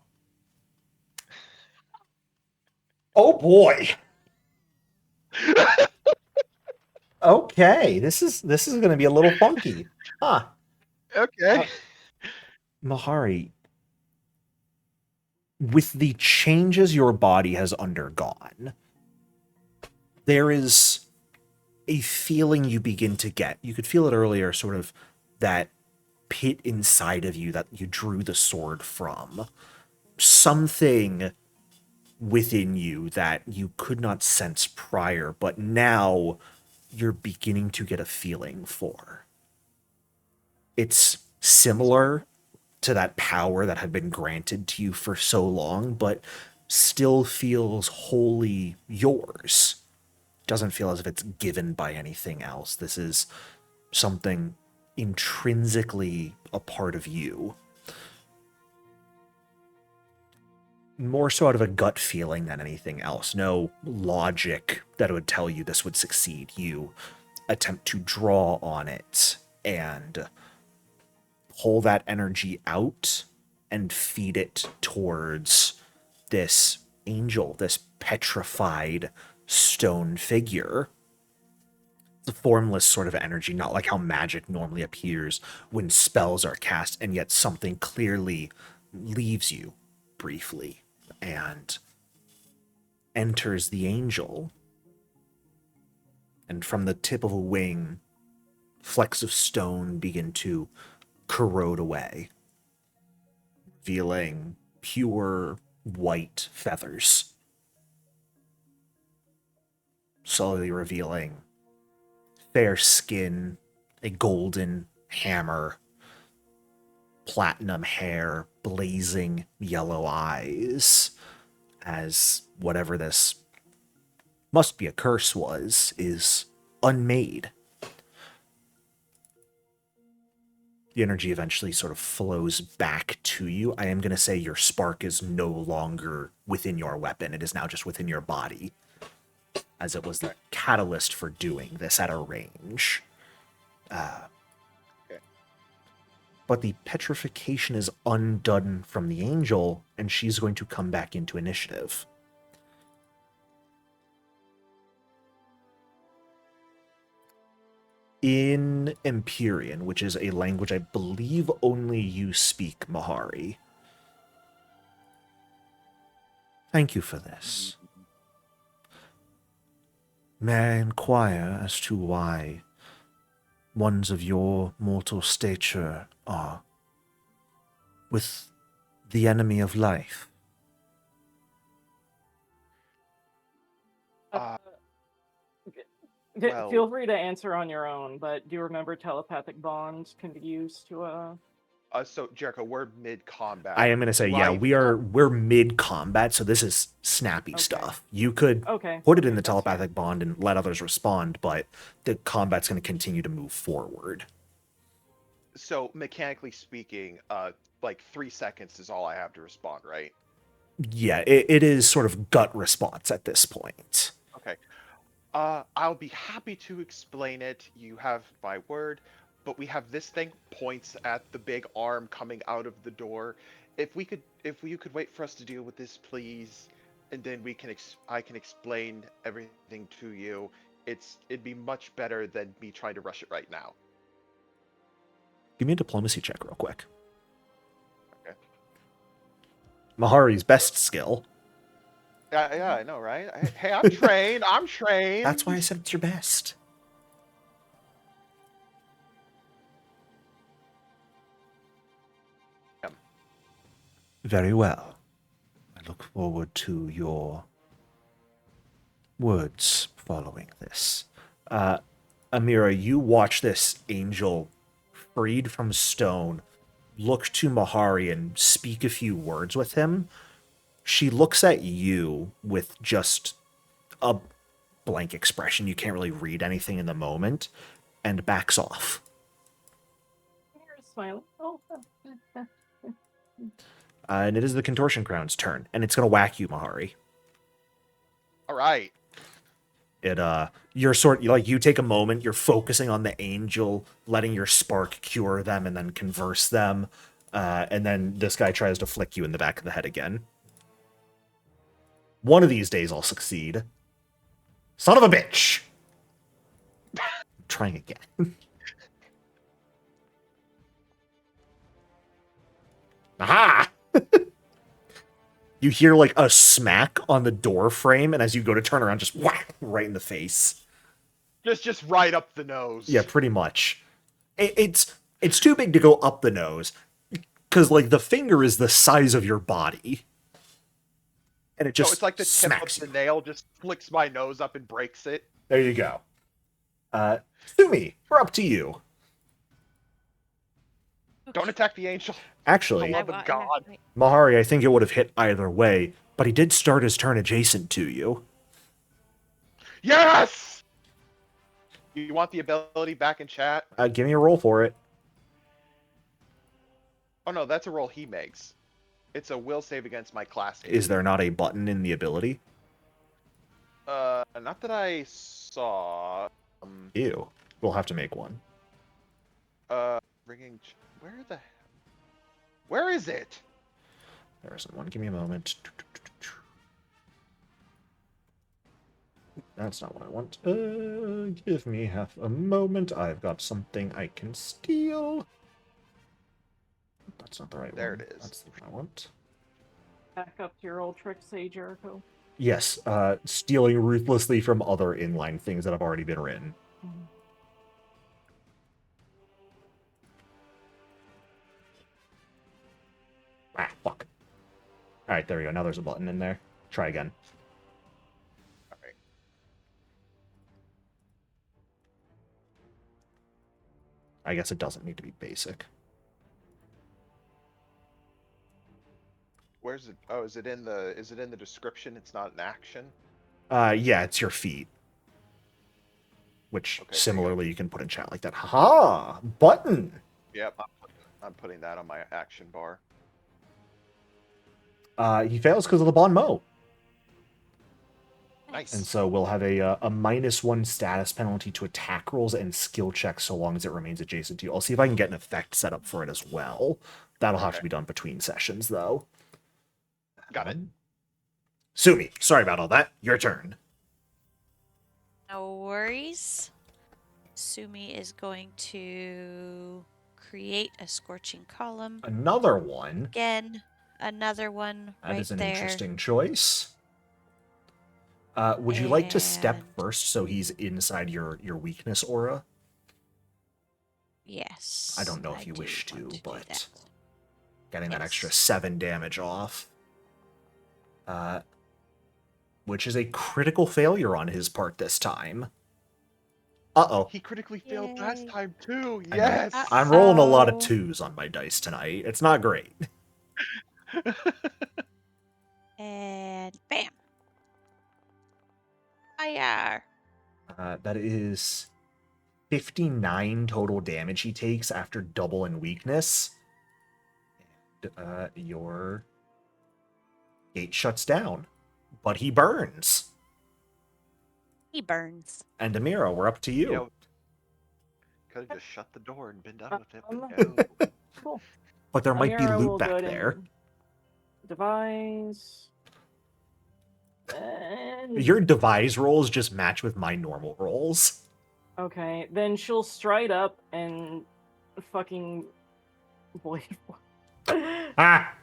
Oh boy! Okay, this is going to be a little funky. Huh. Okay. Mahari, with the changes your body has undergone, there is a feeling you begin to get. You could feel it earlier, sort of that pit inside of you that you drew the sword from. Something within you that you could not sense prior, but now you're beginning to get a feeling for. It's similar to that power that had been granted to you for so long, but still feels wholly yours. Doesn't feel as if it's given by anything else. This is something intrinsically a part of you. More so out of a gut feeling than anything else. No logic that would tell you this would succeed. You attempt to draw on it and pull that energy out and feed it towards this angel, this petrified stone figure. It's a formless sort of energy, not like how magic normally appears when spells are cast, and yet something clearly leaves you briefly and enters the angel. and from the tip of a wing, flecks of stone begin to corrode away, revealing pure white feathers, slowly revealing fair skin, a golden hammer, platinum hair, blazing yellow eyes, as whatever this must be a curse was, is unmade. The energy eventually sort of flows back to you. I am going to say your spark is no longer within your weapon. It is now just within your body, as it was the catalyst for doing this at a range. Okay. But the petrification is undone from the angel, and she's going to come back into initiative. In Empyrean, which is a language I believe only you speak, Mahari. Thank you for this. May I inquire as to why ones of your mortal stature are with the enemy of life? Uh, Feel well- free to answer on your own, but do you remember telepathic bonds can be used to So Jericho, we're mid-combat. I am going to say, yeah, we're mid-combat, so this is snappy Okay. stuff. You could Okay. put it in the that's fair. telepathic bond and let others respond, but the combat's going to continue to move forward. So mechanically speaking, like 3 seconds is all I have to respond, right? Yeah, it is sort of gut response at this point. Okay. I'll be happy to explain it. You have my word, but we have this thing points at the big arm coming out of the door. If you could wait for us to deal with this, please, and then I can explain everything to you. It'd be much better than me trying to rush it right now. Give me a diplomacy check real quick. Okay. Mahari's best skill. Yeah, I know, right? Hey, I'm trained. I'm trained. That's why I said it's your best. Very well. I look forward to your words following this. Amira, you watch this angel freed from stone look to Mahari and speak a few words with him. She looks at you with just a blank expression. You can't really read anything in the moment, and backs off. You're smiling. Oh. And it is the Contortion Crown's turn, and it's going to whack you, Mahari. All right. You're you take a moment, you're focusing on the angel, letting your spark cure them and then converse them, and then this guy tries to flick you in the back of the head again. One of these days I'll succeed. Son of a bitch! Trying again. Aha! You hear like a smack on the door frame, and as you go to turn around, just whack right in the face. Just right up the nose. Yeah, pretty much. It's too big to go up the nose, because like the finger is the size of your body, and it just So it's like the tip smacks of the you. nail just flicks my nose up and breaks it. There you go. Sumi, we're up to you. Don't attack the angel. Actually, For the love of God. Mahari, I think it would have hit either way, but he did start his turn adjacent to you. Yes! You want the ability back in chat? Give me a roll for it. Oh no, that's a roll he makes. It's a will save against my class. Is there not a button in the ability? Not that I saw. Ew. We'll have to make one. Where is it? There isn't one. Give me a moment. That's not what I want. Give me half a moment. I've got something I can steal. That's not the right There one. it is. That's the one I want. Back up to your old trick, say Jericho. Yes, stealing ruthlessly from other inline things that have already been written. Mhm. Ah, fuck. Alright, there we go. Now there's a button in there. Try again. All right. I guess it doesn't need to be basic. Where's it? Oh, is it in the description? It's not an action. Yeah, it's your feet. Which, Okay, there you go. similarly, you can put in chat like that. Haha! Button! Yep, I'm putting that on my action bar. He fails because of the bon mot. Nice. And so we'll have a -1 status penalty to attack rolls and skill checks so long as it remains adjacent to you. I'll see if I can get an effect set up for it as well. That'll have to Okay. be done between sessions, though. Got it. Sumi, sorry about all that. Your turn. No worries. Sumi is going to create a scorching column. Another one. Again, another one That right is an there. interesting choice. Would you like to step And- first so he's inside your weakness aura? Yes. I don't know if you do wish want to, do but that. getting that extra Yes. 7 damage off. Which is a critical failure on his part this time. Uh-oh. He critically failed last Yay. time too. I know. Yes. I'm rolling a lot of Uh-oh. 2s on my dice tonight. It's not great. And bam. Fire. That is 59 total damage he takes after double in weakness. And, your gate shuts down, but he burns. He burns. And Amira, we're up to you. You know, could have just shut the door and been done with it, but Um, no. Cool. But there might be Amira will loot go back ahead there. and devise. And... Your devise rolls just match with my normal rolls. Okay, then she'll stride up and fucking blade. Ah!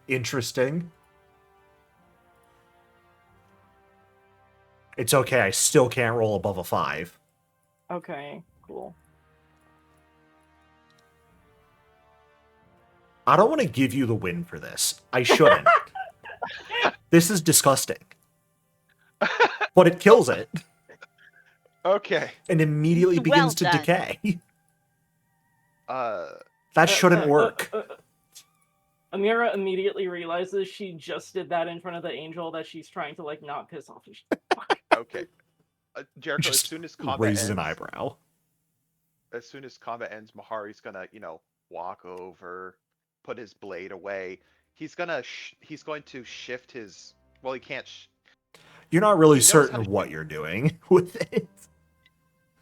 Interesting. It's okay, I still can't roll above a 5. Okay, cool. I don't want to give you the win for this. I shouldn't. This is disgusting. But it kills it. Okay. And immediately Well begins to done. decay. Uh, That shouldn't work. Amira immediately realizes she just did that in front of the angel that she's trying to like not piss off. okay. Jericho, Just as soon as combat raises ends, an eyebrow. as soon as combat ends, Mahari's gonna, walk over, put his blade away. He's going to shift his. Well, he can't. You're not really He knows how certain to what you're doing with it.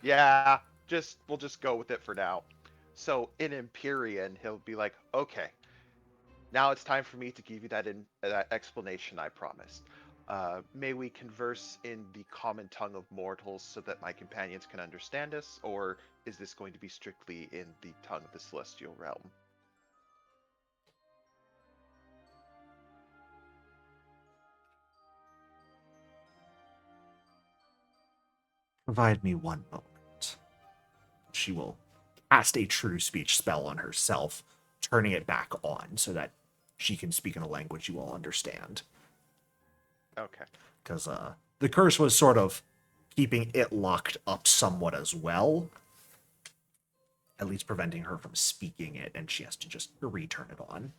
Yeah, we'll just go with it for now. So in Empyrean, he'll be like, okay, now it's time for me to give you that explanation I promised. May we converse in the common tongue of mortals so that my companions can understand us, or is this going to be strictly in the tongue of the celestial realm? Provide me one moment. She will cast a true speech spell on herself, turning it back on so that she can speak in a language you all understand. Okay. Because the curse was sort of keeping it locked up somewhat as well. At least preventing her from speaking it, and she has to just return it on.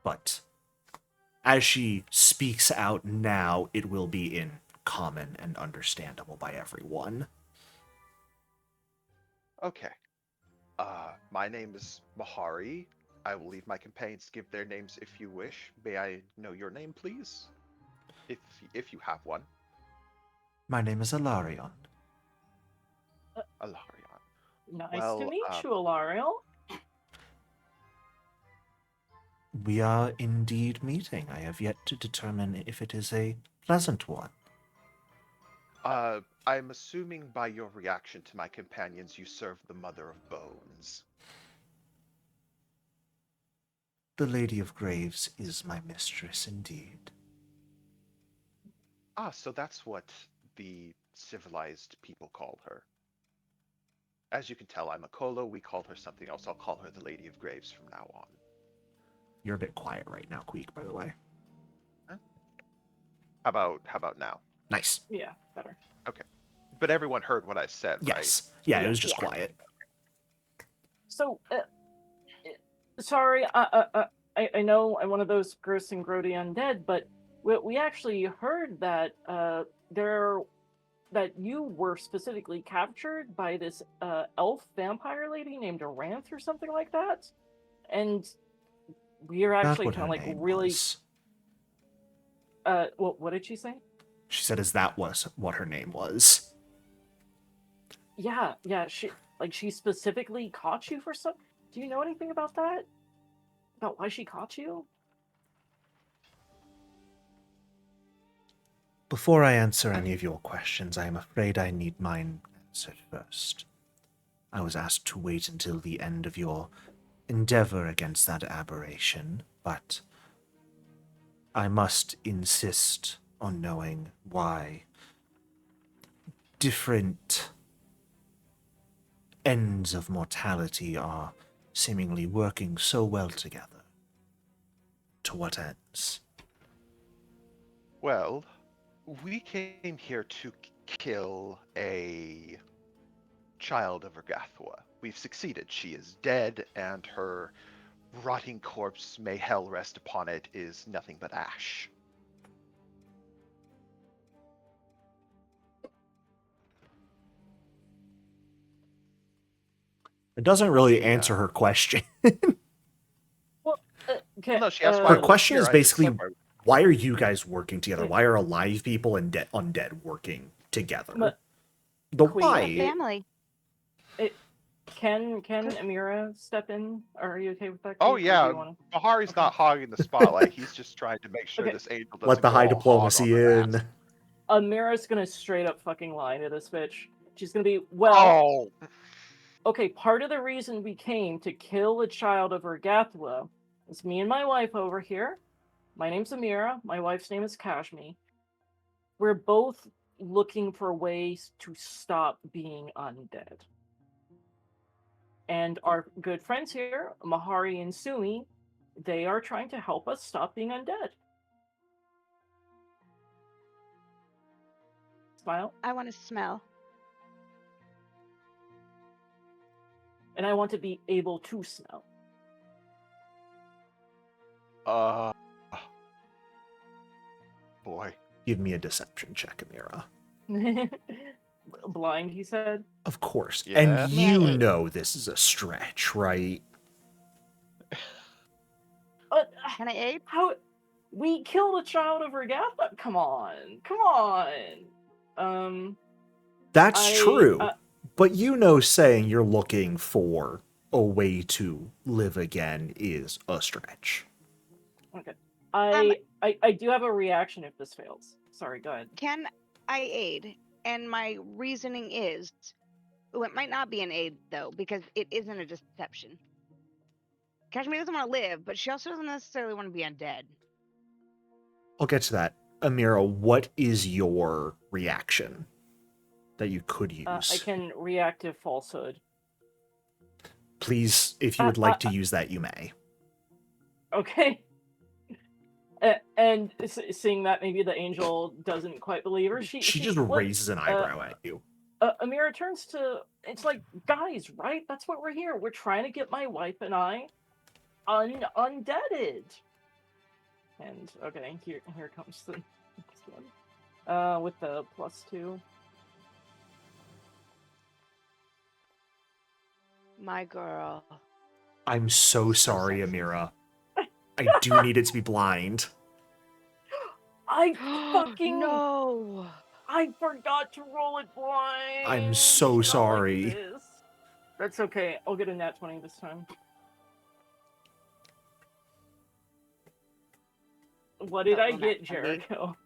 But as she speaks out now, it will be in common and understandable by everyone. Okay. My name is Mahari. I will leave my companions to give their names if you wish. May I know your name, please? If you have one. My name is Alarion. Alarion. Nice Well, to meet you, Alariel. We are indeed meeting. I have yet to determine if it is a pleasant one. I'm assuming by your reaction to my companions, you serve the Mother of Bones. The Lady of Graves is my mistress indeed. Ah, so that's what the civilized people call her. As you can tell, I'm a Kolo. We call her something else. I'll call her the Lady of Graves from now on. You're a bit quiet right now, Queek, by the way. Huh? How about now? Nice. Yeah, better. Okay. But everyone heard what I said, right? Yes. Yeah, it Yeah. was just Yeah. quiet. So, sorry, I know I'm one of those gross and grody undead, but we actually heard that that you were specifically captured by this elf vampire lady named Aranth or something like that, and we're That's actually what kind her of like name really. was. What did she say? She said, "Is that was what her name was?" Yeah, she specifically caught you for some. Do you know anything about that? About why she caught you? Before I answer any of your questions, I am afraid I need mine answered first. I was asked to wait until the end of your endeavor against that aberration, but I must insist on knowing why different ends of mortality are seemingly working so well together. To what ends? Well, we came here to kill a child of Ergathwa. We've succeeded. She is dead, and her rotting corpse, may hell rest upon it, is nothing but ash. It doesn't really Yeah. answer her question. Well, okay. No, she asked why Her we were question here. is I just basically, said why are you guys working together? Why are alive people and undead working together? But- The Queen, why? it- Family. Can Amira step in? Are you okay with that? Oh Queen, or do yeah, you wanna- Bahari's Okay. not hogging the spotlight. He's just trying to make sure Okay. this angel doesn't Let the go high all hog diplomacy on her in. ass. Amira's gonna straight up fucking lie to this bitch. She's gonna be, well, Oh, okay, part of the reason we came to kill a child of Ergathwa is me and my wife over here. My name's Amira. My wife's name is Kashmi. We're both looking for ways to stop being undead. And our good friends here, Mahari and Sumi, they are trying to help us stop being undead. Smile. I want to smell. And I want to be able to smell. boy. Give me a deception check, Amira. Blind, he said. Of course. Yeah. And you May I- know this is a stretch, right? Can I aid? How we killed a child of Regatha? Come on. That's I- true. But you know saying you're looking for a way to live again is a stretch. Okay. I do have a reaction if this fails. Sorry, go ahead. Can I aid? And my reasoning is, oh, it might not be an aid though, because it isn't a deception. Kashmir doesn't want to live, but she also doesn't necessarily want to be undead. I'll get to that. Amira, what is your reaction that you could use? I can react to falsehood. Please, if you would like to use that, you may. Okay. And seeing that maybe the angel doesn't quite believe her, she Just what- raises an eyebrow at you. Amira turns to, it's like, guys, right? That's what we're here. We're trying to get my wife and I undeaded. And okay, here comes the next one. With the +2. My girl. I'm so sorry, Amira. I do need it to be blind. I fucking No. I forgot to roll it blind. I'm so Not like sorry. this. That's okay. I'll get a nat 20 this time. What did I Roll get, nat 20. Jericho?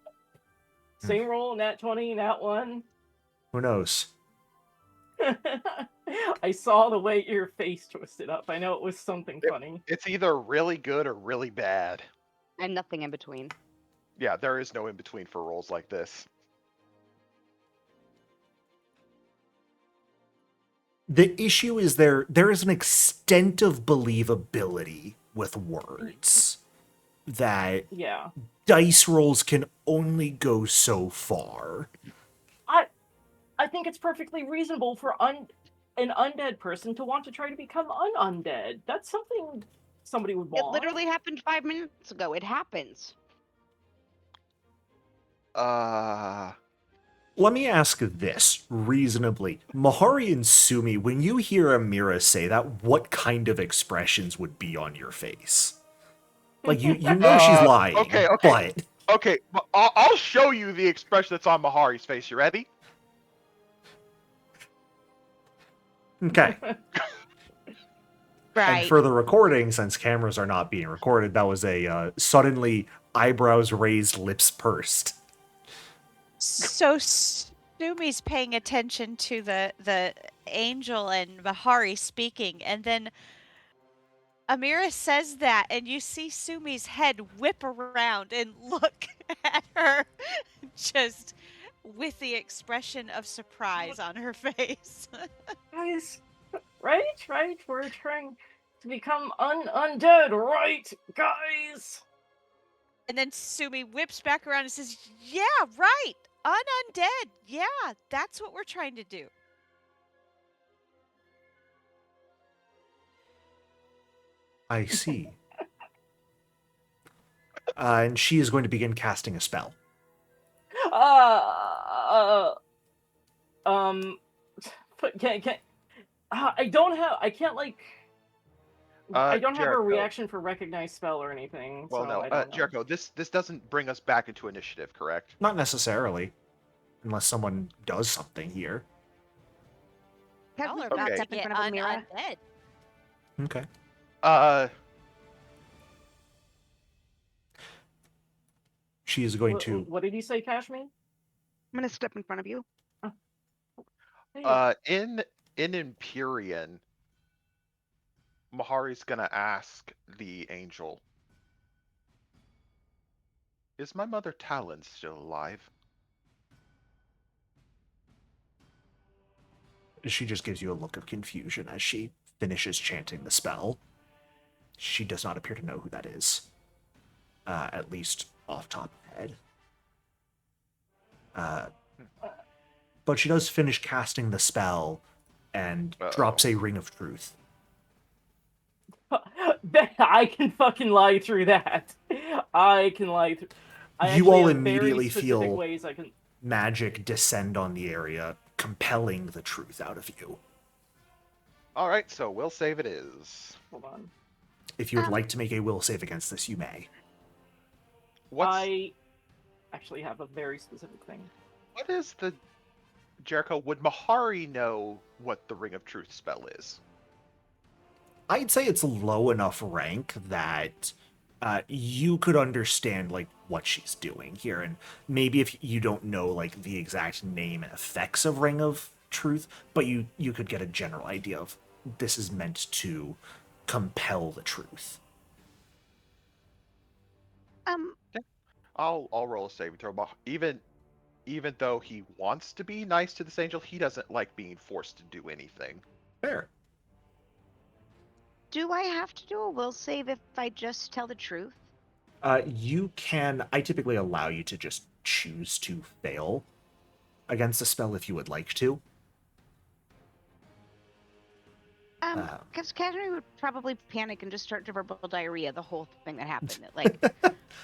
Same roll, nat 20, nat 1. Who knows? I saw the way your face twisted up. I know it was something funny. It's either really good or really bad. And nothing in between. Yeah, there is no in between for roles like this. The issue is there is an extent of believability with words that Yeah. dice rolls can only go so far. I think it's perfectly reasonable for an undead person to want to try to become undead. That's something somebody would It want. literally happened 5 minutes ago. It happens. Let me ask this reasonably. Mahari and Sumi, when you hear Amira say that, what kind of expressions would be on your face? Like, you know she's lying, okay. but... Okay, I'll show you the expression that's on Mahari's face. You ready? Okay. Right. And for the recording, since cameras are not being recorded, that was a suddenly eyebrows raised, lips pursed. So Sumi's paying attention to the angel and Mahari speaking, and then Amira says that, and you see Sumi's head whip around and look at her, just with the expression of surprise on her face. Guys, right? We're trying to become undead, right, guys? And then Sumi whips back around and says, "Yeah, right, undead. Yeah, that's what we're trying to do." I see. And she is going to begin casting a spell. But I don't have. I can't like. I don't have a Jericho. reaction for recognize spell or anything. Well, so no, I don't know. Jericho. This doesn't bring us back into initiative, correct? Not necessarily, unless someone does something here. Have we Y'all are not about to stepped in get front of Amira? undead. Okay. She is going to... What did you say, Cashman? I'm gonna step in front of you. Hey, In Empyrean, Mahari's gonna ask the angel, "Is my mother Talon still alive?" She just gives you a look of confusion as she finishes chanting the spell. She does not appear to know who that is. At least off top of head. But she does finish casting the spell and drops a ring of truth. I can fucking lie through that. I can lie through. You all have very immediately specific feel ways I can. magic descend on the area, compelling the truth out of you. All right, so will save it is. Hold on. If you would like to make a will save against this, you may. I actually have a very specific thing. What is the Jericho? Would Mahari know what the Ring of Truth spell is? I'd say it's low enough rank that you could understand like what she's doing here, and maybe if you don't know like the exact name and effects of Ring of Truth, but you could get a general idea of this is meant to compel the truth. I'll roll a saving throw. Even though he wants to be nice to this angel, he doesn't like being forced to do anything. Fair. Do I have to do a will save if I just tell the truth? You can. I typically allow you to just choose to fail against a spell if you would like to. Because Catherine would probably panic and just start to verbal diarrhea the whole thing that happened. Like,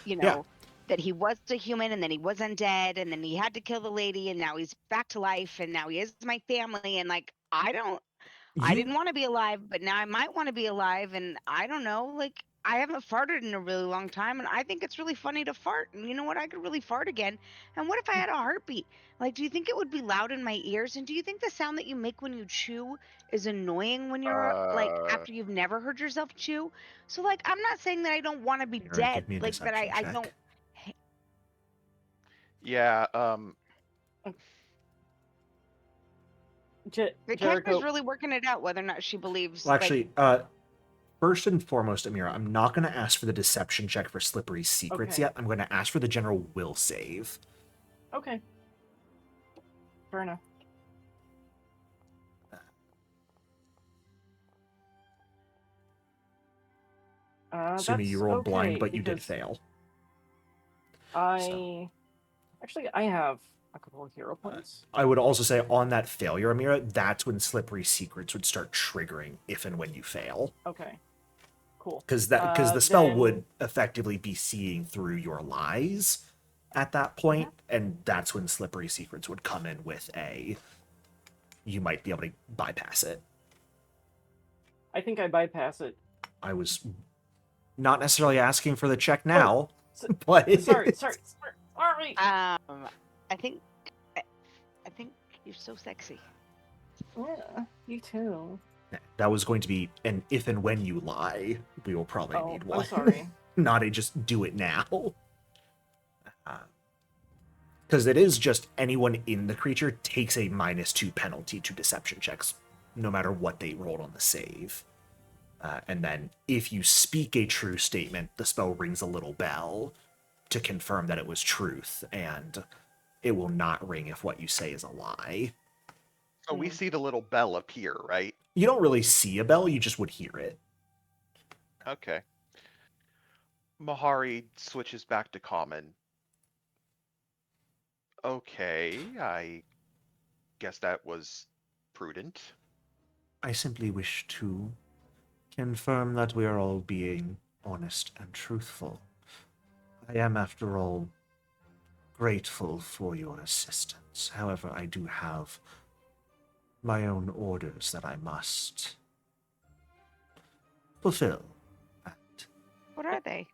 Yeah. that he was a human and then he was undead and then he had to kill the lady and now he's back to life and now he is my family and like I didn't want to be alive, but now I might want to be alive and I don't know, like I haven't farted in a really long time and I think it's really funny to fart and you know what, I could really fart again. And what if I had a heartbeat? Like, do you think it would be loud in my ears? And do you think the sound that you make when you chew is annoying when you're like after you've never heard yourself chew? So like I'm not saying that I don't want to be Aaron, dead, give me a like but I deception check. don't. Yeah. The Jericho. character's really working it out whether or not she believes. Well, actually, first and foremost, Amira, I'm not going to ask for the deception check for slippery secrets Okay. yet. I'm going to ask for the general will save. Okay. Fair enough. Assuming you That's rolled blind, okay, but you did because fail. Actually, I have a couple of hero points. I would also say on that failure, Amira, that's when slippery secrets would start triggering if and when you fail. Okay. Cool. Because the spell Then- would effectively be seeing through your lies at that point, and that's when slippery secrets would come in with a you might be able to bypass it. I think I bypass it. I was not necessarily asking for the check now, Oh, but Sorry. I think you're so sexy. Yeah, you too. that was going to be an if and when you lie. We will probably Oh, need one. I'm sorry. Not a just do it now. Because it is just anyone in the creature takes a -2 penalty to deception checks, no matter what they rolled on the save. And then if you speak a true statement, the spell rings a little bell to confirm that it was truth, and it will not ring if what you say is a lie. So we see the little bell appear, right? You don't really see a bell, you just would hear it. Okay. Mahari switches back to common. Okay, I guess that was prudent. I simply wish to confirm that we are all being honest and truthful. I am, after all, grateful for your assistance. However, I do have my own orders that I must fulfill. And What are they?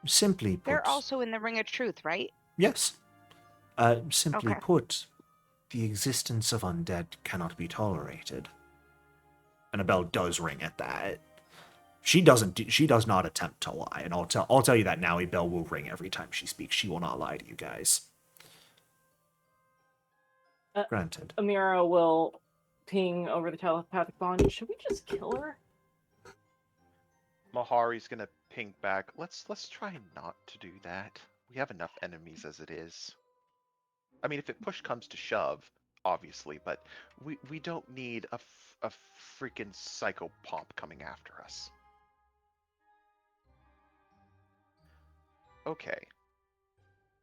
simply put, They're also in the Ring of Truth, right? yes. Simply Okay. put, the existence of undead cannot be tolerated. And a bell does ring at that. She does not attempt to lie, and I'll tell you that now. A bell will ring every time she speaks. She will not lie to you guys. Granted. Amira will ping over the telepathic bond. Should we just kill her? Mahari's gonna ping back. Let's try not to do that. We have enough enemies as it is. I mean, if it push comes to shove, obviously, but we don't need a freaking psychopomp coming after us. Okay.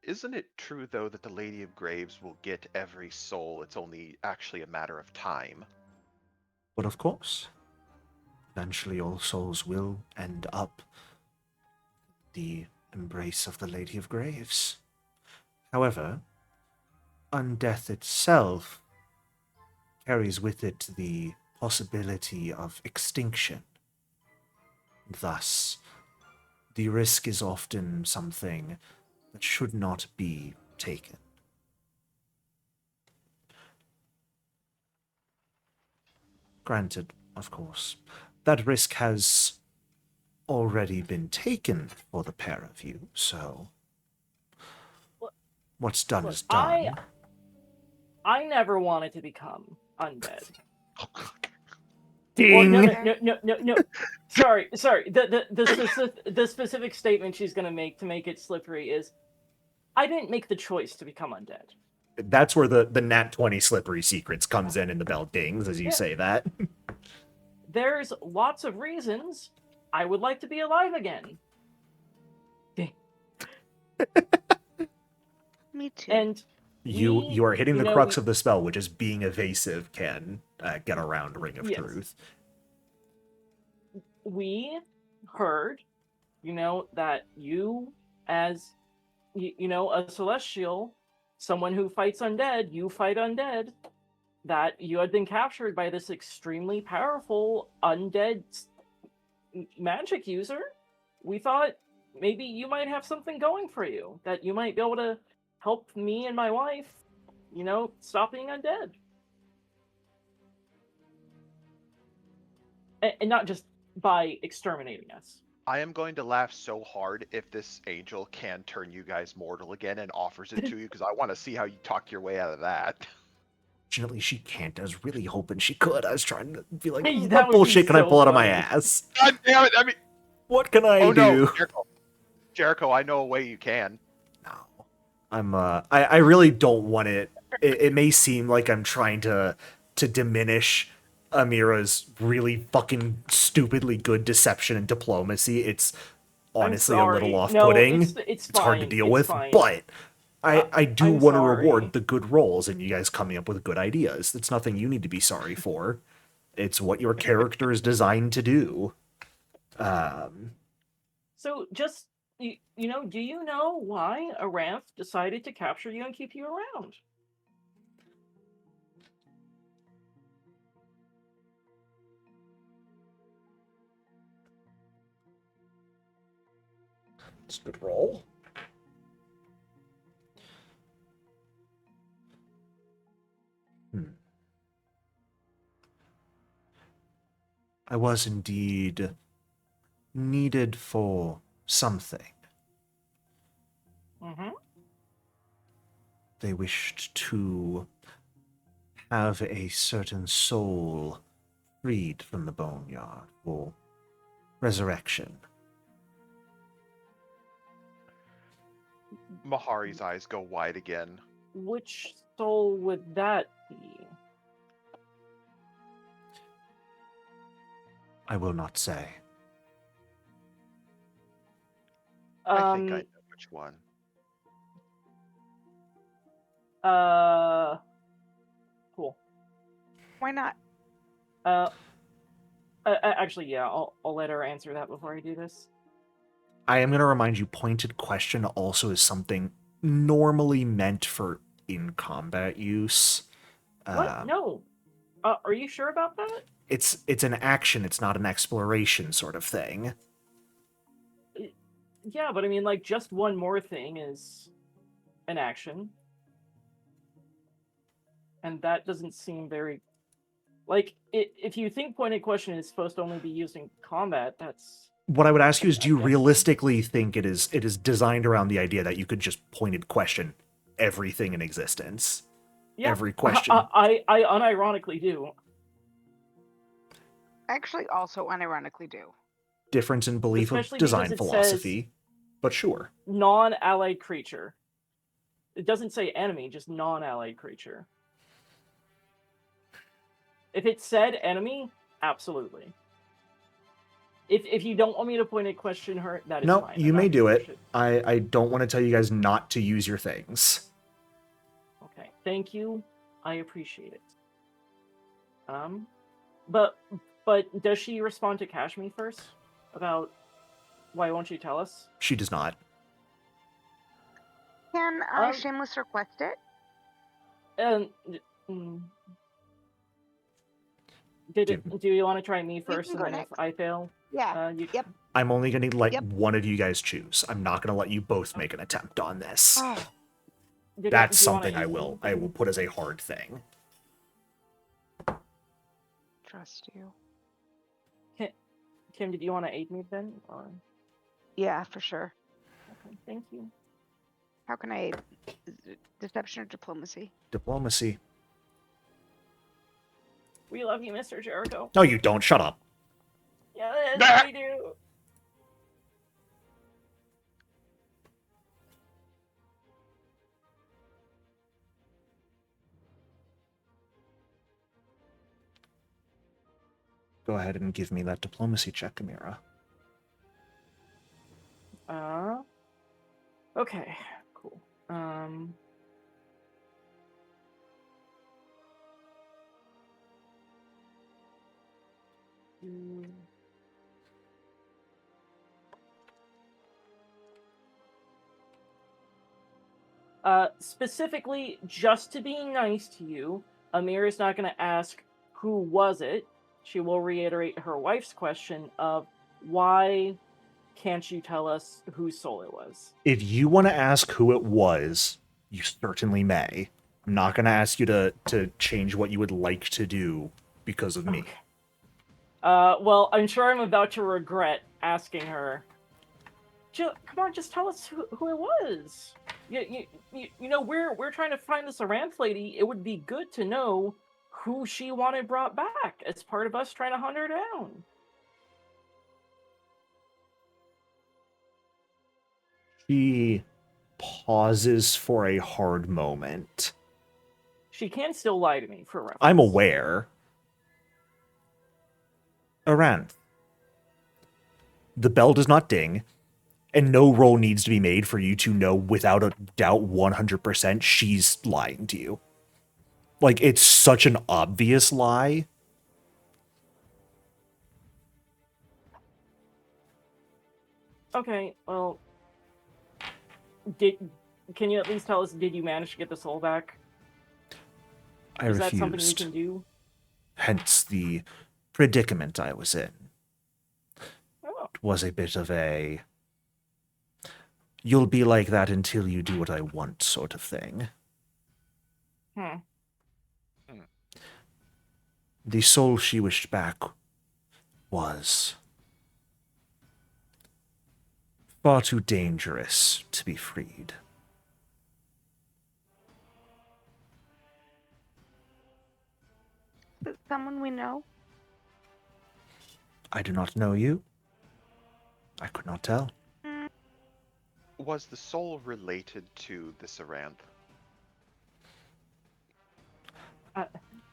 Isn't it true, though, that the Lady of Graves will get every soul? It's only actually a matter of time. But of course, eventually all souls will end up the embrace of the Lady of Graves. However, undeath itself carries with it the possibility of extinction. Thus, the risk is often something that should not be taken. Granted, of course, that risk has already been taken for the pair of you, so what's done Look, is done. I never wanted to become undead. Ding! Or, no. Sorry. The specific statement she's gonna make to make it slippery is, I didn't make the choice to become undead. That's where the nat 20 slippery secrets comes in and the bell dings as you say that. There's lots of reasons I would like to be alive again. Me too. And You are hitting you the know, crux of the spell, which is being evasive can get around Ring of Yes. Truth. we heard, that you, as, a celestial, someone who fights undead, you fight undead, that you had been captured by this extremely powerful undead magic user. We thought maybe you might have something going for you, that you might be able to help me and my wife, stop being undead. And not just by exterminating us. I am going to laugh so hard if this angel can turn you guys mortal again and offers it to you, because I want to see how you talk your way out of that. Fortunately, she can't. I was really hoping she could. I was trying to be like, Hey, that what would be bullshit can I so pull out of my funny. ass? God damn it! I mean, What can I oh do? no, Jericho, I know a way you can. No. I really don't want it. It may seem like I'm trying to diminish Amira's really fucking stupidly good deception and diplomacy. It's honestly a little sorry. off-putting. No, it's fine. Hard to deal It's with, fine. but I do I'm want to sorry. reward the good rolls and you guys coming up with good ideas. It's nothing you need to be sorry for. It's what your character is designed to do. So just do you know why Aranth decided to capture you and keep you around? It's a good roll. I was indeed needed for something. Mm-hmm. They wished to have a certain soul freed from the boneyard for resurrection. Mahari's eyes go wide again. Which soul would that be? I will not say. I think I know which one. Cool. Why not? Actually, yeah, I'll let her answer that before I do this. I am going to remind you, pointed question also is something normally meant for in-combat use. What? No. Are you sure about that? It's an action, it's not an exploration sort of thing. Yeah, but I mean, like, just one more thing is an action. And that doesn't seem very... Like, if you think pointed question is supposed to only be used in combat, that's... What I would ask you is, do you I guess. realistically think it is designed around the idea that you could just pointed question everything in existence? Yeah, Every question. I unironically do. I actually also unironically do. Difference in belief Especially of design because it philosophy, but sure. Non-allied creature. It doesn't say enemy, just non-allied creature. If it said enemy, absolutely. If you don't want me to point a question her, that is No, fine. you I'm may not do gonna it. push I don't want to tell you guys not to use your things. Okay, thank you. I appreciate it. But does she respond to Kashmi first about why won't you tell us? She does not. Can I shameless request it? And do you want to try me first, can and go then if next. I fail, Yeah. Yep. I'm only going to let Yep. one of you guys choose. I'm not going to let you both make an attempt on this. Oh, That's Do you wanna something I aid will me? put as a hard thing. trust you. Kim, did you want to aid me then? Or... Yeah, for sure. Okay, thank you. How can I aid? Deception or diplomacy? Diplomacy. We love you, Mr. Jericho. No, you don't. Shut up. Yes, we do. Go ahead and give me that diplomacy check, Amira. Okay, cool. Specifically, just to be nice to you, Amira's not going to ask who was it. She will reiterate her wife's question of why can't you tell us whose soul it was? If you want to ask who it was, you certainly may. I'm not going to ask you to change what you would like to do because of me. Okay. Well, I'm sure I'm about to regret asking her. Come on, just tell us who it was. You know, we're trying to find this Aranth lady. It would be good to know who she wanted brought back as part of us trying to hunt her down. She pauses for a hard moment. She can still lie to me for reference. I'm aware. Aranth. The bell does not ding, and no roll needs to be made for you to know without a doubt 100% she's lying to you. Like, it's such an obvious lie. Okay, well, can you at least tell us, did you manage to get the soul back? I Is refused. that something you can do? Hence the predicament I was in. Oh. It was a bit of a you'll be like that until you do what I want sort of thing. Hmm. The soul she wished back was far too dangerous to be freed. Is it someone we know? I do not know you. I could not tell. Was the soul related to the Saranth? I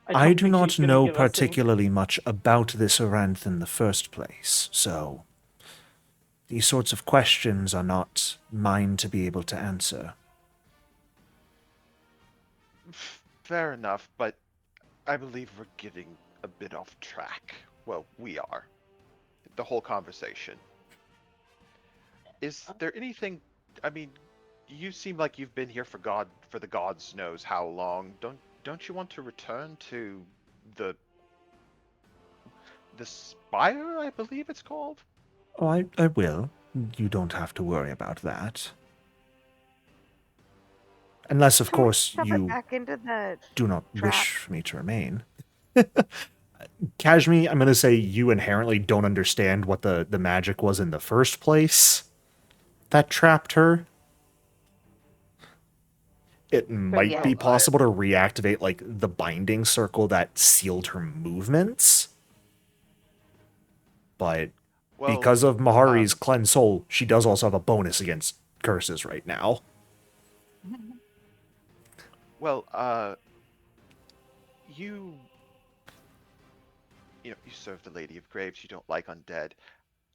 don't do think not she's gonna know give us any- particularly much about this Aranth in the first place, so these sorts of questions are not mine to be able to answer. Fair enough, but I believe we're getting a bit off track. Well, we are. The whole conversation. Is there anything? I mean, you seem like you've been here for the gods knows how long. Don't you want to return to the spire? I believe it's called. Oh, I will. You don't have to worry about that. Unless, of Can we course, shove it you back into the do not trap? wish for me to remain. Kashmi, I'm going to say you inherently don't understand what the magic was in the first place that trapped her. It might yeah. be possible to reactivate, like, the binding circle that sealed her movements. But Well, because of Mahari's cleansed soul, she does also have a bonus against curses right now. well, you you serve the Lady of Graves. You don't like undead.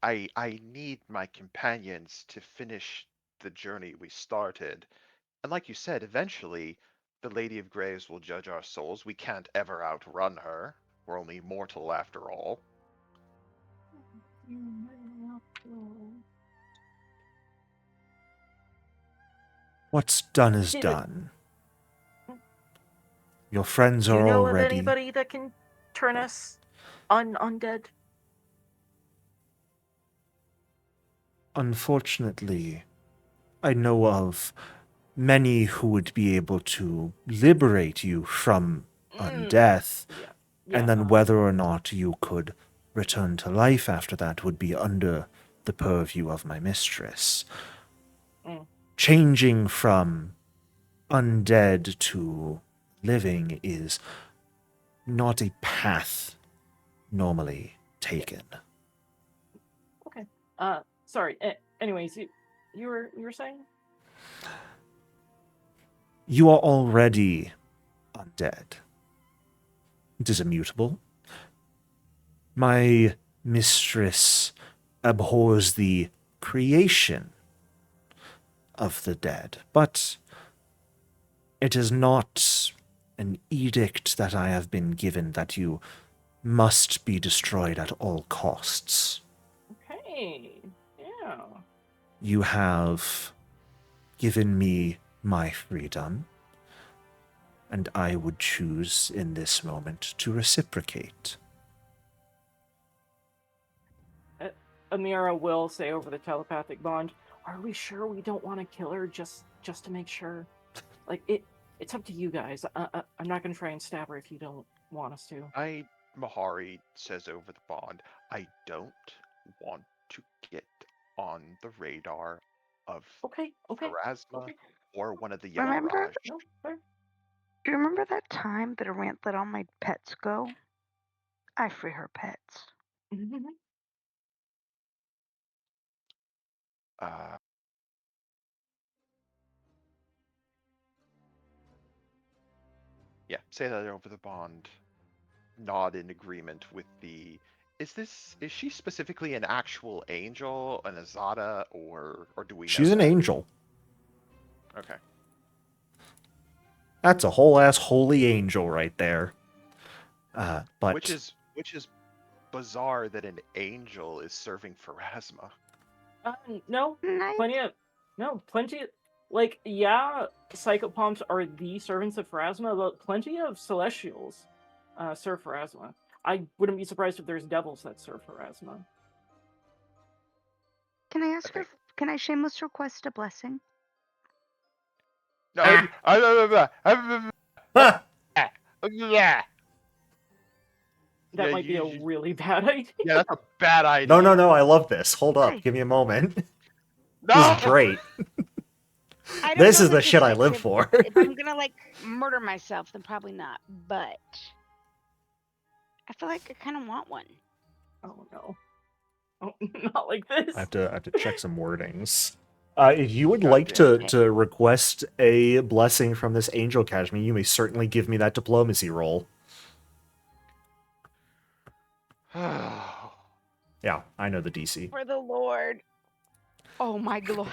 I need my companions to finish the journey we started. And like you said, eventually the Lady of Graves will judge our souls. We can't ever outrun her. We're only mortal after all. What's done is David. done. Your friends Do you are know of already... anybody that can turn us undead? Unfortunately, I know of many who would be able to liberate you from undeath, Yeah. and then whether or not you could return to life after that would be under the purview of my mistress. Changing from undead to living is not a path normally taken. Okay. Sorry. Anyways, you were saying? You are already undead. It is immutable. My mistress abhors the creation of the dead, but it is not an edict that I have been given that you must be destroyed at all costs. Okay. Yeah. You have given me my freedom, and I would choose in this moment to reciprocate. Amira will say over the telepathic bond, "Are we sure we don't want to kill her just to make sure? Like it's up to you guys. I'm not going to try and stab her if you don't want us to." Mahari says over the bond, I don't want to get on the radar of Okay. Pharasma Okay. or one of the yellow Remember? Raj. No, fair. Do you remember that time that Arant let all my pets go? I free her pets. Uh, yeah, say that over the bond. Nod in agreement with the. Is she specifically an actual angel, an Azada, or do we know She's an that? angel. Okay. That's a whole ass holy angel right there. But Which is bizarre that an angel is serving Pharasma. No, Nice. plenty. Like, yeah, psychopomps are the servants of Pharasma, but plenty of celestials serve Pharasma. I wouldn't be surprised if there's devils that serve Pharasma. Can I ask Okay. her? Can I shameless request a blessing? No, Ah! yeah, That Yeah, might be a you- really bad idea. that's a bad idea. No, I love this. Hold up, Hey. give me a moment. No! This is great. I don't This know is the if shit I like, live if, for. if I'm gonna like murder myself, then probably not. But I feel like I kind of want one. Oh no. Oh, not like this. I have to check some wordings. If you would God like damn to request a blessing from this angel Kashmir, you may certainly give me that diplomacy roll. Yeah, I know the DC. For the Lord. Oh my glory.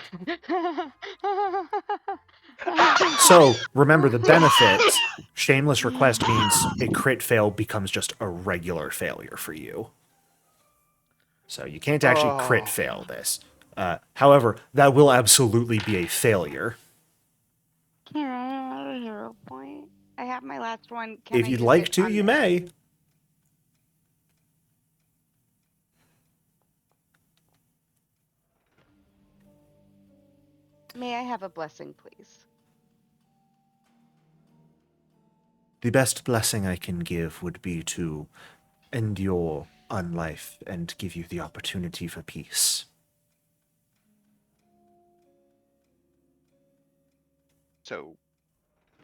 So remember the benefit. Shameless request means a crit fail becomes just a regular failure for you. So you can't actually crit Oh. fail this. However, that will absolutely be a failure. Can I have another hero point? I have my last one. Can If I you'd use like it to, on you this? may. May I have a blessing, please? The best blessing I can give would be to end your unlife and give you the opportunity for peace. So,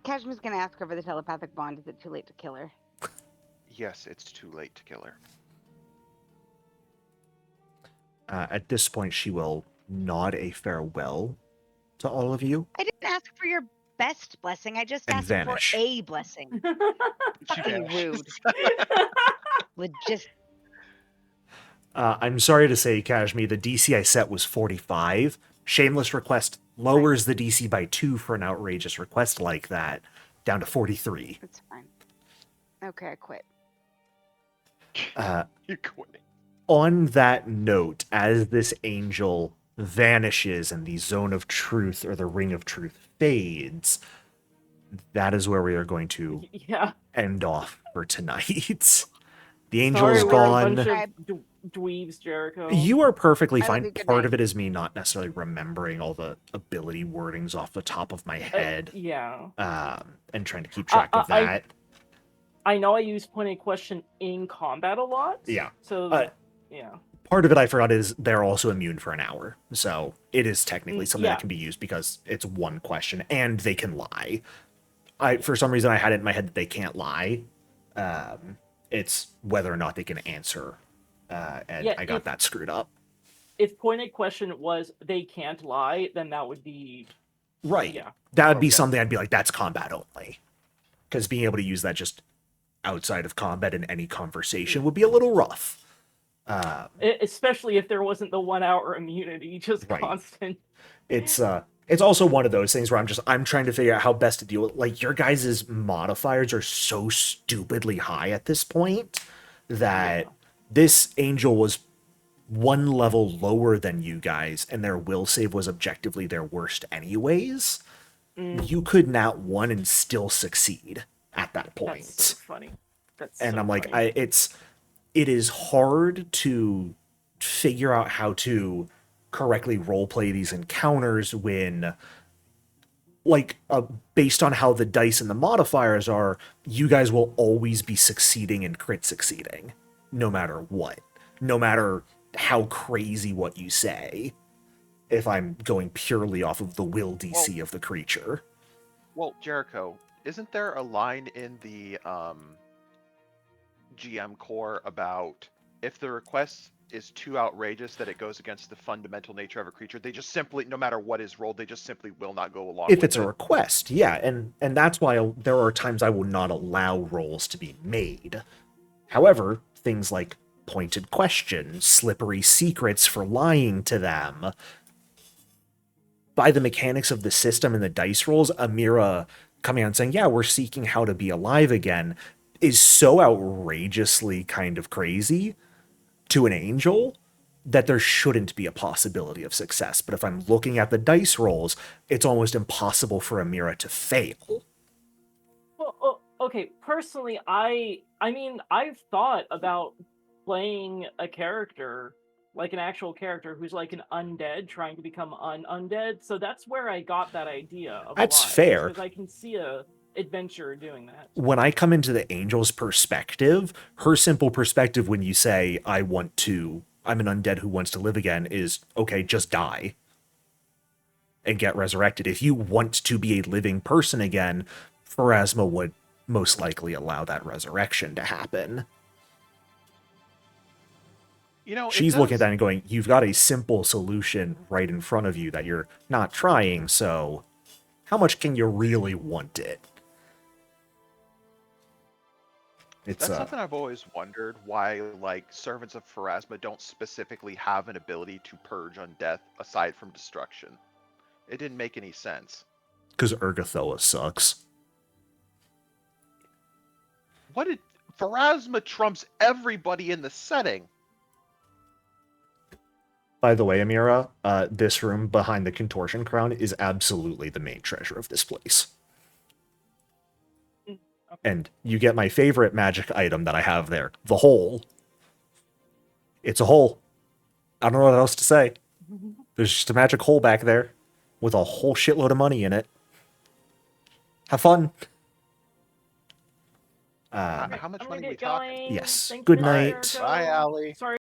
Kashmir's gonna ask her for the telepathic bond. Is it too late to kill her? yes, it's too late to kill her. At this point, she will nod a farewell to all of you. I didn't ask for your best blessing. I just And asked vanish. for a blessing. She Fucking vanishes. rude. Just I'm sorry to say, Kashmir, the DC I set was 45. Shameless request lowers the DC by 2 for an outrageous request like that, down to 43. it's fine. Okay, I quit. You quit. On that note, as this angel vanishes and the zone of truth or the ring of truth fades, that is where we are going to Yeah. end off for tonight. The angel Sorry, is we're a bunch gone. of dweebs, Jericho. You are perfectly I love fine. you, good Part night. of it is me not necessarily remembering all the ability wordings off the top of my head, Yeah. and trying to keep track of I- that. I know I use pointed question in combat a lot. Yeah. So, yeah. Part of it I forgot is they're also immune for an hour, so it is technically something yeah. that can be used because it's one question and they can lie. For some reason I had it in my head that they can't lie. It's whether or not they can answer, and Yeah, I got that screwed up. If pointed question was they can't lie, then that would be Right. Yeah. That would be Okay. something I'd be like, that's combat only. Because being able to use that just outside of combat in any conversation would be a little rough. especially if there wasn't the 1 hour immunity, just Right. constant. It's also one of those things where I'm trying to figure out how best to deal with, like, your guys' modifiers are so stupidly high at this point that this angel was one level lower than you guys and their will save was objectively their worst anyways. You could not one and still succeed at that point. That's so funny. That's And so I'm like, funny. it is hard to figure out how to correctly roleplay these encounters when, like, based on how the dice and the modifiers are, you guys will always be succeeding and crit succeeding, no matter what, no matter how crazy what you say. if I'm going purely off of the will DC of the creature. Well, Jericho, isn't there a line in the GM core about if the request is too outrageous that it goes against the fundamental nature of a creature, they just simply, no matter what is rolled, they just simply will not go along If with it's a it? request, yeah, and that's why there are times I will not allow rolls to be made. However, things like pointed questions, slippery secrets for lying to them, by the mechanics of the system and the dice rolls, Amira coming out and saying, yeah, we're seeking how to be alive again, is so outrageously kind of crazy to an angel that there shouldn't be a possibility of success. But if I'm looking at the dice rolls, it's almost impossible for Amira to fail. Well, okay. Personally, I mean, I've thought about playing a character, like an actual character who's like an undead trying to become undead. So that's where I got that idea of That's alive, fair. because I can see a adventure doing that. When I come into the angel's perspective, her simple perspective when you say, I'm an undead who wants to live again, is, okay, just die and get resurrected. If you want to be a living person again, Pharasma would most likely allow that resurrection to happen. You know, She's looking at that and going, you've got a simple solution right in front of you that you're not trying, so how much can you really want it? That's something I've always wondered, why like servants of Pharasma don't specifically have an ability to purge undeath aside from destruction. It didn't make any sense. Because Urgathoa sucks. Pharasma trumps everybody in the setting. By the way, Amira, this room behind the contortion crown is absolutely the main treasure of this place. And you get my favorite magic item that I have there, the hole. It's a hole. I don't know what else to say. There's just a magic hole back there with a whole shitload of money in it. Have fun. How much money are we talking? Yes. Thanks Good for night. Jericho. Bye, Allie. Sorry.